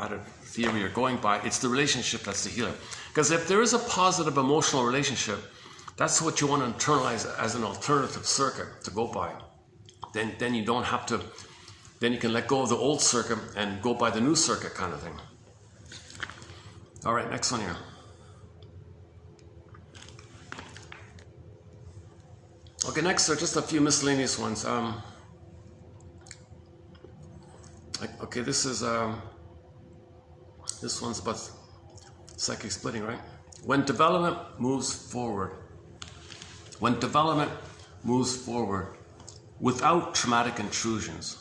you're going by, it's the relationship that's the healer. Because if there is a positive emotional relationship, that's what you want to internalize as an alternative circuit to go by. Then you don't have to, then you can let go of the old circuit and go by the new circuit kind of thing. All right, next one here. Okay, next are just a few miscellaneous ones. Okay, this one's about psychic splitting, right? When development moves forward without traumatic intrusions,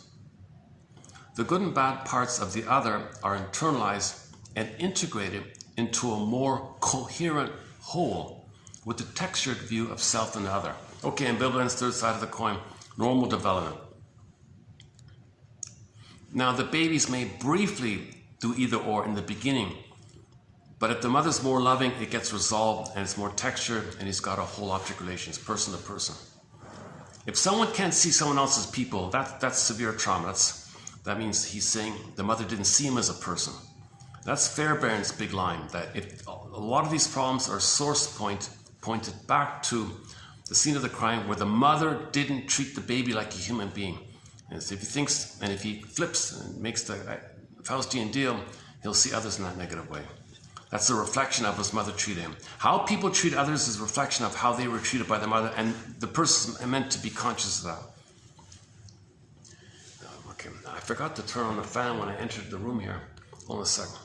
the good and bad parts of the other are internalized and integrated into a more coherent whole with the textured view of self and the other. Okay, ambivalence, third side of the coin, normal development. Now, the babies may briefly do either or in the beginning, but if the mother's more loving, it gets resolved and it's more textured and he's got a whole object relations, person to person. If someone can't see someone else as people, that's severe trauma. That means he's saying the mother didn't see him as a person. That's Fairbairn's big line, that if a lot of these problems are pointed back to the scene of the crime where the mother didn't treat the baby like a human being. And so if he thinks, and if he flips and makes the Faustian deal, he'll see others in that negative way. That's a reflection of his mother treated him. How people treat others is a reflection of how they were treated by their mother, and the person is meant to be conscious of that. Okay, I forgot to turn on the fan when I entered the room here. Hold on a second.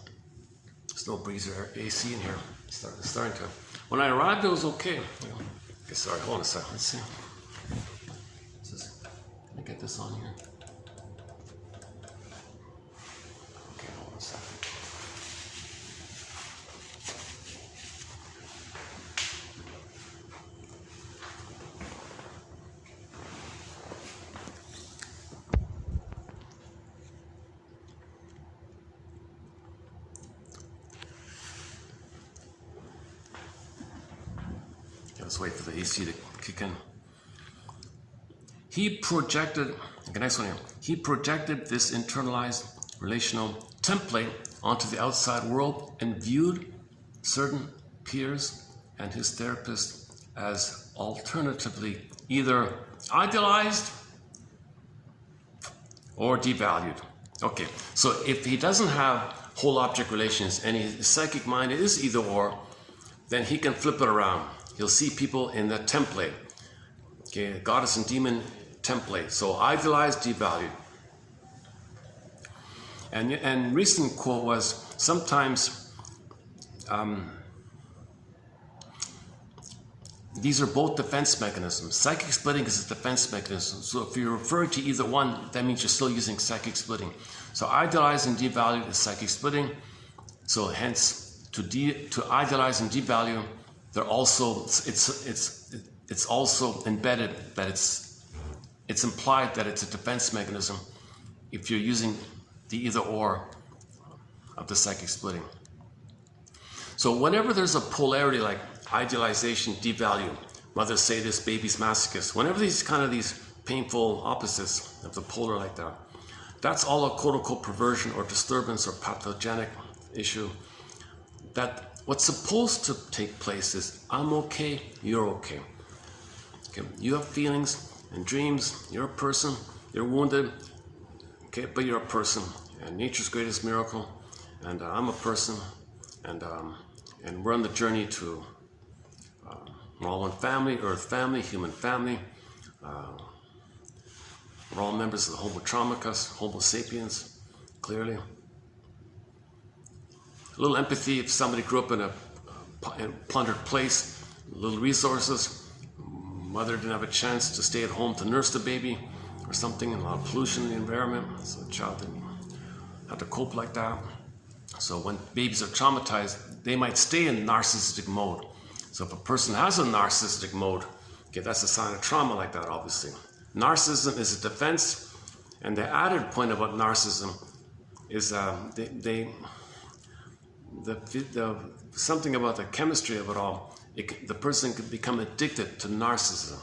There's no breeze or AC in here. It's starting to. When I arrived, it was okay. Okay, sorry, hold on a second. Let's see. Let me get this on here. Okay, hold on a second. Okay, let's wait for the AC to kick in. He projected this internalized relational template onto the outside world and viewed certain peers and his therapist as alternatively either idealized or devalued. Okay, so if he doesn't have whole object relations and his psychic mind is either or, then he can flip it around. He'll see people in the template. Okay, goddess and demon template. So idealized, devalued. And recent quote was, sometimes these are both defense mechanisms. Psychic splitting is a defense mechanism. So if you're referring to either one, that means you're still using psychic splitting. So idealized and devalued is psychic splitting. So hence, to idealize and devalue, they're also it's also embedded that it's implied that it's a defense mechanism if you're using the either or of the psychic splitting. So whenever there's a polarity like idealization, devalue, mothers say this, baby's masochist, whenever these painful opposites of the polar like that. That's all a quote-unquote perversion or disturbance or pathogenic issue. That what's supposed to take place is, I'm okay, you're okay. Okay, you have feelings and dreams, you're a person, you're wounded, okay, but you're a person, and nature's greatest miracle, and I'm a person, and we're on the journey to, we're all one family, earth family, human family, we're all members of the Homo traumicus, Homo sapiens, clearly. A little empathy if somebody grew up in a plundered place, little resources, mother didn't have a chance to stay at home to nurse the baby or something, and a lot of pollution in the environment, so the child didn't have to cope like that. So when babies are traumatized, they might stay in narcissistic mode. So if a person has a narcissistic mode, okay, that's a sign of trauma like that, obviously. Narcissism is a defense, and the added point about narcissism is something about the chemistry of it all. The person could become addicted to narcissism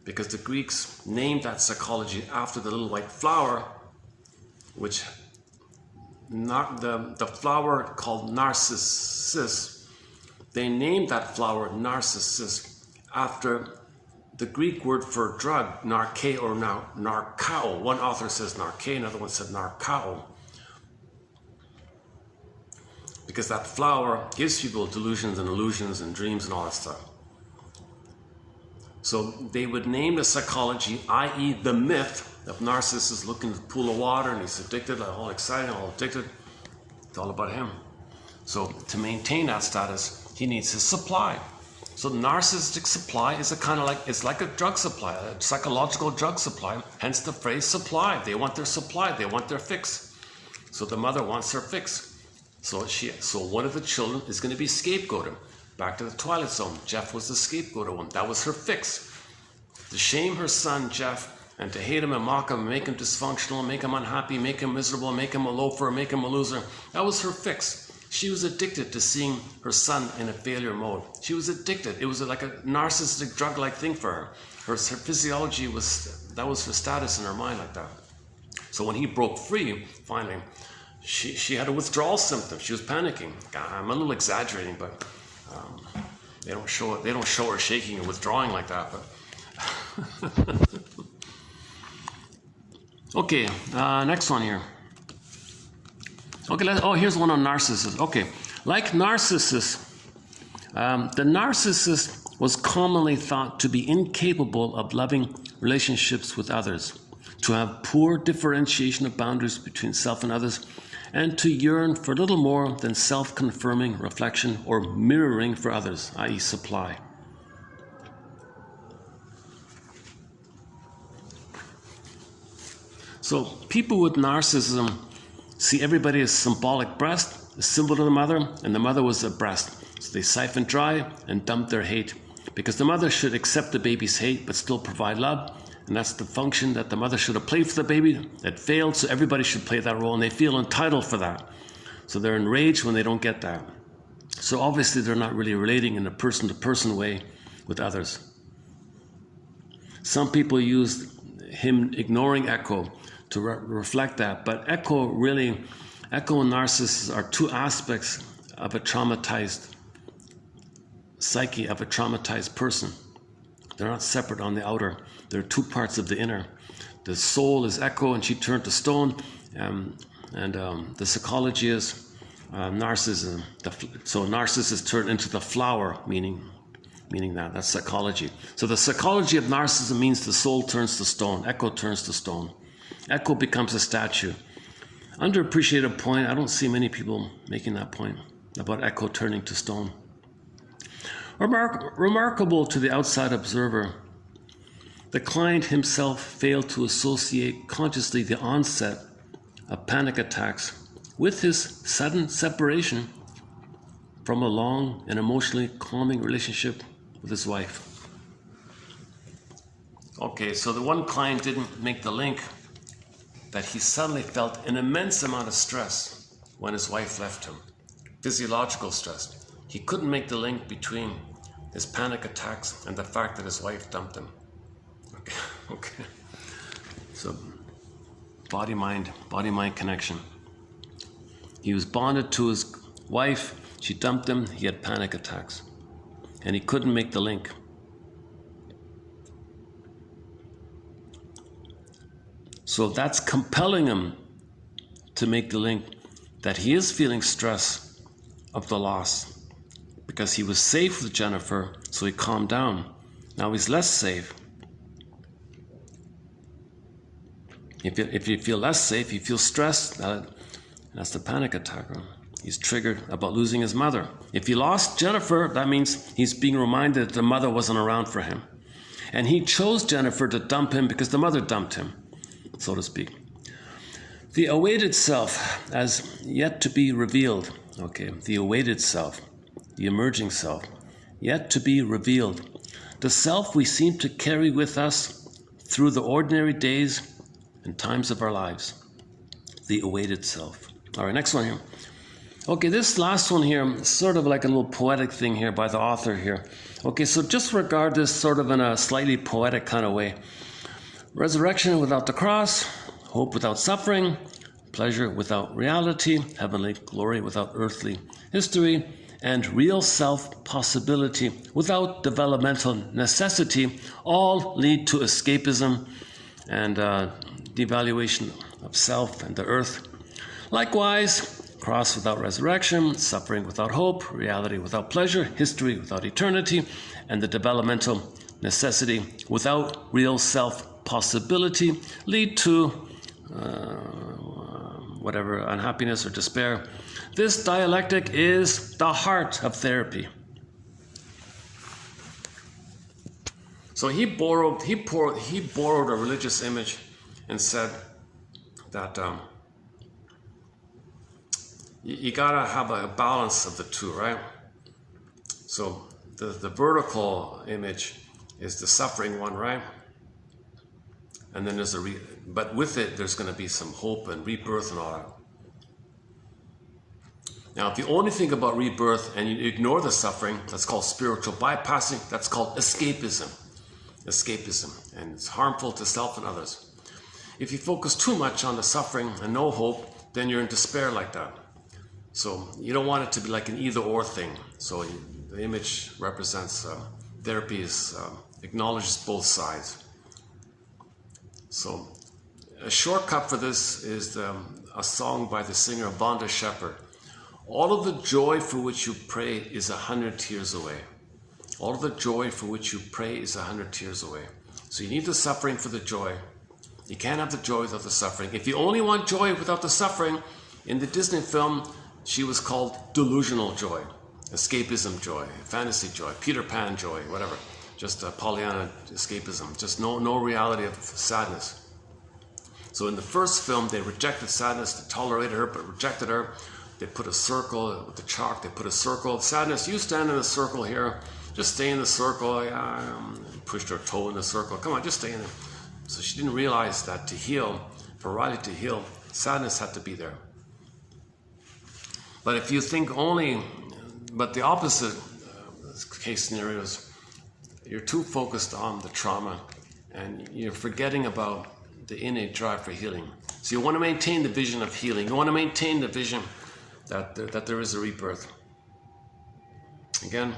because the Greeks named that psychology after the little white flower, which the flower called narcissus. They named that flower narcissus after the Greek word for drug, narke or narkao. One author says narke, another one said narkao. Because that flower gives people delusions and illusions and dreams and all that stuff. So they would name the psychology, i.e. the myth of Narcissus looking at the pool of water and he's addicted, like all excited, all addicted. It's all about him. So to maintain that status, he needs his supply. So narcissistic supply is it's like a drug supply, a psychological drug supply, hence the phrase supply. They want their supply, they want their fix. So the mother wants her fix. So one of the children is going to be scapegoated. Back to the Twilight Zone. Jeff was the scapegoated one. That was her fix. To shame her son, Jeff, and to hate him and mock him, make him dysfunctional, make him unhappy, make him miserable, make him a loafer, make him a loser. That was her fix. She was addicted to seeing her son in a failure mode. She was addicted. It was like a narcissistic drug-like thing for her. Her physiology that was her status in her mind like that. So when he broke free, finally, she had a withdrawal symptom. She was panicking. I'm a little exaggerating, but they don't show it. They don't show her shaking and withdrawing like that. But okay, next one here. Okay, here's one on Narcissus. Okay, like Narcissus, the narcissist was commonly thought to be incapable of loving relationships with others, to have poor differentiation of boundaries between self and others, and to yearn for little more than self-confirming reflection or mirroring for others, i.e. supply. So people with narcissism see everybody as symbolic breast, a symbol of the mother, and the mother was a breast. So they siphon dry and dump their hate, because the mother should accept the baby's hate but still provide love. And that's the function that the mother should have played for the baby. That failed, so everybody should play that role, and they feel entitled for that. So they're enraged when they don't get that. So obviously they're not really relating in a person-to-person way with others. Some people use him ignoring Echo to reflect that, but Echo and Narcissus are two aspects of a traumatized psyche, of a traumatized person. They're not separate on the outer. They're two parts of the inner. The soul is Echo, and she turned to stone, and the psychology is narcissism. So Narcissus turned into the flower, meaning that's psychology. So the psychology of narcissism means the soul turns to stone. Echo turns to stone. Echo becomes a statue. Underappreciated point. I don't see many people making that point about Echo turning to stone. Remarkable to the outside observer, the client himself failed to associate consciously the onset of panic attacks with his sudden separation from a long and emotionally calming relationship with his wife. Okay, so the one client didn't make the link that he suddenly felt an immense amount of stress when his wife left him. Physiological stress. He couldn't make the link between his panic attacks and the fact that his wife dumped him. Okay. So body-mind connection. He was bonded to his wife. She dumped him. He had panic attacks. And he couldn't make the link. So that's compelling him to make the link that he is feeling stress of the loss because he was safe with Jennifer, so he calmed down. Now he's less safe. If you feel less safe, you feel stressed. That's the panic attack. He's triggered about losing his mother. If he lost Jennifer, that means he's being reminded that the mother wasn't around for him. And he chose Jennifer to dump him because the mother dumped him, so to speak. The awaited self as yet to be revealed. Okay, the awaited self, the emerging self, yet to be revealed. The self we seem to carry with us through the ordinary days and times of our lives. The awaited self. All right, next one here. Okay, this last one here is sort of like a little poetic thing here by the author here. Okay, so just regard this sort of in a slightly poetic kind of way. Resurrection without the cross, hope without suffering, pleasure without reality, heavenly glory without earthly history, and real self possibility without developmental necessity all lead to escapism and devaluation of self and the earth. Likewise, cross without resurrection, suffering without hope, reality without pleasure, history without eternity, and the developmental necessity without real self possibility lead to whatever, unhappiness or despair. This dialectic is the heart of therapy. So he borrowed a religious image and said that you gotta have a balance of the two, right? So the vertical image is the suffering one, right? And then there's but with it, there's going to be some hope and rebirth and all that. Now, if you only think about rebirth and you ignore the suffering, that's called spiritual bypassing. That's called escapism. Escapism, and it's harmful to self and others. If you focus too much on the suffering and no hope, then you're in despair like that. So you don't want it to be like an either-or thing. So the image represents therapy acknowledges both sides. So a shortcut for this is a song by the singer Vonda Shepherd. All of the joy for which you pray is 100 tears away. All of the joy for which you pray is 100 tears away. So you need the suffering for the joy. You can't have the joy without the suffering. If you only want joy without the suffering, in the Disney film, she was called delusional joy, escapism joy, fantasy joy, Peter Pan joy, whatever. Just Pollyanna escapism, just no reality of sadness. So in the first film, they rejected sadness, they tolerated her, but rejected her. They put a circle with the chalk, they put a circle. Sadness, you stand in the circle here, just stay in the circle. Pushed her toe in the circle, come on, just stay in there. So she didn't realize that to heal, for Riley to heal, sadness had to be there. But if you think only, but the opposite case scenarios, you're too focused on the trauma and you're forgetting about the innate drive for healing. So you want to maintain the vision of healing. You want to maintain the vision that there is a rebirth. Again,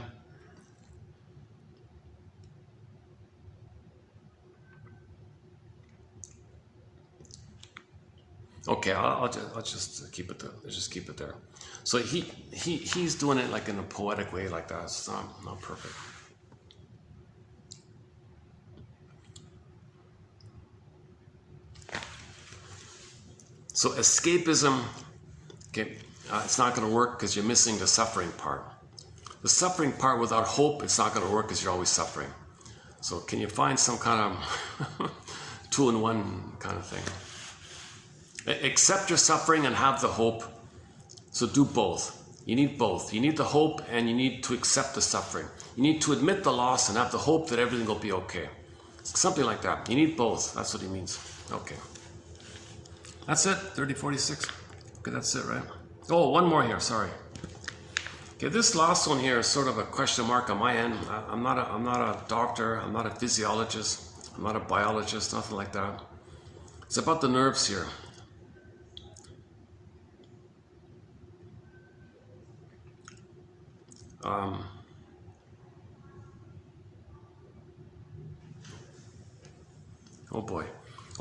okay, I'll just keep it there. Let's just keep it there. So he's doing it like in a poetic way like that. It's not perfect. So escapism, okay, it's not going to work because you're missing the suffering part. The suffering part without hope, it's not going to work because you're always suffering. So can you find some kind of two-in-one kind of thing? Accept your suffering and have the hope. So do both. You need both. You need the hope and you need to accept the suffering. You need to admit the loss and have the hope that everything will be okay. Something like that. You need both. That's what he means. Okay. That's it, 3046. Okay, that's it, right? Oh, one more here, sorry. Okay, this last one here is sort of a question mark on my end. I'm not a doctor, I'm not a physiologist, I'm not a biologist, nothing like that. It's about the nerves here. Oh boy.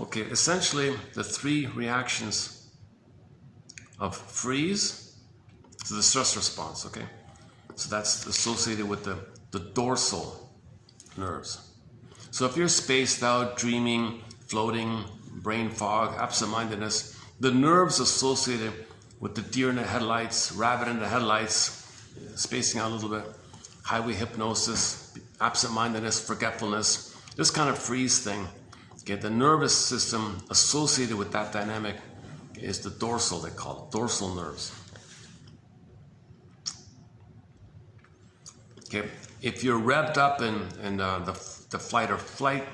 Okay, essentially the three reactions of freeze to the stress response, okay? So that's associated with the dorsal nerves. So if you're spaced out, dreaming, floating, brain fog, absent-mindedness, the nerves associated with the deer in the headlights, rabbit in the headlights, spacing out a little bit, highway hypnosis, absent-mindedness, forgetfulness, this kind of freeze thing. Okay, the nervous system associated with that dynamic is the dorsal, they call it, dorsal nerves. Okay, if you're revved up in the fight or flight,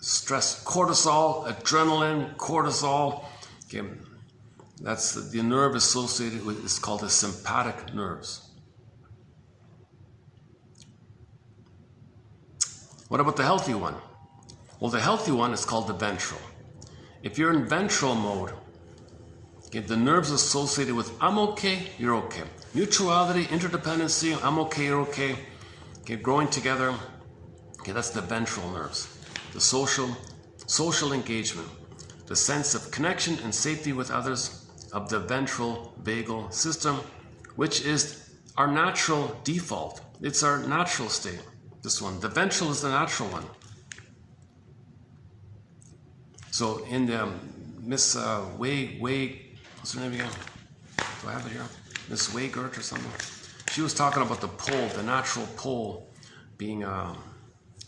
stress, cortisol, adrenaline, cortisol, okay, that's the nerve associated with, it's called the sympathetic nerves. What about the healthy one? Well, the healthy one is called the ventral. If you're in ventral mode, okay, the nerves associated with I'm okay, you're okay. Mutuality, interdependency, I'm okay, you're okay. Okay, growing together, okay, that's the ventral nerves. The social engagement, the sense of connection and safety with others of the ventral vagal system, which is our natural default. It's our natural state, this one. The ventral is the natural one. So in the Miss what's her name again? Do I have it here? Miss Weigert or something? She was talking about the pole, the natural pole being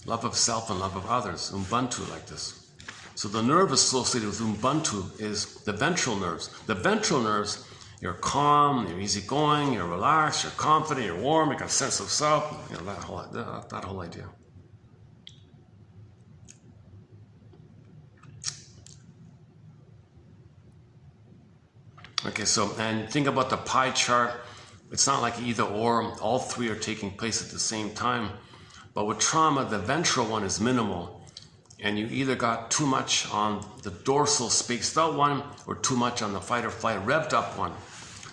love of self and love of others, Ubuntu like this. So the nerve associated with Ubuntu is the ventral nerves. The ventral nerves, you're calm, you're easygoing, you're relaxed, you're confident, you're warm, you got a sense of self, you know, that whole idea. Okay, so, and think about the pie chart. It's not like either or, all three are taking place at the same time. But with trauma, the ventral one is minimal. And you either got too much on the dorsal spaced out one or too much on the fight or flight revved up one.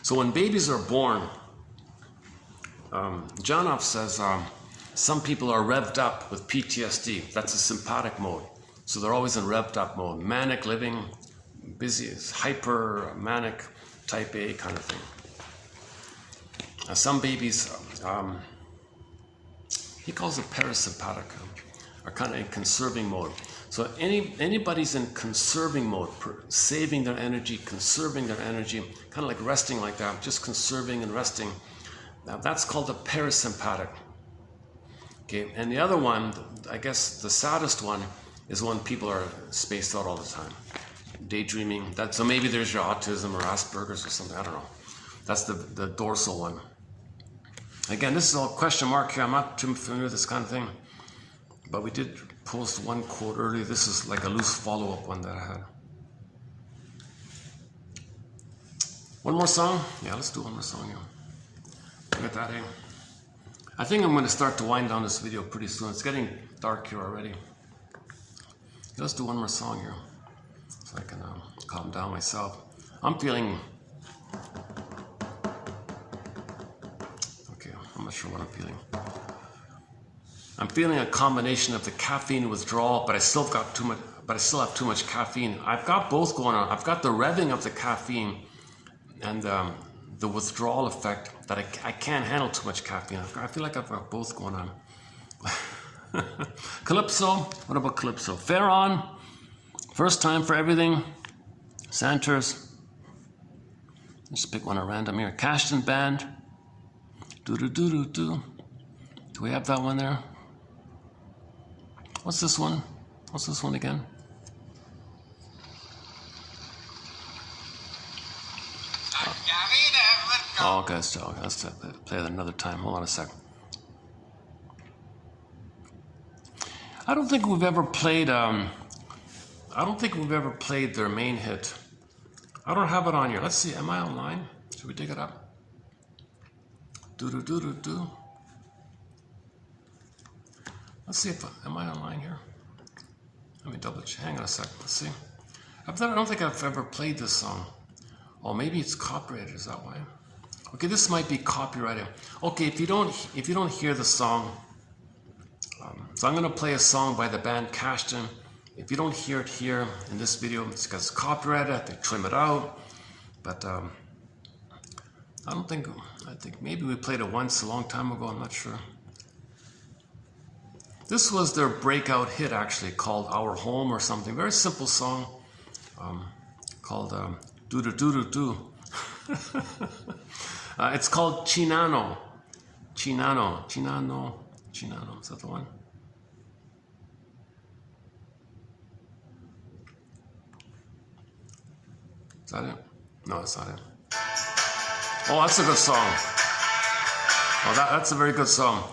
So when babies are born, Janoff says some people are revved up with PTSD. That's a sympathetic mode. So they're always in revved up mode. Manic living, busy, hyper manic, type A kind of thing. Now some babies, he calls it parasympathetic, are kind of in conserving mode. So anybody's in conserving mode, saving their energy, conserving their energy, kind of like resting like that, just conserving and resting. Now that's called the parasympathetic. Okay, and the other one, I guess the saddest one, is when people are spaced out all the time. Daydreaming, so maybe there's your autism or Asperger's or something, I don't know. That's the dorsal one. Again, this is all question mark here. I'm not too familiar with this kind of thing. But we did post one quote earlier. This is like a loose follow-up one that I had. One more song? Yeah, let's do one more song here. Look at that, eh? I think I'm going to start to wind down this video pretty soon. It's getting dark here already. Let's do one more song here, so I can calm down myself. I'm feeling... Okay, I'm not sure what I'm feeling. I'm feeling a combination of the caffeine withdrawal, but I still have too much caffeine. I've got both going on. I've got the revving of the caffeine and the withdrawal effect that I can't handle too much caffeine. I feel like I've got both going on. Calypso, what about Calypso? Pharaon, First Time for Everything, Santers. Let's pick one at random here. Cashton Band, do-do-do-do-do. Do we have that one there? What's this one? What's this one again? Oh, okay, so let's play that another time. Hold on a sec. I don't think we've ever played their main hit. I don't have it on here. Let's see. Am I online? Should we dig it up? Do. Let's see if am I online here. Let me double check. Hang on a sec. Let's see. I don't think I've ever played this song. Oh, maybe it's copyrighted. Is that why? Okay, this might be copyrighted. Okay, if you don't hear the song, so I'm gonna play a song by the band Cashton. If you don't hear it here in this video, it's because it's copyrighted. I have to trim it out. But I think maybe we played it once a long time ago. I'm not sure. This was their breakout hit, actually, called "Our Home" or something. Very simple song called "Do Do Do Do Do." It's called Chinano. Chinano. Is that the one? Is that it? No, it's not it. Oh, that's a good song. Oh, that's a very good song.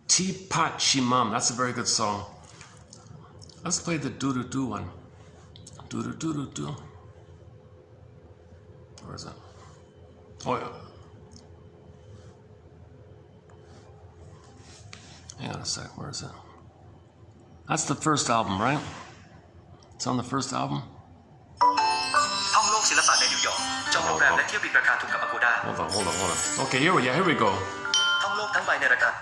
Teapot Shimam. That's a very good song. Let's play the Do Do Do one. Do Do Do Do Do. Where is it? Oh, yeah. Hang on a sec. Where is it? That's the first album, right? It's on the first album. ท่องโลกศิลปะในนิวยอร์กจองโรงแรมและเที่ยวบินราคาถูกกับ Agoda Hold on. Okay, here we go. ท่องโลกทั้งใบในรายการ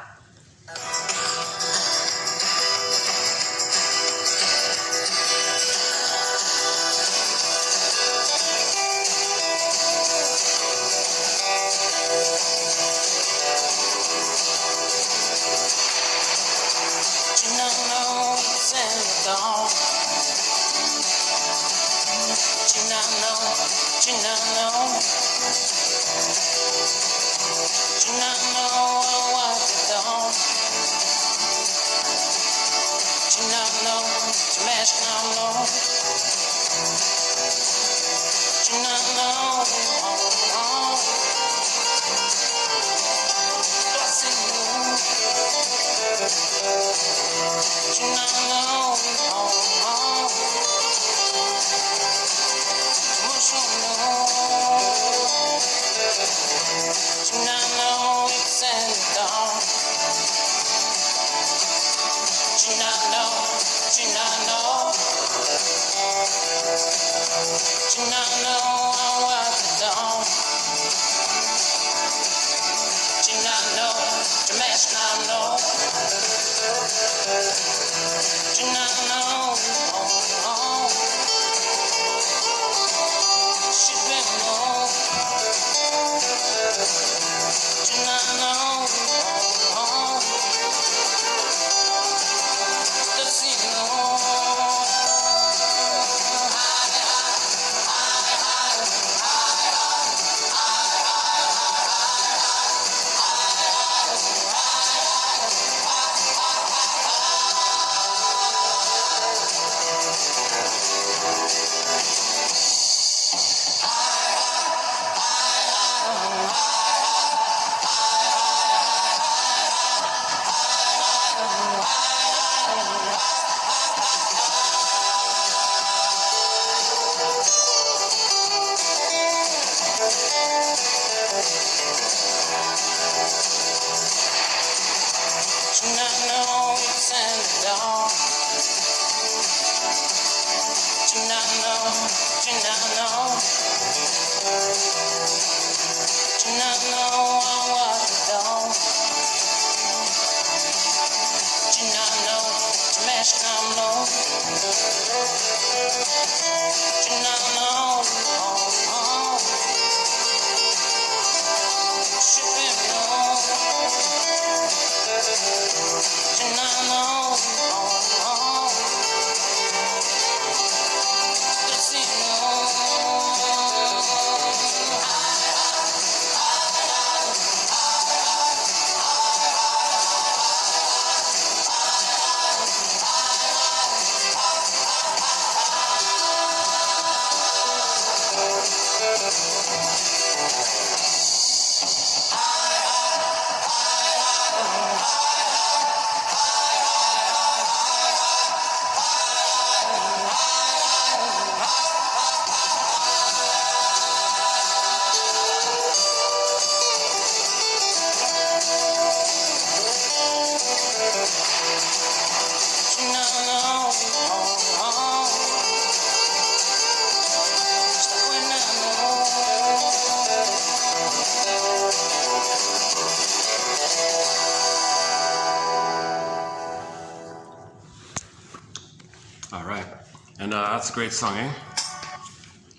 And that's a great song, eh?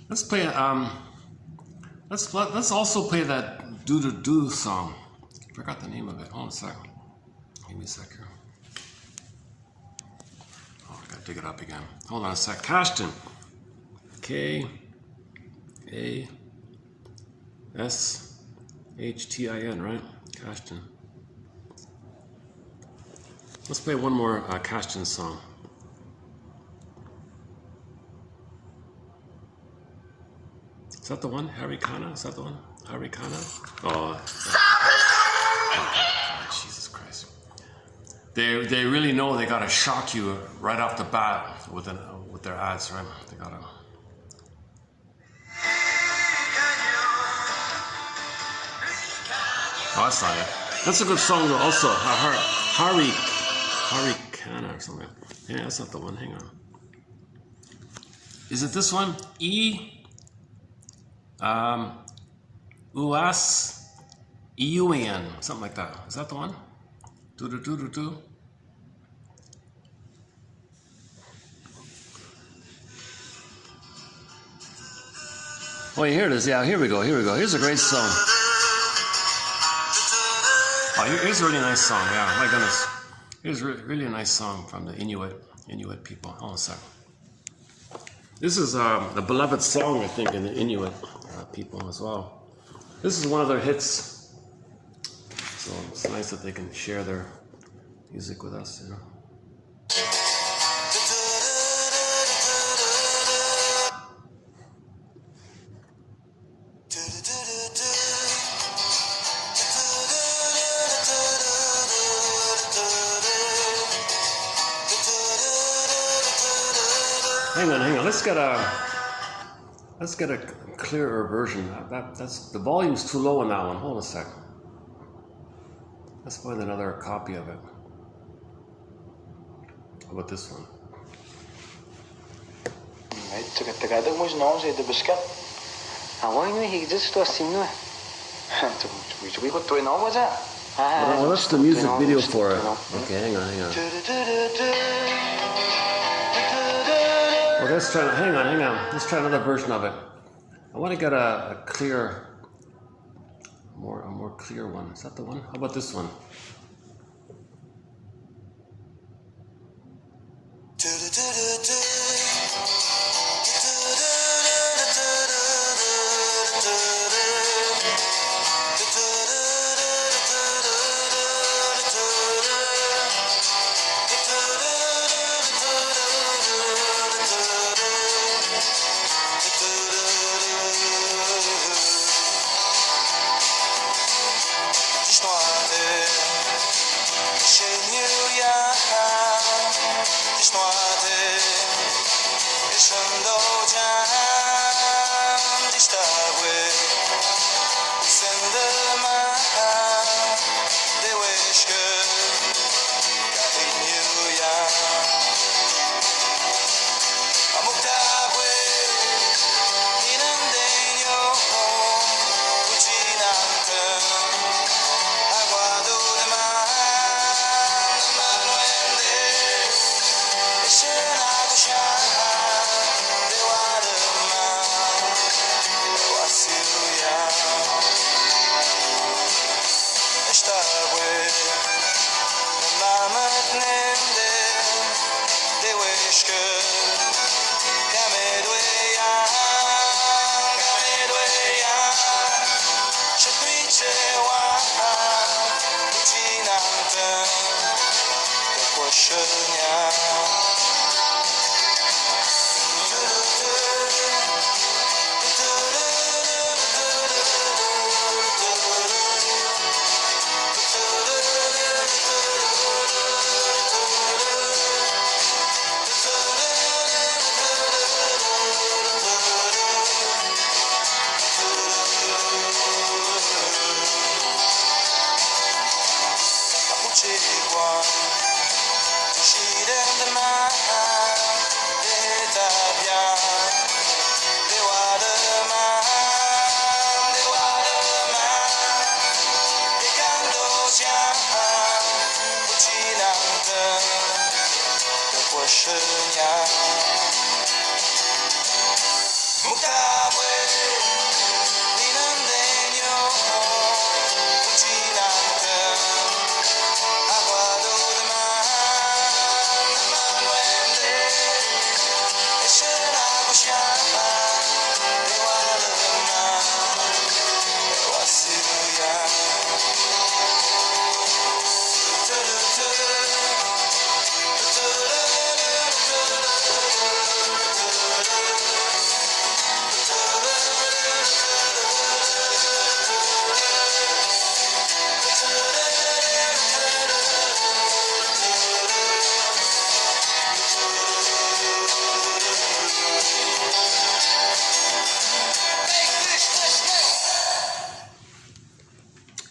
Let's play. Let's also play that "Do Do Do" song. I forgot the name of it. Hold on a sec. Give me a sec here. Oh, I gotta dig it up again. Hold on a sec. Kashtin. K-A-S-H-T-I-N, right? Kashtin. Let's play one more Kashtin song. Is that the one? Harikana? Is that the one? Harikana? Oh, Jesus Christ. They really know they gotta shock you right off the bat with their ads, right? They gotta. Oh, that's not it. That's a good song though. Also, Harikana or something. Yeah, that's not the one. Hang on. Is it this one? Uas Iuian, something like that. Is that the one? Do do do do do. Oh, here it is. Yeah, here we go. Here we go. Here's a great song. Oh, here's a really nice song. Yeah, my goodness. Here's really a nice song from the Inuit people. Hold on a sec. This is the beloved song, I think, in the Inuit people as well. This is one of their hits. So it's nice that they can share their music with us, you know. Hang on. Let's get a clearer version. That's the volume's too low on that one. Hold on a sec. Let's find another copy of it. How about this one? Well, that's the music video for it. Okay, hang on. Well, let's try. Hang on. Let's try another version of it. I want to get a clear, a more clear one. Is that the one? How about this one?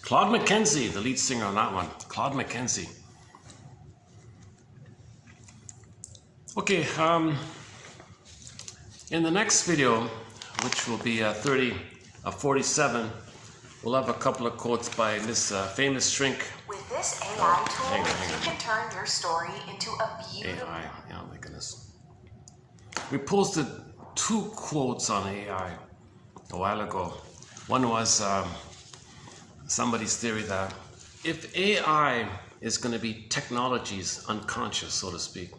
Claude McKenzie, the lead singer on that one. Claude McKenzie. Okay, in the next video, which will be 47, we'll have a couple of quotes by this famous shrink. With this AI tool, hang on. you can turn your story into a beautiful... AI, oh my goodness. We posted 2 quotes on AI a while ago. One was somebody's theory that if AI is going to be technology's unconscious, so to speak,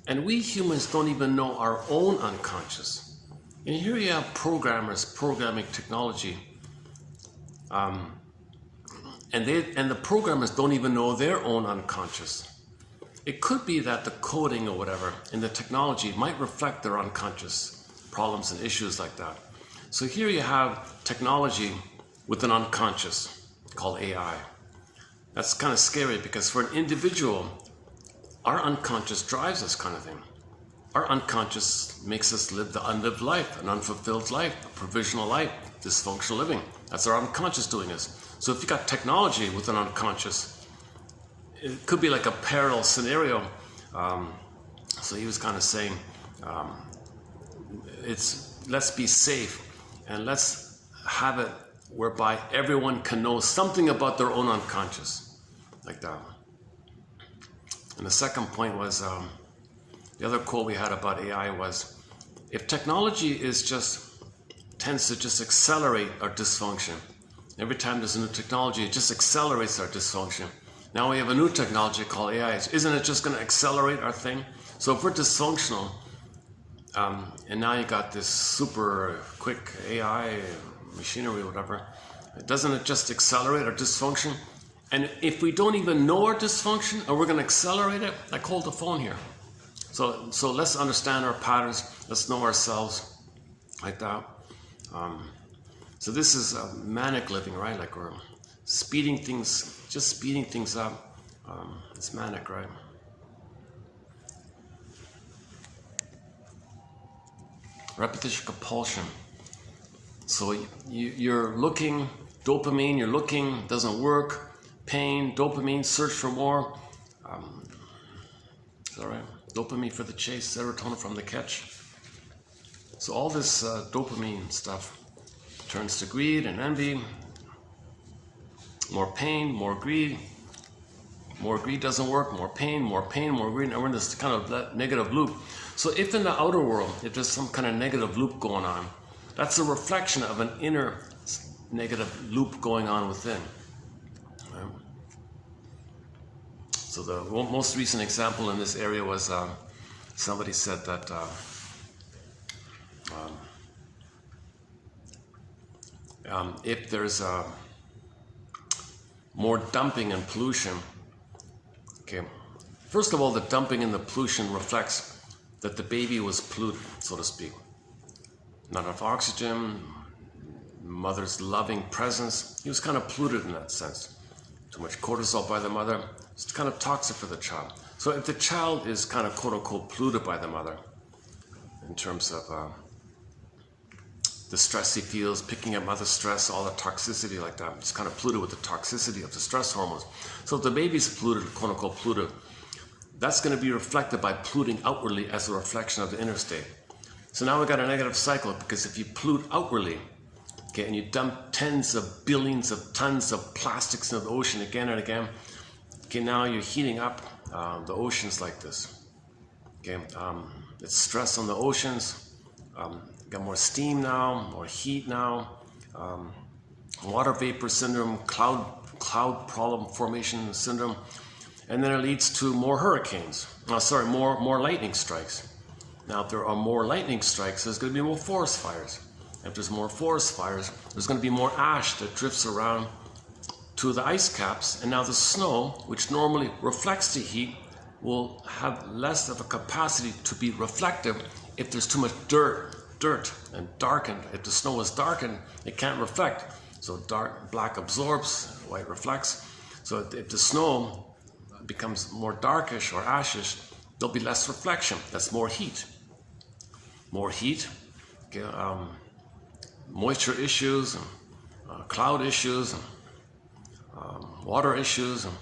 and we humans don't even know our own unconscious, and here you have programmers programming technology, and the programmers don't even know their own unconscious. It could be that the coding or whatever in the technology might reflect their unconscious problems and issues like that. So here you have technology with an unconscious called AI. That's kind of scary because for an individual, our unconscious drives this kind of thing. Our unconscious makes us live the unlived life, an unfulfilled life, a provisional life, dysfunctional living. That's our unconscious doing this. So if you got technology with an unconscious, it could be like a parallel scenario. So he was kind of saying, let's be safe and let's have it whereby everyone can know something about their own unconscious, like that. And the second point was, the other quote we had about AI was, if technology tends to just accelerate our dysfunction. Every time there's a new technology, it just accelerates our dysfunction. Now we have a new technology called AI. Isn't it just going to accelerate our thing? So if we're dysfunctional, and now you got this super quick AI machinery or whatever, doesn't it just accelerate our dysfunction? And if we don't even know our dysfunction, and we're going to accelerate it, like hold the phone here. So let's understand our patterns. Let's know ourselves, like that. So this is manic living, right? Like we're speeding things up. It's manic, right? Repetition compulsion. So you're looking, dopamine, you're looking, doesn't work. Pain, dopamine, search for more. Is that right? Dopamine for the chase, serotonin from the catch. So all this dopamine stuff turns to greed and envy. More pain, more greed. More greed doesn't work, more pain, more greed. And we're in this kind of negative loop. So if in the outer world, if there's some kind of negative loop going on, that's a reflection of an inner negative loop going on within. So the most recent example in this area was somebody said that if there's more dumping and pollution, okay, first of all, the dumping and the pollution reflects that the baby was polluted, so to speak. Not enough oxygen, mother's loving presence. He was kind of polluted in that sense. Too much cortisol by the mother. It's kind of toxic for the child. So if the child is kind of quote-unquote polluted by the mother in terms of the stress he feels, picking up mother's stress, all the toxicity like that, it's kind of polluted with the toxicity of the stress hormones. So if the baby's polluted, quote-unquote polluted, that's going to be reflected by polluting outwardly as a reflection of the inner state. So now we've got a negative cycle because if you pollute outwardly, okay, and you dump tens of billions of tons of plastics into the ocean again and again, okay, now you're heating up the oceans like this. Okay, it's stress on the oceans. Got more steam now, more heat now. Water vapor syndrome, cloud problem formation syndrome, and then it leads to more hurricanes. More lightning strikes. Now, if there are more lightning strikes, there's going to be more forest fires. If there's more forest fires, there's going to be more ash that drifts around to the ice caps, and now the snow, which normally reflects the heat, will have less of a capacity to be reflective if there's too much dirt and darkened. If the snow is darkened, it can't reflect. So black absorbs, white reflects. So if the snow becomes more darkish or ashish, there'll be less reflection. That's more heat. More heat, okay, moisture issues, cloud issues, water issues, and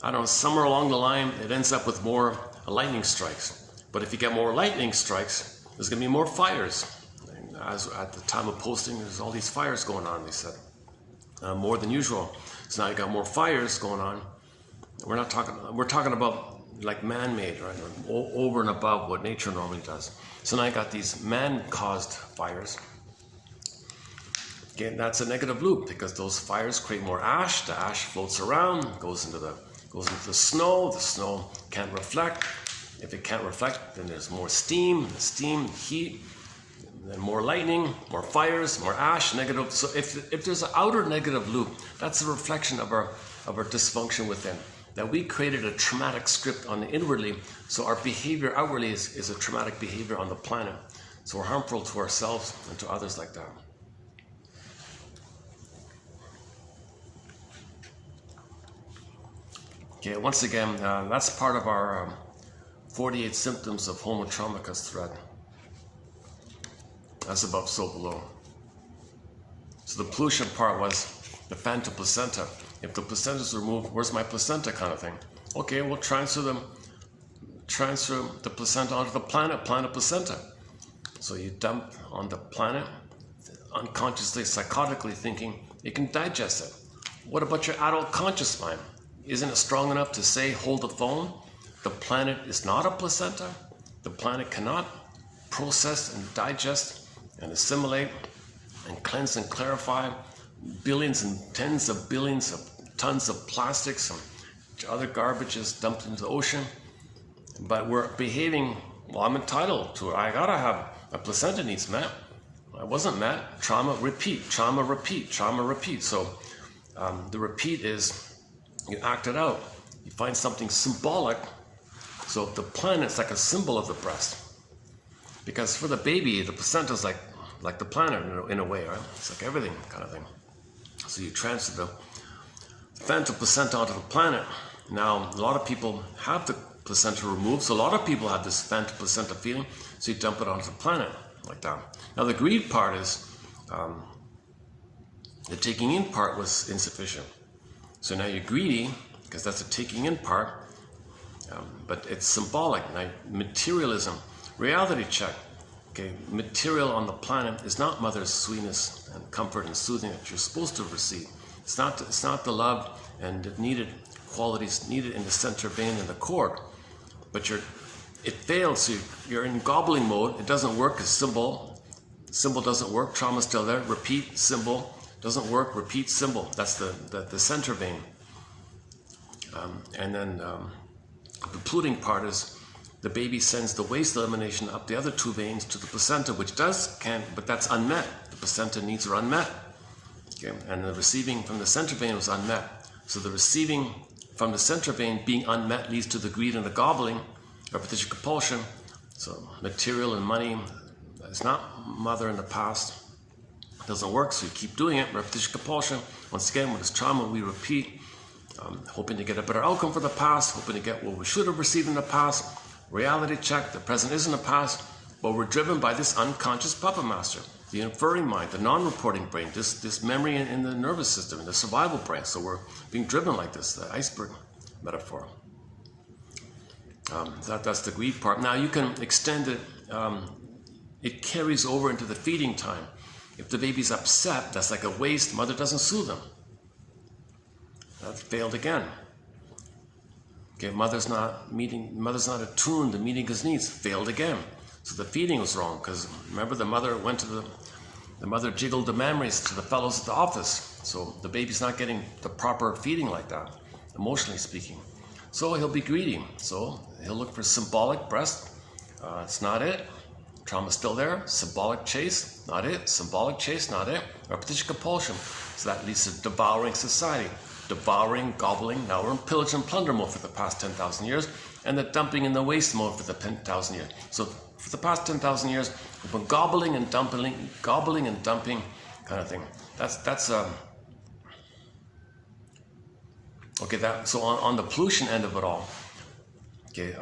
I don't know, somewhere along the line, it ends up with more lightning strikes. But if you get more lightning strikes, there's going to be more fires. And as at the time of posting, there's all these fires going on, they said, more than usual. So now you got more fires going on. We're talking about like man-made, right? Over and above what nature normally does. So now you got these man-caused fires. Again, that's a negative loop because those fires create more ash. The ash floats around, goes into the snow. The snow can't reflect. If it can't reflect, then there's more steam. The steam, heat, then more lightning, more fires, more ash, negative. So if there's an outer negative loop, that's a reflection of our dysfunction within. That we created a traumatic script on the inwardly, so our behavior outwardly is a traumatic behavior on the planet. So we're harmful to ourselves and to others like that. Okay, once again, that's part of our 48 symptoms of homo traumicus thread. As above, so below. So the pollution part was the phantom placenta. If the placenta is removed, where's my placenta kind of thing? Okay, we'll transfer the placenta onto the planet placenta. So you dump on the planet, unconsciously, psychotically thinking, it can digest it. What about your adult conscious mind? Isn't it strong enough to say, hold the phone? The planet is not a placenta. The planet cannot process and digest and assimilate and cleanse and clarify billions and tens of billions of tons of plastics and other garbages dumped into the ocean. But we're behaving, well, I'm entitled to it. I gotta have my placenta needs met. I wasn't met. Trauma, repeat, trauma, repeat, trauma, repeat. So the repeat is you act it out. You find something symbolic. So the planet's like a symbol of the breast. Because for the baby, the placenta is like the planet in a way, right? It's like everything kind of thing. So you transfer the phantom placenta onto the planet. Now, a lot of people have the placenta removed, so a lot of people have this phantom placenta feeling, so you dump it onto the planet like that. Now, the greed part is, the taking in part was insufficient. So now you're greedy, because that's the taking in part, but it's symbolic. Now, materialism, reality check. Okay, material on the planet is not mother's sweetness and comfort and soothing that you're supposed to receive. It's not the love and the needed qualities needed in the center vein and the cord. But it fails, so you're in gobbling mode. It doesn't work because symbol doesn't work. Trauma's still there. Repeat, symbol doesn't work. Repeat, symbol. That's the center vein. And then the polluting part is the baby sends the waste elimination up the other two veins to the placenta, which but that's unmet. The placenta needs are unmet. Okay, and the receiving from the center vein was unmet. So the receiving from the center vein being unmet leads to the greed and the gobbling, repetition compulsion. So material and money is not mother in the past. It doesn't work, so you keep doing it. Repetition compulsion. Once again, with this trauma, we repeat, hoping to get a better outcome for the past, hoping to get what we should have received in the past. Reality check, the present isn't the past, but we're driven by this unconscious puppet master, the inferring mind, the non-reporting brain, this memory in the nervous system, in the survival brain. So we're being driven like this, the iceberg metaphor. That's the greed part. Now you can extend it, it carries over into the feeding time. If the baby's upset, that's like a waste, mother doesn't soothe them. That failed again. Okay, mother's not attuned to meeting his needs, failed again. So the feeding was wrong, because remember the mother jiggled the memories to the fellows at the office. So the baby's not getting the proper feeding like that, emotionally speaking. So he'll be greedy. So he'll look for symbolic breast. It's not it. Trauma's still there. Symbolic chase, not it. Symbolic chase, not it. Repetition compulsion. So that leads to devouring society. Devouring, gobbling. Now we're in pillage and plunder mode for the past 10,000 years, and the dumping in the waste mode for the 10,000 years. So for the past 10,000 years, we've been gobbling and dumping kind of thing. That's okay. So on the pollution end of it all, okay,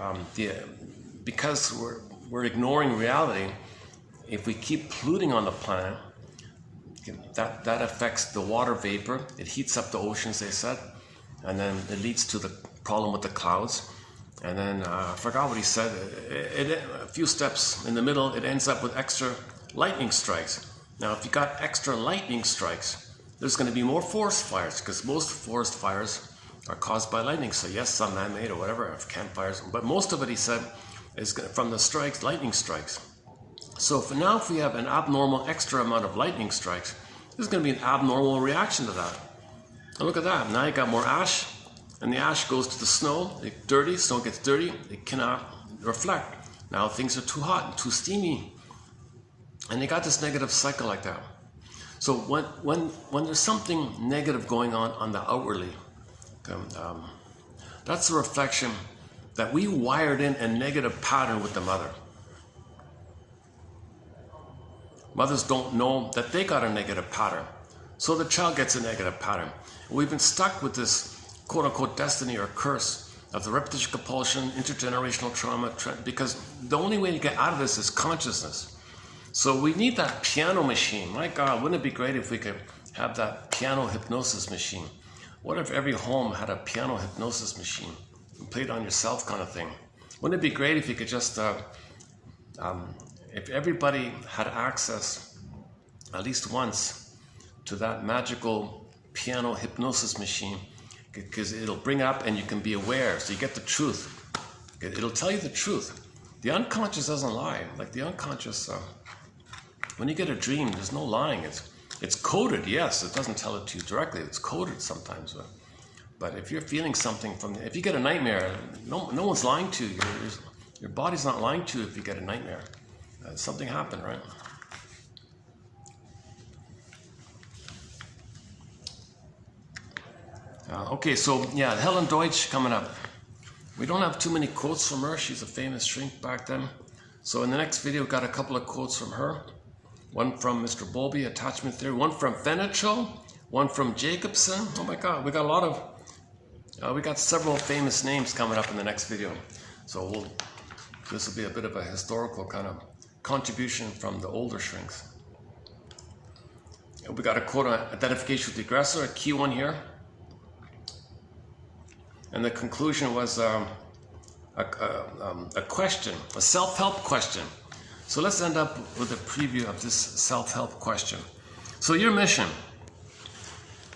because we're ignoring reality, if we keep polluting on the planet, that affects the water vapor. It heats up the oceans, they said. and then it leads to the problem with the clouds. And then I forgot what he said. A few steps in the middle, it ends up with extra lightning strikes. Now, if you got extra lightning strikes, there's going to be more forest fires, because most forest fires are caused by lightning. So yes, some man-made or whatever, campfires, but most of it, he said, is from the strikes, lightning strikes. So if we have an abnormal extra amount of lightning strikes, there's going to be an abnormal reaction to that. And look at that. Now you got more ash, and the ash goes to the snow. It's dirty. Snow gets dirty. It cannot reflect. Now things are too hot and too steamy, and you got this negative cycle like that. So when there's something negative going on the outwardly, that's a reflection that we wired in a negative pattern with the mother. Mothers don't know that they got a negative pattern, so the child gets a negative pattern. We've been stuck with this quote-unquote destiny or curse of the repetition compulsion, intergenerational trauma, because the only way to get out of this is consciousness. So we need that piano machine. My God, wouldn't it be great if we could have that piano hypnosis machine? What if every home had a piano hypnosis machine? You play it on yourself kind of thing. Wouldn't it be great if you could just, if everybody had access at least once to that magical piano hypnosis machine, because it'll bring up and you can be aware, so you get the truth. It'll tell you the truth. The unconscious doesn't lie. Like the unconscious, when you get a dream, there's no lying. It's coded, yes. It doesn't tell it to you directly. It's coded sometimes. But if you're feeling something if you get a nightmare, no one's lying to you. Your body's not lying to you if you get a nightmare. Something happened, right? Okay, so yeah, Helen Deutsch coming up. We don't have too many quotes from her. She's a famous shrink back then. So in the next video, we've got a couple of quotes from her. One from Mr. Bowlby, attachment theory. One from Fenichel. One from Jacobson. Oh my God, we got a lot of, we got several famous names coming up in the next video. So this will be a bit of a historical kind of contribution from the older shrinks. We got a quote on identification with the aggressor, a key one here. And the conclusion was a question, a self-help question. So let's end up with a preview of this self-help question. So your mission,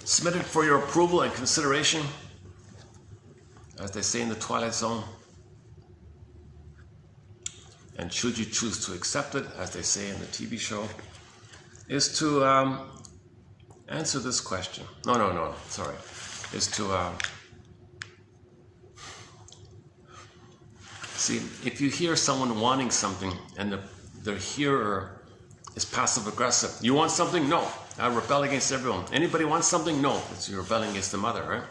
submitted for your approval and consideration, as they say in the Twilight Zone. And should you choose to accept it, as they say in the TV show, is to answer this question. No, sorry. Is to see, if you hear someone wanting something and the hearer is passive aggressive. You want something? No. I rebel against everyone. Anybody wants something? No. It's you're rebelling against the mother, right?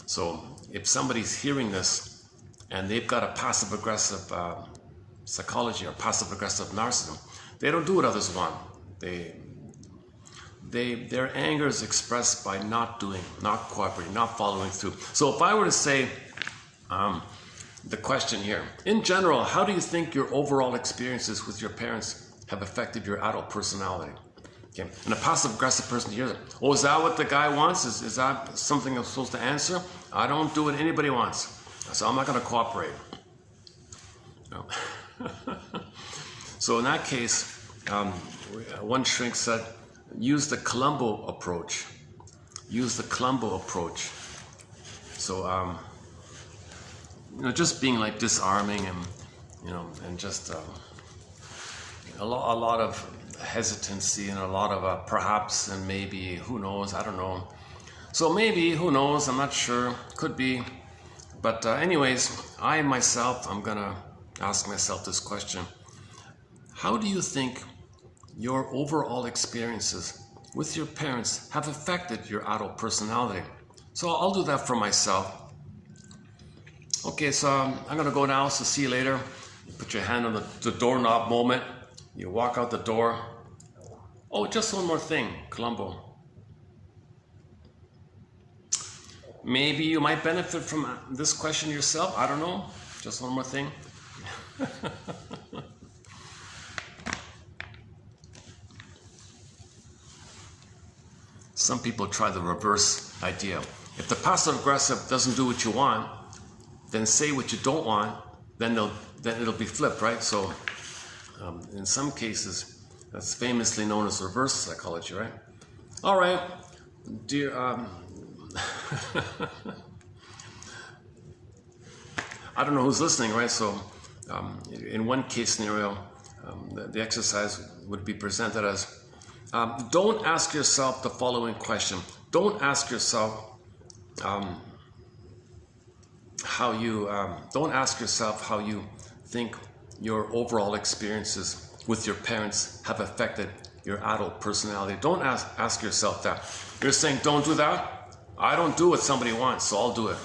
So if somebody's hearing this and they've got a passive aggressive psychology or passive aggressive narcissism, they don't do what others want. Their anger is expressed by not doing, not cooperating, not following through. So if I were to say, the question here, in general, how do you think your overall experiences with your parents have affected your adult personality? Okay. And a passive-aggressive person hears it. Oh, is that what the guy wants? Is that something I'm supposed to answer? I don't do what anybody wants, so I'm not going to cooperate. No. So in that case, one shrink said, use the Columbo approach. Use the Columbo approach. So, just being like disarming and, and just a lot of hesitancy and a lot of perhaps and maybe, who knows, I don't know. So maybe, who knows, I'm not sure, could be. But anyways, I'm gonna ask myself this question. How do you think your overall experiences with your parents have affected your adult personality? So I'll do that for myself. Okay, so I'm gonna go now, so see you later. You put your hand on the doorknob moment. You walk out the door. Oh, just one more thing, Columbo. Maybe you might benefit from this question yourself. I don't know. Just one more thing. Some people try the reverse idea. If the passive aggressive doesn't do what you want, then say what you don't want, then it'll be flipped, right? So in some cases, that's famously known as reverse psychology, right? All right, dear, I don't know who's listening, right? So in one case scenario, the exercise would be presented as, don't ask yourself the following question. Don't ask yourself how you think your overall experiences with your parents have affected your adult personality. Don't ask yourself that. You're saying, don't do that? I don't do what somebody wants, so I'll do it.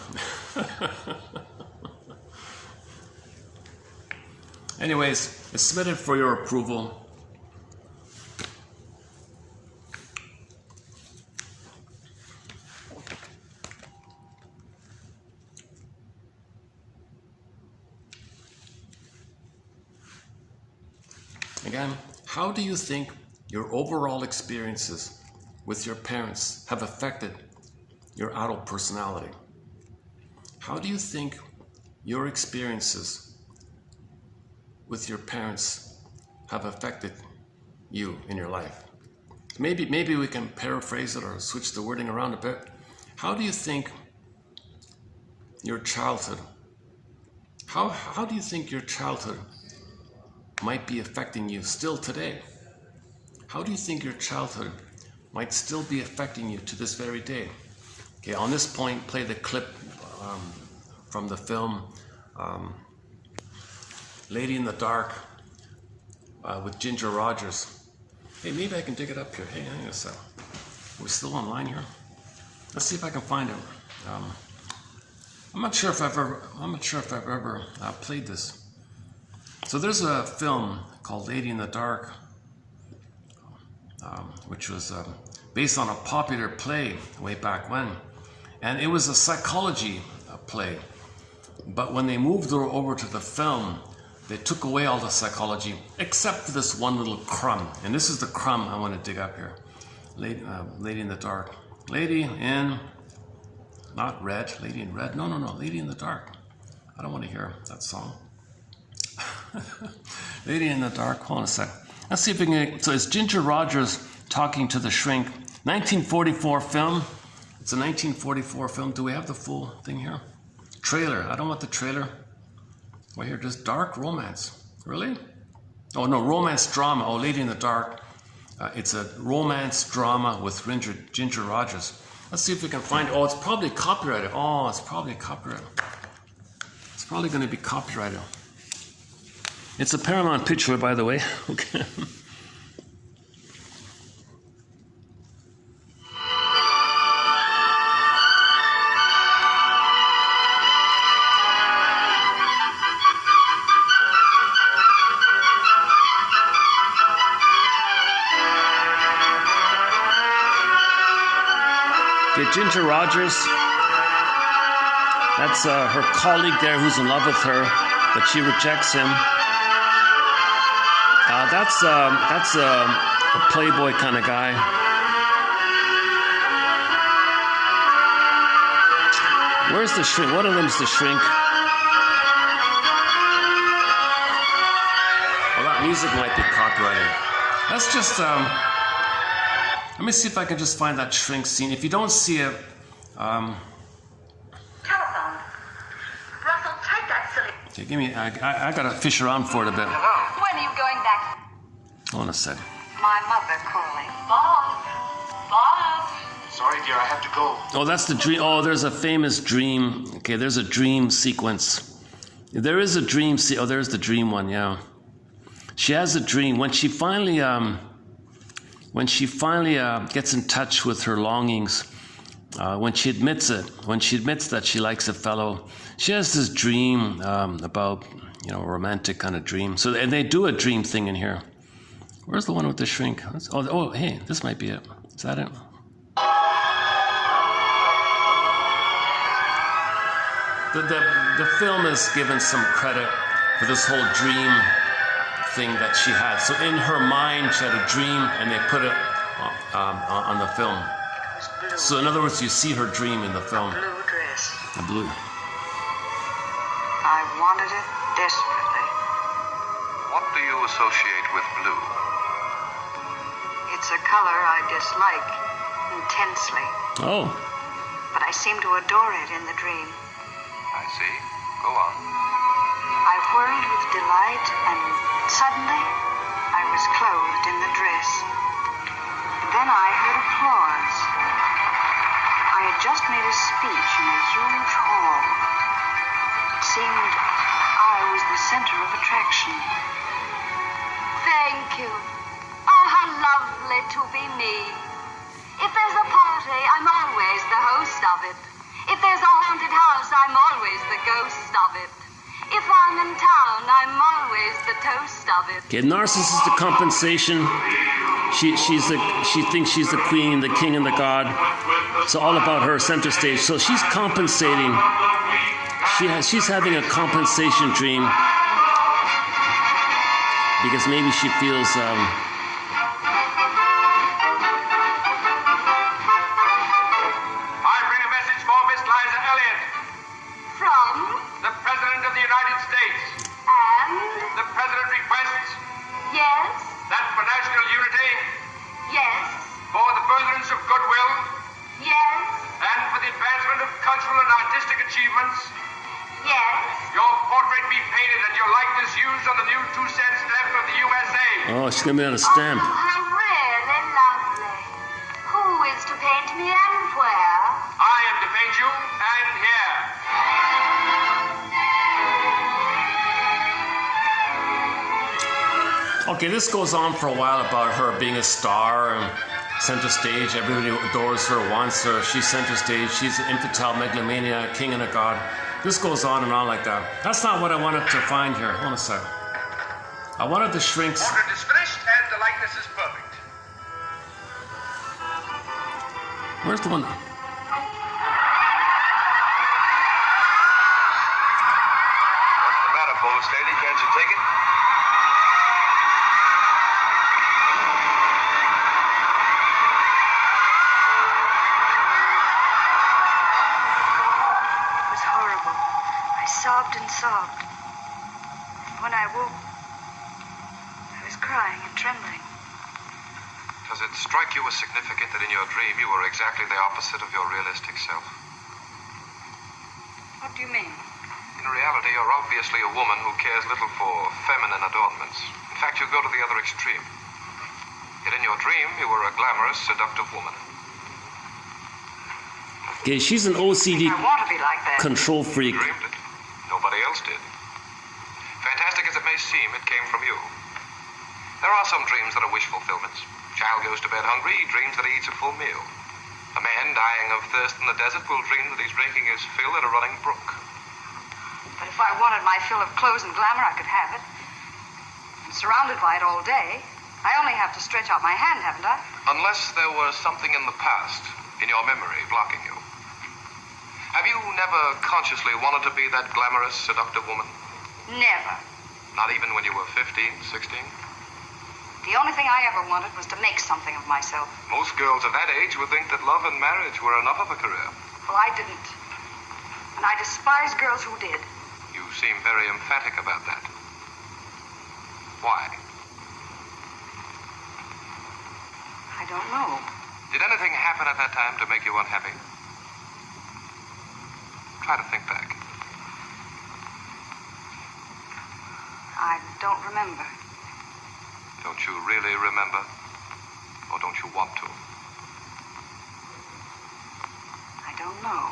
Anyways, it's submitted for your approval. Again, how do you think your overall experiences with your parents have affected your adult personality? How do you think your experiences with your parents have affected you in your life? Maybe we can paraphrase it or switch the wording around a bit. How do you think your childhood, how do you think your childhood might be affecting you still today? How do you think your childhood might still be affecting you to this very day? Okay, on this point, play the clip from the film Lady in the Dark with Ginger Rogers. Hey, maybe I can dig it up here. Hey, hang on a sec. Are we still online here? Let's see if I can find it. I'm not sure if I've ever played this. So there's a film called Lady in the Dark, which was based on a popular play way back when. And it was a psychology play. But when they moved over to the film, they took away all the psychology, except for this one little crumb. And this is the crumb I want to dig up here. Lady in the Dark. Lady in, not red, Lady in red. No, Lady in the Dark. I don't want to hear that song. Lady in the Dark, hold on a sec. Let's see if we can, so it's Ginger Rogers talking to the shrink. 1944 film. It's a 1944 film. Do we have the full thing here? Trailer, I don't want the trailer. Well, here, just dark romance. Really? Oh no, romance drama. Oh, Lady in the Dark. It's a romance drama with Ginger Rogers. Let's see if we can find, oh, it's probably copyrighted. Oh, it's probably copyrighted. It's probably going to be copyrighted. It's a Paramount picture, by the way. Okay. Ginger Rogers, that's her colleague there who's in love with her, but she rejects him. That's a playboy kind of guy. Where's the shrink? One of them's the shrink. Well, that music might be copyrighted. Let's just let me see if I can just find that shrink scene. If you don't see it, Telephone. Russell, take that silly. okay, give me. I gotta fish around for it a bit. When are you going back? Hold on a sec. My mother calling. Bob. Sorry, dear, I have to go. Oh, that's the dream. Oh, there's a famous dream. Okay, there's a dream sequence. There is a dream. Oh, there's the dream one. Yeah, she has a dream when she finally gets in touch with her longings. When she admits that she likes a fellow, she has this dream about, a romantic kind of dream. So, and they do a dream thing in here. Where's the one with the shrink? Oh, hey, this might be it. Is that it? The film is given some credit for this whole dream thing that she had. So in her mind, she had a dream, and they put it on the film. was blue. So in other words, you see her dream in the film. Blue dress. The blue. I wanted it desperately. What do you associate with blue? It's a color I dislike intensely, Oh. but I seem to adore it in the dream. I see. Go on. I whirled with delight, and suddenly I was clothed in the dress. Then I heard applause. I had just made a speech in a huge hall. It seemed I was the center of attraction. Thank you. Oh, how lovely to be me. If there's a party, I'm always the host of it. If there's a haunted house, I'm always the ghost of it. If I'm in town, I'm always the toast of it. Okay, narcissistic compensation. She thinks she's the queen, the king, and the god. It's all about her center stage. So she's compensating. She's having a compensation dream because maybe she feels I bring a message for Miss Liza Elliott, From the President of the United States. and The President requests yes, that for national unity, yes, for the furtherance of goodwill, yes, and for the advancement of cultural and artistic achievements, yes. your portrait be painted and your likeness used on the new 2-cent stamp of the USA. oh, she's gonna be on a stamp. Oh, how really lovely. Who is to paint me and where? I am to paint you and here. Okay, this goes on for a while about her being a star and center stage. Everybody adores her, wants her. She's center stage. She's an infantile megalomania, king and a god. This goes on and on like that. That's not what I wanted to find here. Hold on a sec. I wanted the shrinks. Portrait is finished and the likeness is perfect. Where's the one? What's the matter, boss lady? Can't you take it? It was horrible. I sobbed and sobbed. When I woke, I was crying and trembling. Does it strike you as significant that in your dream you were exactly the opposite of your realistic self? What do you mean? In reality, you're obviously a woman who cares little for feminine adornments. In fact, you go to the other extreme. Yet in your dream, you were a glamorous, seductive woman. Okay, she's an OCD I want to be like that. control freak. You dreamed it. Nobody else did. Fantastic as it may seem, it came from you. There are some dreams that are wish fulfillments. Child goes to bed hungry, he dreams that he eats a full meal. A man dying of thirst in the desert will dream that he's drinking his fill at a running brook. But if I wanted my fill of clothes and glamour, I could have it. I'm surrounded by it all day. I only have to stretch out my hand, haven't I? Unless there was something in the past, in your memory, blocking you. Have you never consciously wanted to be that glamorous, seductive woman? Never. Not even when you were 15, 16? The only thing I ever wanted was to make something of myself. Most girls of that age would think that love and marriage were enough of a career. Well, I didn't. And I despise girls who did. You seem very emphatic about that. Why? I don't know. Did anything happen at that time to make you unhappy? Try to think back. I don't remember. Don't you really remember? Or don't you want to? I don't know.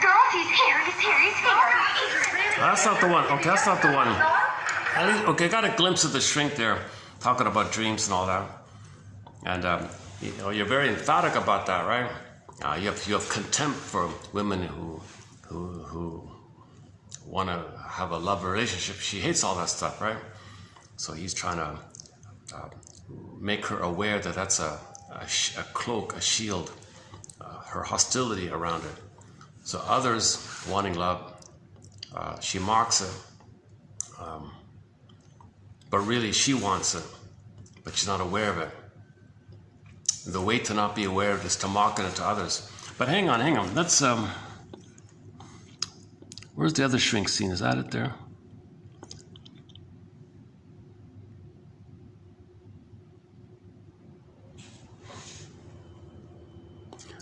Girls, he's here, he's here, he's here. That's not the one. Okay, that's not the one. Okay, I got a glimpse of the shrink there, talking about dreams and all that. And you're very emphatic about that, right? You have contempt for women who want to have a love relationship. She hates all that stuff, right? So he's trying to make her aware that that's a cloak, a shield, her hostility around it. So others wanting love, she mocks it, but really she wants it, but she's not aware of it. The way to not be aware of is to market it to others. But hang on. Let's where's the other shrink scene? Is that it there?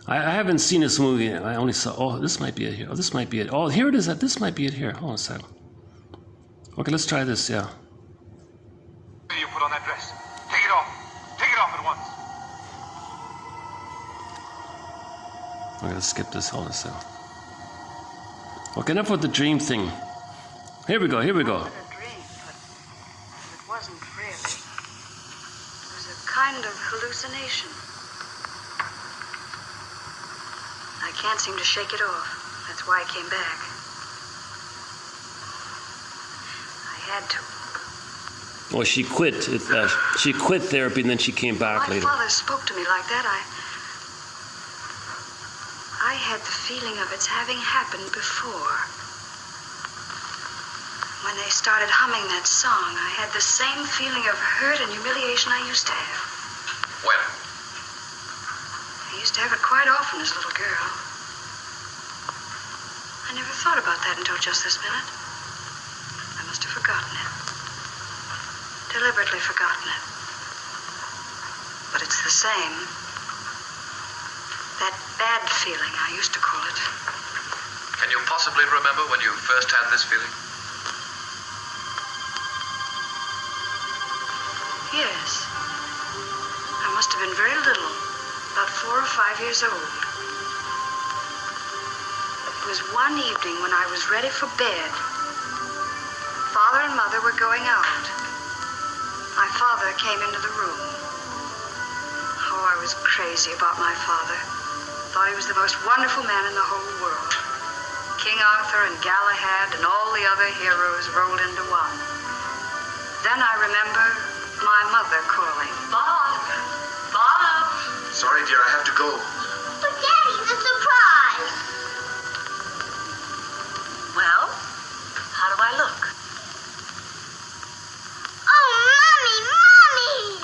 I haven't seen this movie. I only saw. Oh, this might be it here. Oh, this might be it. Oh, here it is. This might be it here. Hold on a second. Okay, let's try this. Yeah. You put on that dress. Take it off. Take it off at once. I'm gonna skip this. Hold on a second. Okay, enough with the dream thing. Here we go. It was a dream, but it wasn't really. It was a kind of hallucination. I can't seem to shake it off. That's why I came back. I had to. Oh, she quit. She quit therapy and then she came back later. My father spoke to me like that. I had the feeling of its having happened before. When they started humming that song, I had the same feeling of hurt and humiliation I used to have. When? I used to have it quite often as a little girl. I never thought about that until just this minute. I must have forgotten it. Deliberately forgotten it. But it's the same. That bad feeling, I used to call it. Can you possibly remember when you first had this feeling? Yes. I must have been very little, about 4 or 5 years old. It was one evening when I was ready for bed. Father and Mother were going out. My father came into the room. Oh, I was crazy about my father. Thought he was the most wonderful man in the whole world. King Arthur and Galahad and all the other heroes rolled into one. Then I remember my mother calling. Bob! Bob! Sorry, dear, I have to go. But Daddy, the surprise! Well, how do I look? Oh, Mommy!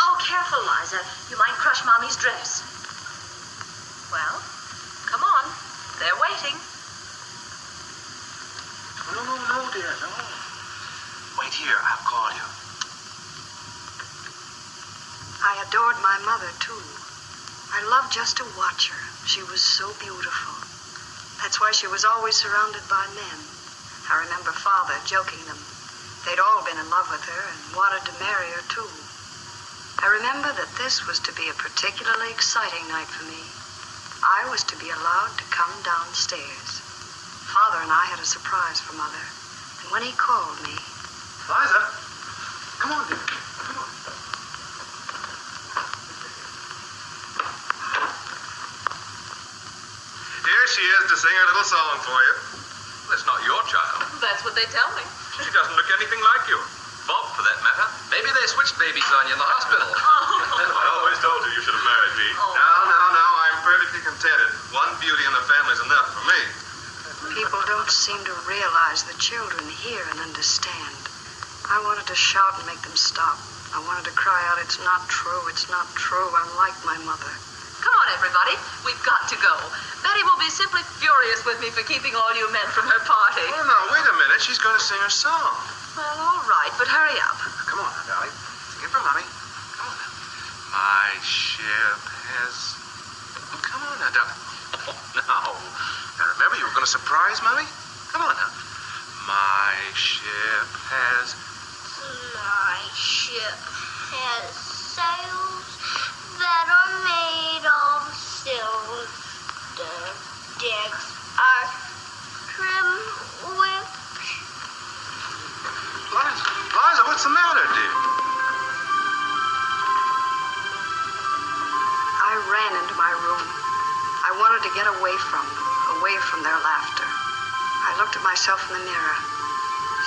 Oh, careful, Liza. You might crush Mommy's dress. Well, come on. They're waiting. No, dear, no. Wait here, I'll call you. I adored my mother, too. I loved just to watch her. She was so beautiful. That's why she was always surrounded by men. I remember Father joking them. They'd all been in love with her and wanted to marry her, too. I remember that this was to be a particularly exciting night for me. I was to be allowed to come downstairs. Father and I had a surprise for Mother. And when he called me... Liza, come on, dear. Come on. Here she is to sing her little song for you. That's not your child. That's what they tell me. She doesn't look anything like you. Bob, for that matter. Maybe they switched babies on you in the hospital. I always told you should have married me. Oh. No. I'm perfectly contented. One beauty in the family's enough for me. People don't seem to realize the children hear and understand. I wanted to shout and make them stop. I wanted to cry out, it's not true, I'm like my mother. Come on, everybody. We've got to go. Betty will be simply furious with me for keeping all you men from her party. Oh, no, wait a minute. She's going to sing her song. Well, all right, but hurry up. Come on now, darling. Sing it for Mommy. Come on now. My ship has... Oh, come on now, darling. Oh, no. Now, remember, you were going to surprise Mommy? Come on now. My ship has... My ship has sails that are made of silver. The decks are trimmed with... Liza, what's the matter, dear? I ran into my room. I wanted to get away from their laughter. I looked at myself in the mirror.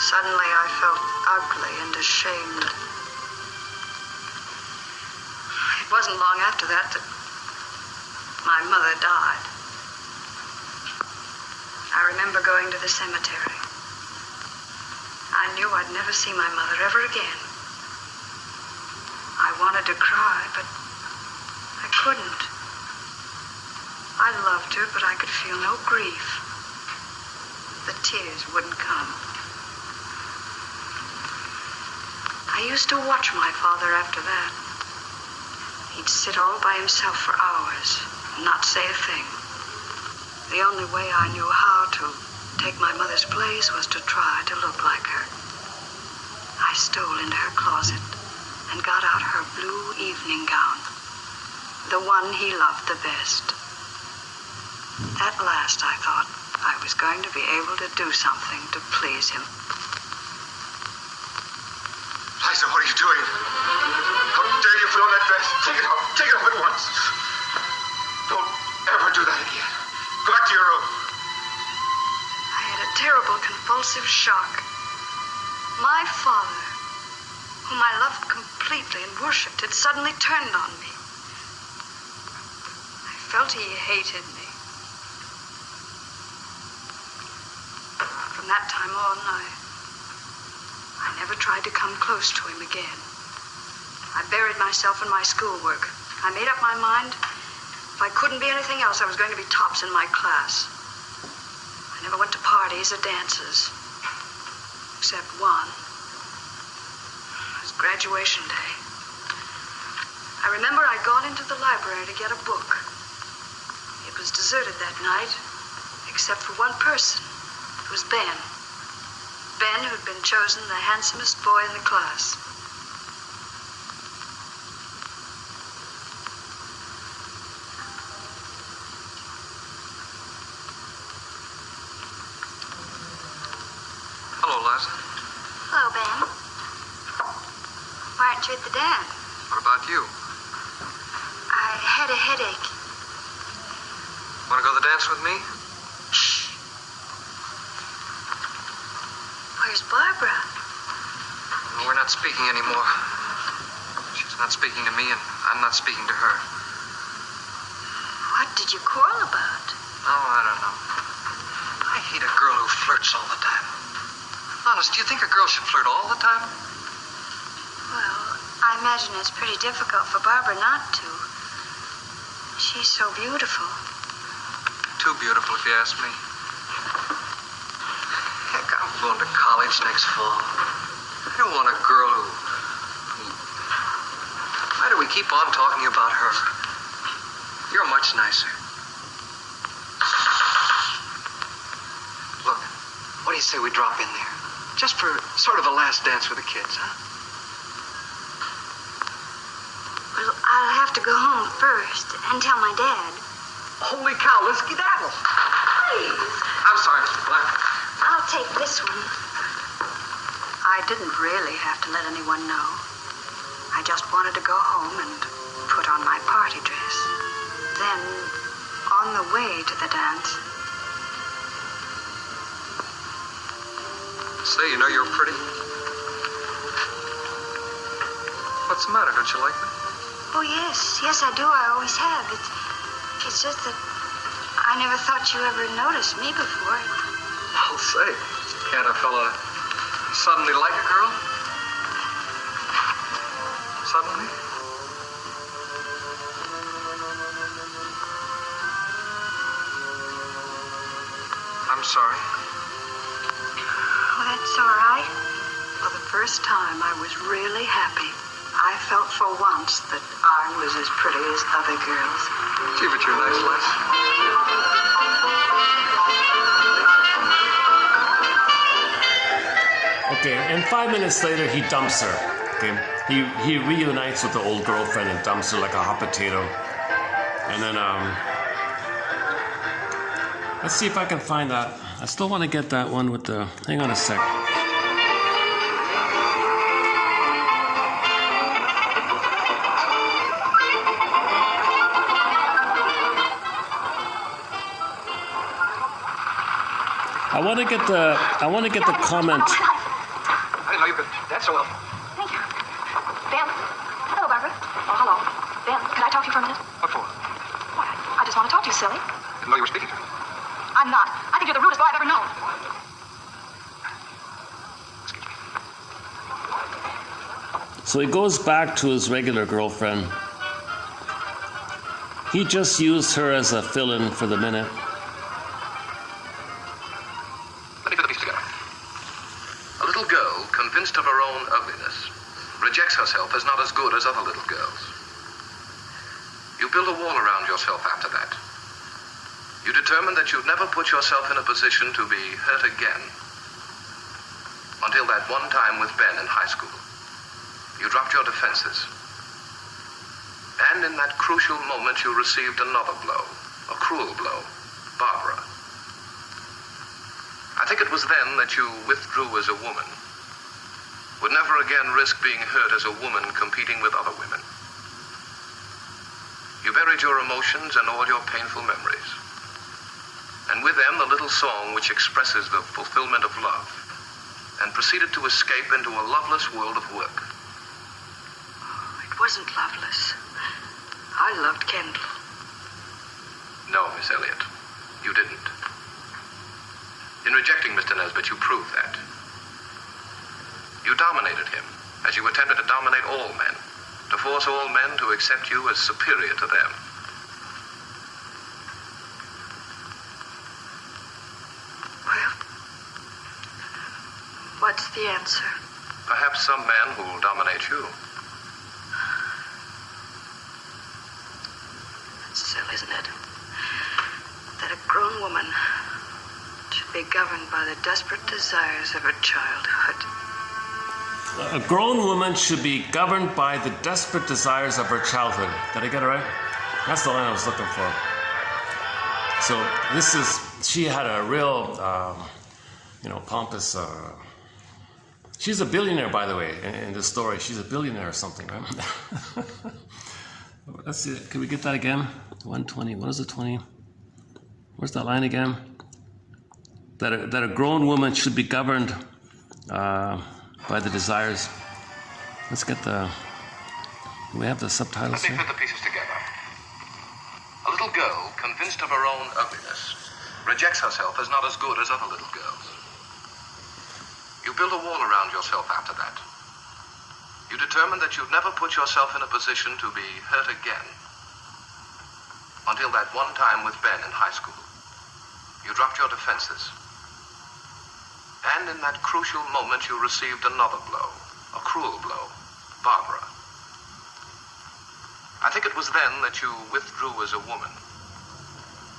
Suddenly I felt ugly and ashamed. It wasn't long after that my mother died. I remember going to the cemetery. I knew I'd never see my mother ever again. I wanted to cry, but couldn't. I loved her, but I could feel no grief. The tears wouldn't come. I used to watch my father after that. He'd sit all by himself for hours and not say a thing. The only way I knew how to take my mother's place was to try to look like her. I stole into her closet and got out her blue evening gown, the one he loved the best. At last, I thought I was going to be able to do something to please him. Liza, what are you doing? How dare you put on that dress? Take it off. Take it off at once. Don't ever do that again. Go back to your room. I had a terrible convulsive shock. My father, whom I loved completely and worshipped, had suddenly turned on me. I felt he hated me. From that time on, I never tried to come close to him again. I buried myself in my schoolwork. I made up my mind, if I couldn't be anything else, I was going to be tops in my class. I never went to parties or dances, except one. It was graduation day. I remember I'd gone into the library to get a book. It was deserted that night, except for one person. It was Ben. Ben, who'd been chosen the handsomest boy in the class. Hello, Liza. Hello, Ben. Why aren't you at the dance? What about you? I had a headache. Want to go to the dance with me? Where's Barbara? Well, we're not speaking anymore. She's not speaking to me, and I'm not speaking to her. What did you quarrel about? Oh, I don't know. I hate a girl who flirts all the time. Honest, do you think a girl should flirt all the time? Well, I imagine it's pretty difficult for Barbara not to. She's so beautiful. Too beautiful, if you ask me. Heck, I'm going to college next fall. I don't want a girl who... Why do we keep on talking about her? You're much nicer. Look, what do you say we drop in there? Just for sort of a last dance with the kids, huh? Well, I'll have to go home first and tell my dad. Holy cow, let's skedaddle. Please. I'm sorry, Mr. Black. I'll take this one. I didn't really have to let anyone know. I just wanted to go home and put on my party dress. Then, on the way to the dance... Say, you know you're pretty. What's the matter? Don't you like me? Oh, yes. Yes, I do. I always have. It's just that I never thought you ever noticed me before. I'll say. Can't a fella suddenly like a girl? Suddenly? I'm sorry. Oh, that's all right. For the first time, I was really happy. I felt for once that I was as pretty as other girls. Gee, but you're nice, Les. Okay, and 5 minutes later, he dumps her. Okay, he reunites with the old girlfriend and dumps her like a hot potato. And then let's see if I can find that. I still want to get that one with the. Hang on a sec. I want to get the comment. I didn't know you could dance so well. Thank you. Ben? Hello, Barbara. Oh, hello. Ben, could I talk to you for a minute? What for? Why, I just want to talk to you, silly. Didn't know you were speaking to me. I'm not. I think you're the rudest boy I've ever known. So he goes back to his regular girlfriend. He just used her as a fill-in for the minute. Let me put the piece together. A little girl, convinced of her own ugliness, rejects herself as not as good as other little girls. You build a wall around yourself after that. You determine that you'd never put yourself in a position to be hurt again. Until that one time with Ben in high school. You dropped your defenses. And in that crucial moment you received another blow. A cruel blow. Barbara. I think it was then that you withdrew as a woman. Would never again risk being hurt as a woman competing with other women. You buried your emotions and all your painful memories. And with them the little song which expresses the fulfillment of love, and proceeded to escape into a loveless world of work. It wasn't loveless. I loved Kendall. No, Miss Elliot, you didn't. In rejecting Mr. Nesbit, you proved that. You dominated him, as you attempted to dominate all men, to force all men to accept you as superior to them. Well, what's the answer? Perhaps some man who will dominate you. It's silly, isn't it? That a grown woman should be governed by the desperate desires of her childhood. A grown woman should be governed by the desperate desires of her childhood. Did I get it right? That's the line I was looking for. So this is, she had a real, pompous, she's a billionaire, by the way, in this story. She's a billionaire or something, right? Let's see, can we get that again? 120, what is it, 20? Where's that line again? That a grown woman should be governed by the desires. Let's get the, do we have the subtitles Let me here? put the pieces together. A little girl, convinced of her own ugliness, rejects herself as not as good as other little girls. You build a wall around yourself after that. You determined that you'd never put yourself in a position to be hurt again. Until that one time with Ben in high school. You dropped your defenses. And in that crucial moment you received another blow. A cruel blow. Barbara. I think it was then that you withdrew as a woman.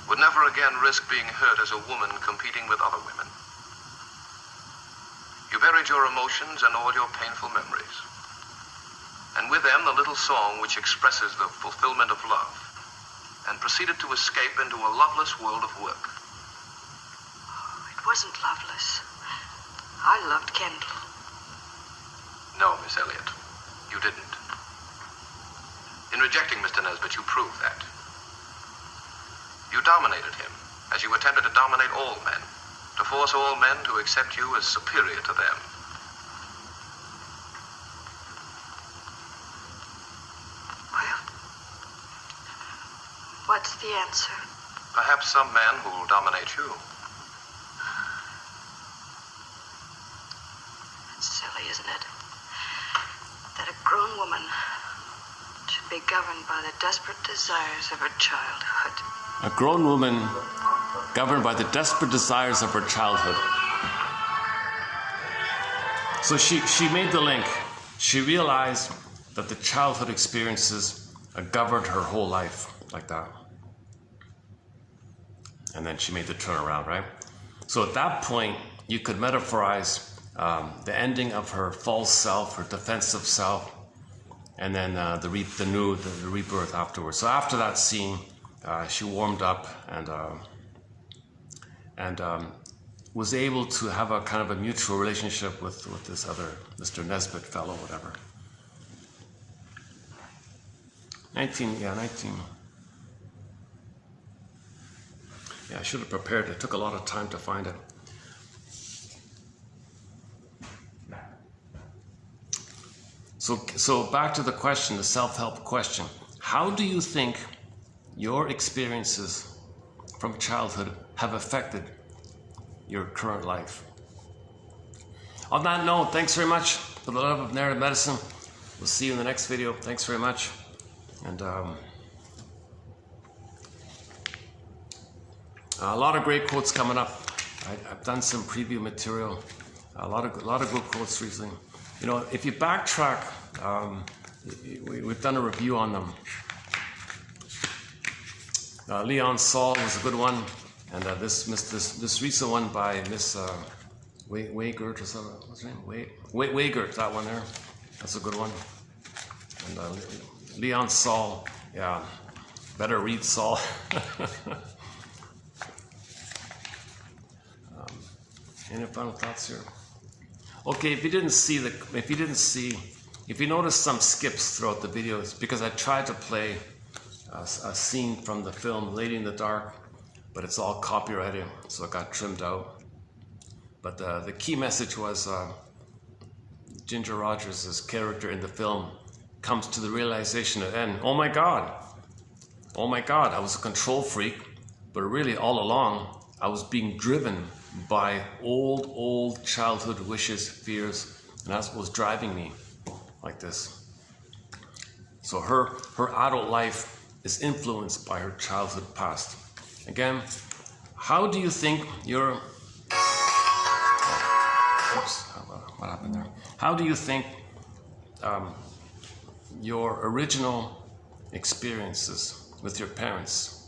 Would never again risk being hurt as a woman competing with other women. You buried your emotions and all your painful memories. And with them the little song which expresses the fulfillment of love, and proceeded to escape into a loveless world of work. It wasn't loveless. I loved Kendall. No, Miss Elliot, you didn't. In rejecting Mr. Nesbit, you proved that. You dominated him, as you attempted to dominate all men, to force all men to accept you as superior to them. Well, what's the answer? Perhaps some man who will dominate you. It's silly, isn't it? That a grown woman should be governed by the desperate desires of her childhood. A grown woman governed by the desperate desires of her childhood. So she made the link. She realized that the childhood experiences governed her whole life like that. And then she made the turnaround, right? So at that point, you could metaphorize the ending of her false self, her defensive self, and then the rebirth afterwards. So after that scene, she warmed up and was able to have a kind of a mutual relationship with this other Mr. Nesbit fellow, whatever. 19. Yeah, I should have prepared. It took a lot of time to find it. So back to the question, the self-help question. How do you think your experiences from childhood have affected your current life? On that note, thanks very much for the love of narrative medicine. We'll see you in the next video. Thanks very much. And A lot of great quotes coming up. I've done some preview material. A lot of good quotes recently. You know, if you backtrack, we've done a review on them. Leon Saul was a good one, and this recent one by Miss Weigert, or something. What's her name? Weigert, that one there. That's a good one. And Leon Saul, yeah, better read Saul. Any final thoughts here? Okay, if you notice some skips throughout the video, it's because I tried to play a scene from the film Lady in the Dark, but it's all copyrighted, so it got trimmed out. But the key message was Ginger Rogers' character in the film comes to the realization at the end, oh my God, I was a control freak, but really all along I was being driven by old childhood wishes, fears, and that's what was driving me like this. So her adult life is influenced by her childhood past. Again, how do you think your... Oops, what happened there? How do you think your original experiences with your parents,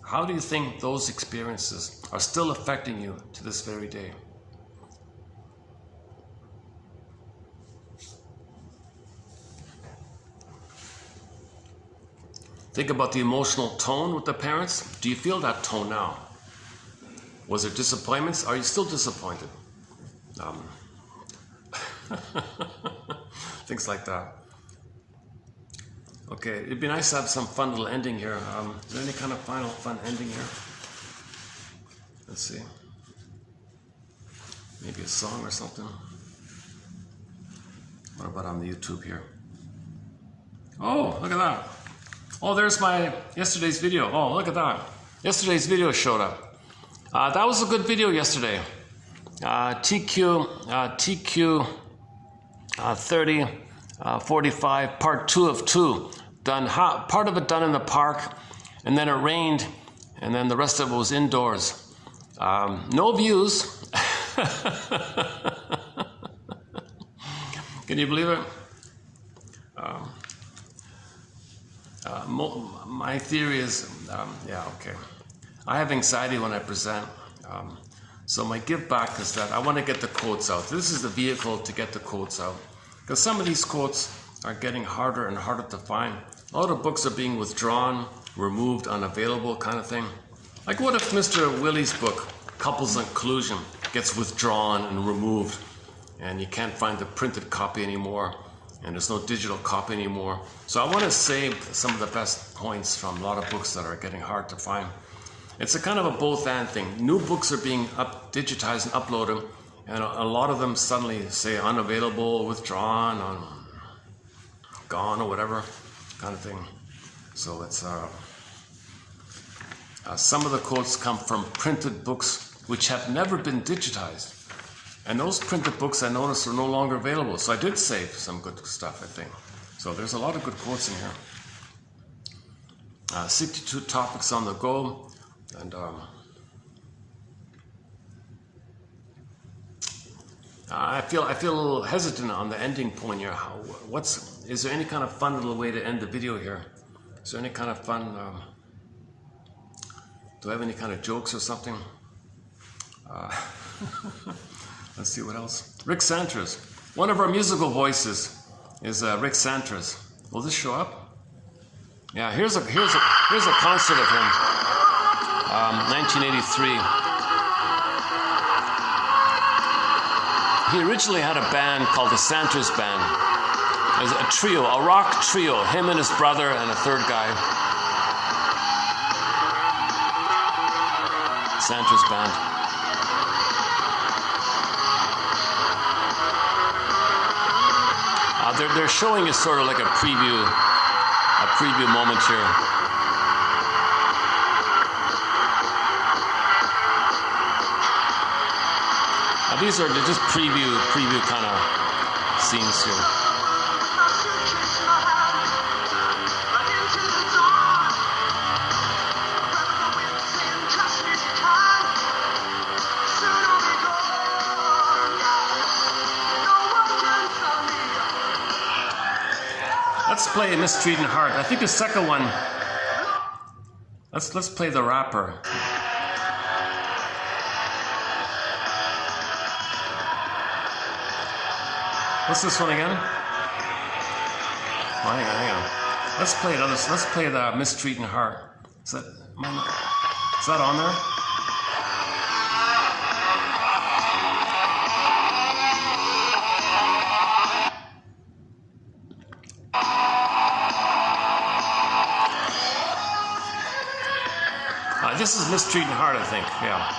how do you think those experiences are still affecting you to this very day? Think about the emotional tone with the parents. Do you feel that tone now? Was there disappointments? Are you still disappointed? Things like that. Okay, it'd be nice to have some fun little ending here. Is there any kind of final fun ending here? Let's see. Maybe a song or something. What about on the YouTube here? Oh, look at that. Oh, there's my yesterday's video. Oh, look at that. Yesterday's video showed up. That was a good video yesterday. TQ 3045, part 2 of 2. Done part of it done in the park, and then it rained, and then the rest of it was indoors. No views. Can you believe it? My theory is, yeah, okay. I have anxiety when I present. So my give back is that I want to get the quotes out. This is the vehicle to get the quotes out. Because some of these quotes are getting harder and harder to find. A lot of books are being withdrawn, removed, unavailable kind of thing. Like what if Mr. Willie's book, Couples and Collusion, gets withdrawn and removed, and you can't find the printed copy anymore, and there's no digital copy anymore. So I want to save some of the best points from a lot of books that are getting hard to find. It's a kind of a both and thing. New books are being digitized and uploaded, and a lot of them suddenly say unavailable, withdrawn, gone, or whatever kind of thing. So it's some of the quotes come from printed books which have never been digitized. And those printed books I noticed are no longer available. So I did save some good stuff, I think. So there's a lot of good quotes in here. 62 topics on the go. And I feel a little hesitant on the ending point here. Is there any kind of fun little way to end the video here? Is there any kind of fun? Do I have any kind of jokes or something? Let's see what else. Rick Santos. One of our musical voices is Rick Santos. Will this show up? Yeah. Here's a concert of him. 1983. He originally had a band called the Santos Band. It was a trio, a rock trio, him and his brother and a third guy. Santos Band. They're showing you sort of like a preview moment here. These are just preview kind of scenes here. play Mistreating Heart. I think the second one. Let's play the rapper. What's this one again? Oh, hang on. Let's play it. Let's play the Mistreating Heart. Is that on there? This is Mistreating Heart, I think. Yeah.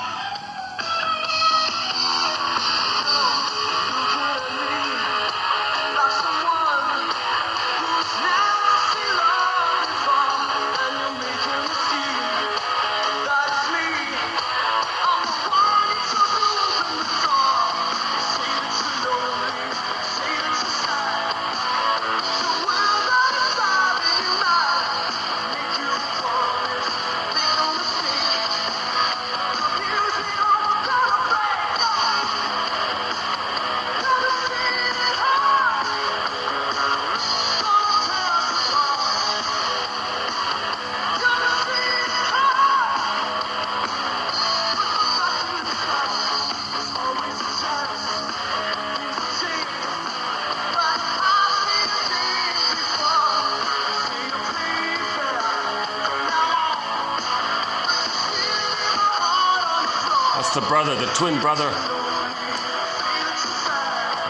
That's the brother, the twin brother.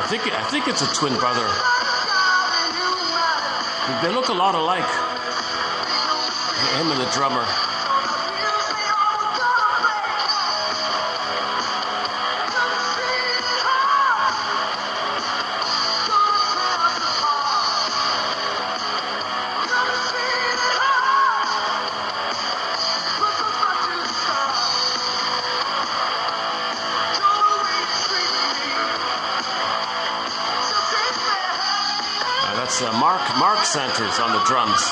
I think it's a twin brother. They look a lot alike. Him and the drummer. That's Mark Santers on the drums,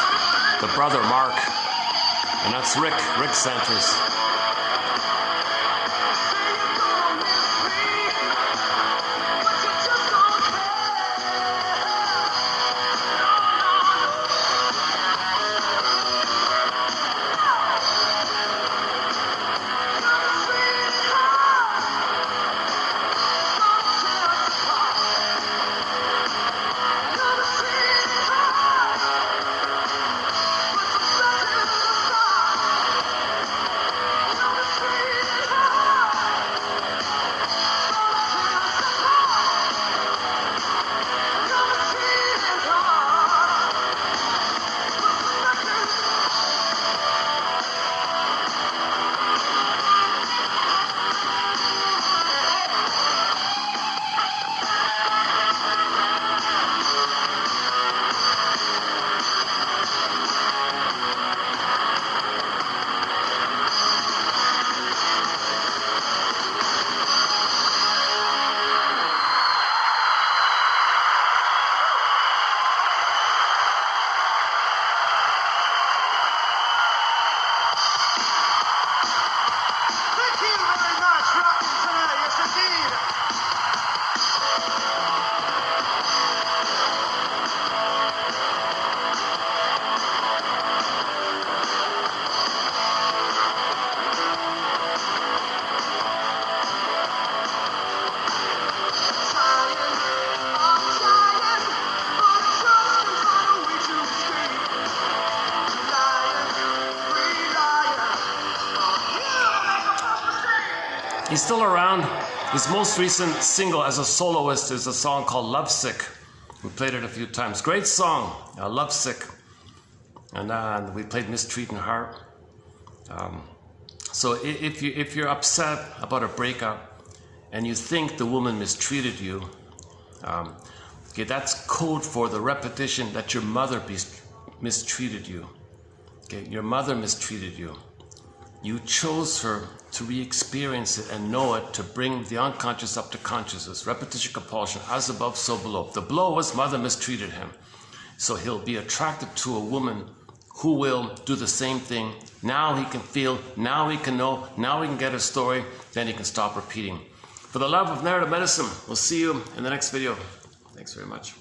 the brother Mark, and that's Rick Santers. He's still around. His most recent single as a soloist is a song called Lovesick. We played it a few times. Great song, Lovesick. And we played Mistreating Heart. So if you're upset about a breakup and you think the woman mistreated you, okay, that's code for the repetition that your mother mistreated you. Okay, your mother mistreated you. You chose her to re-experience it and know it, to bring the unconscious up to consciousness. Repetition compulsion, as above, so below. The blow was mother mistreated him. So he'll be attracted to a woman who will do the same thing. Now he can feel, now he can know, now he can get a story, then he can stop repeating. For the love of narrative medicine, we'll see you in the next video. Thanks very much.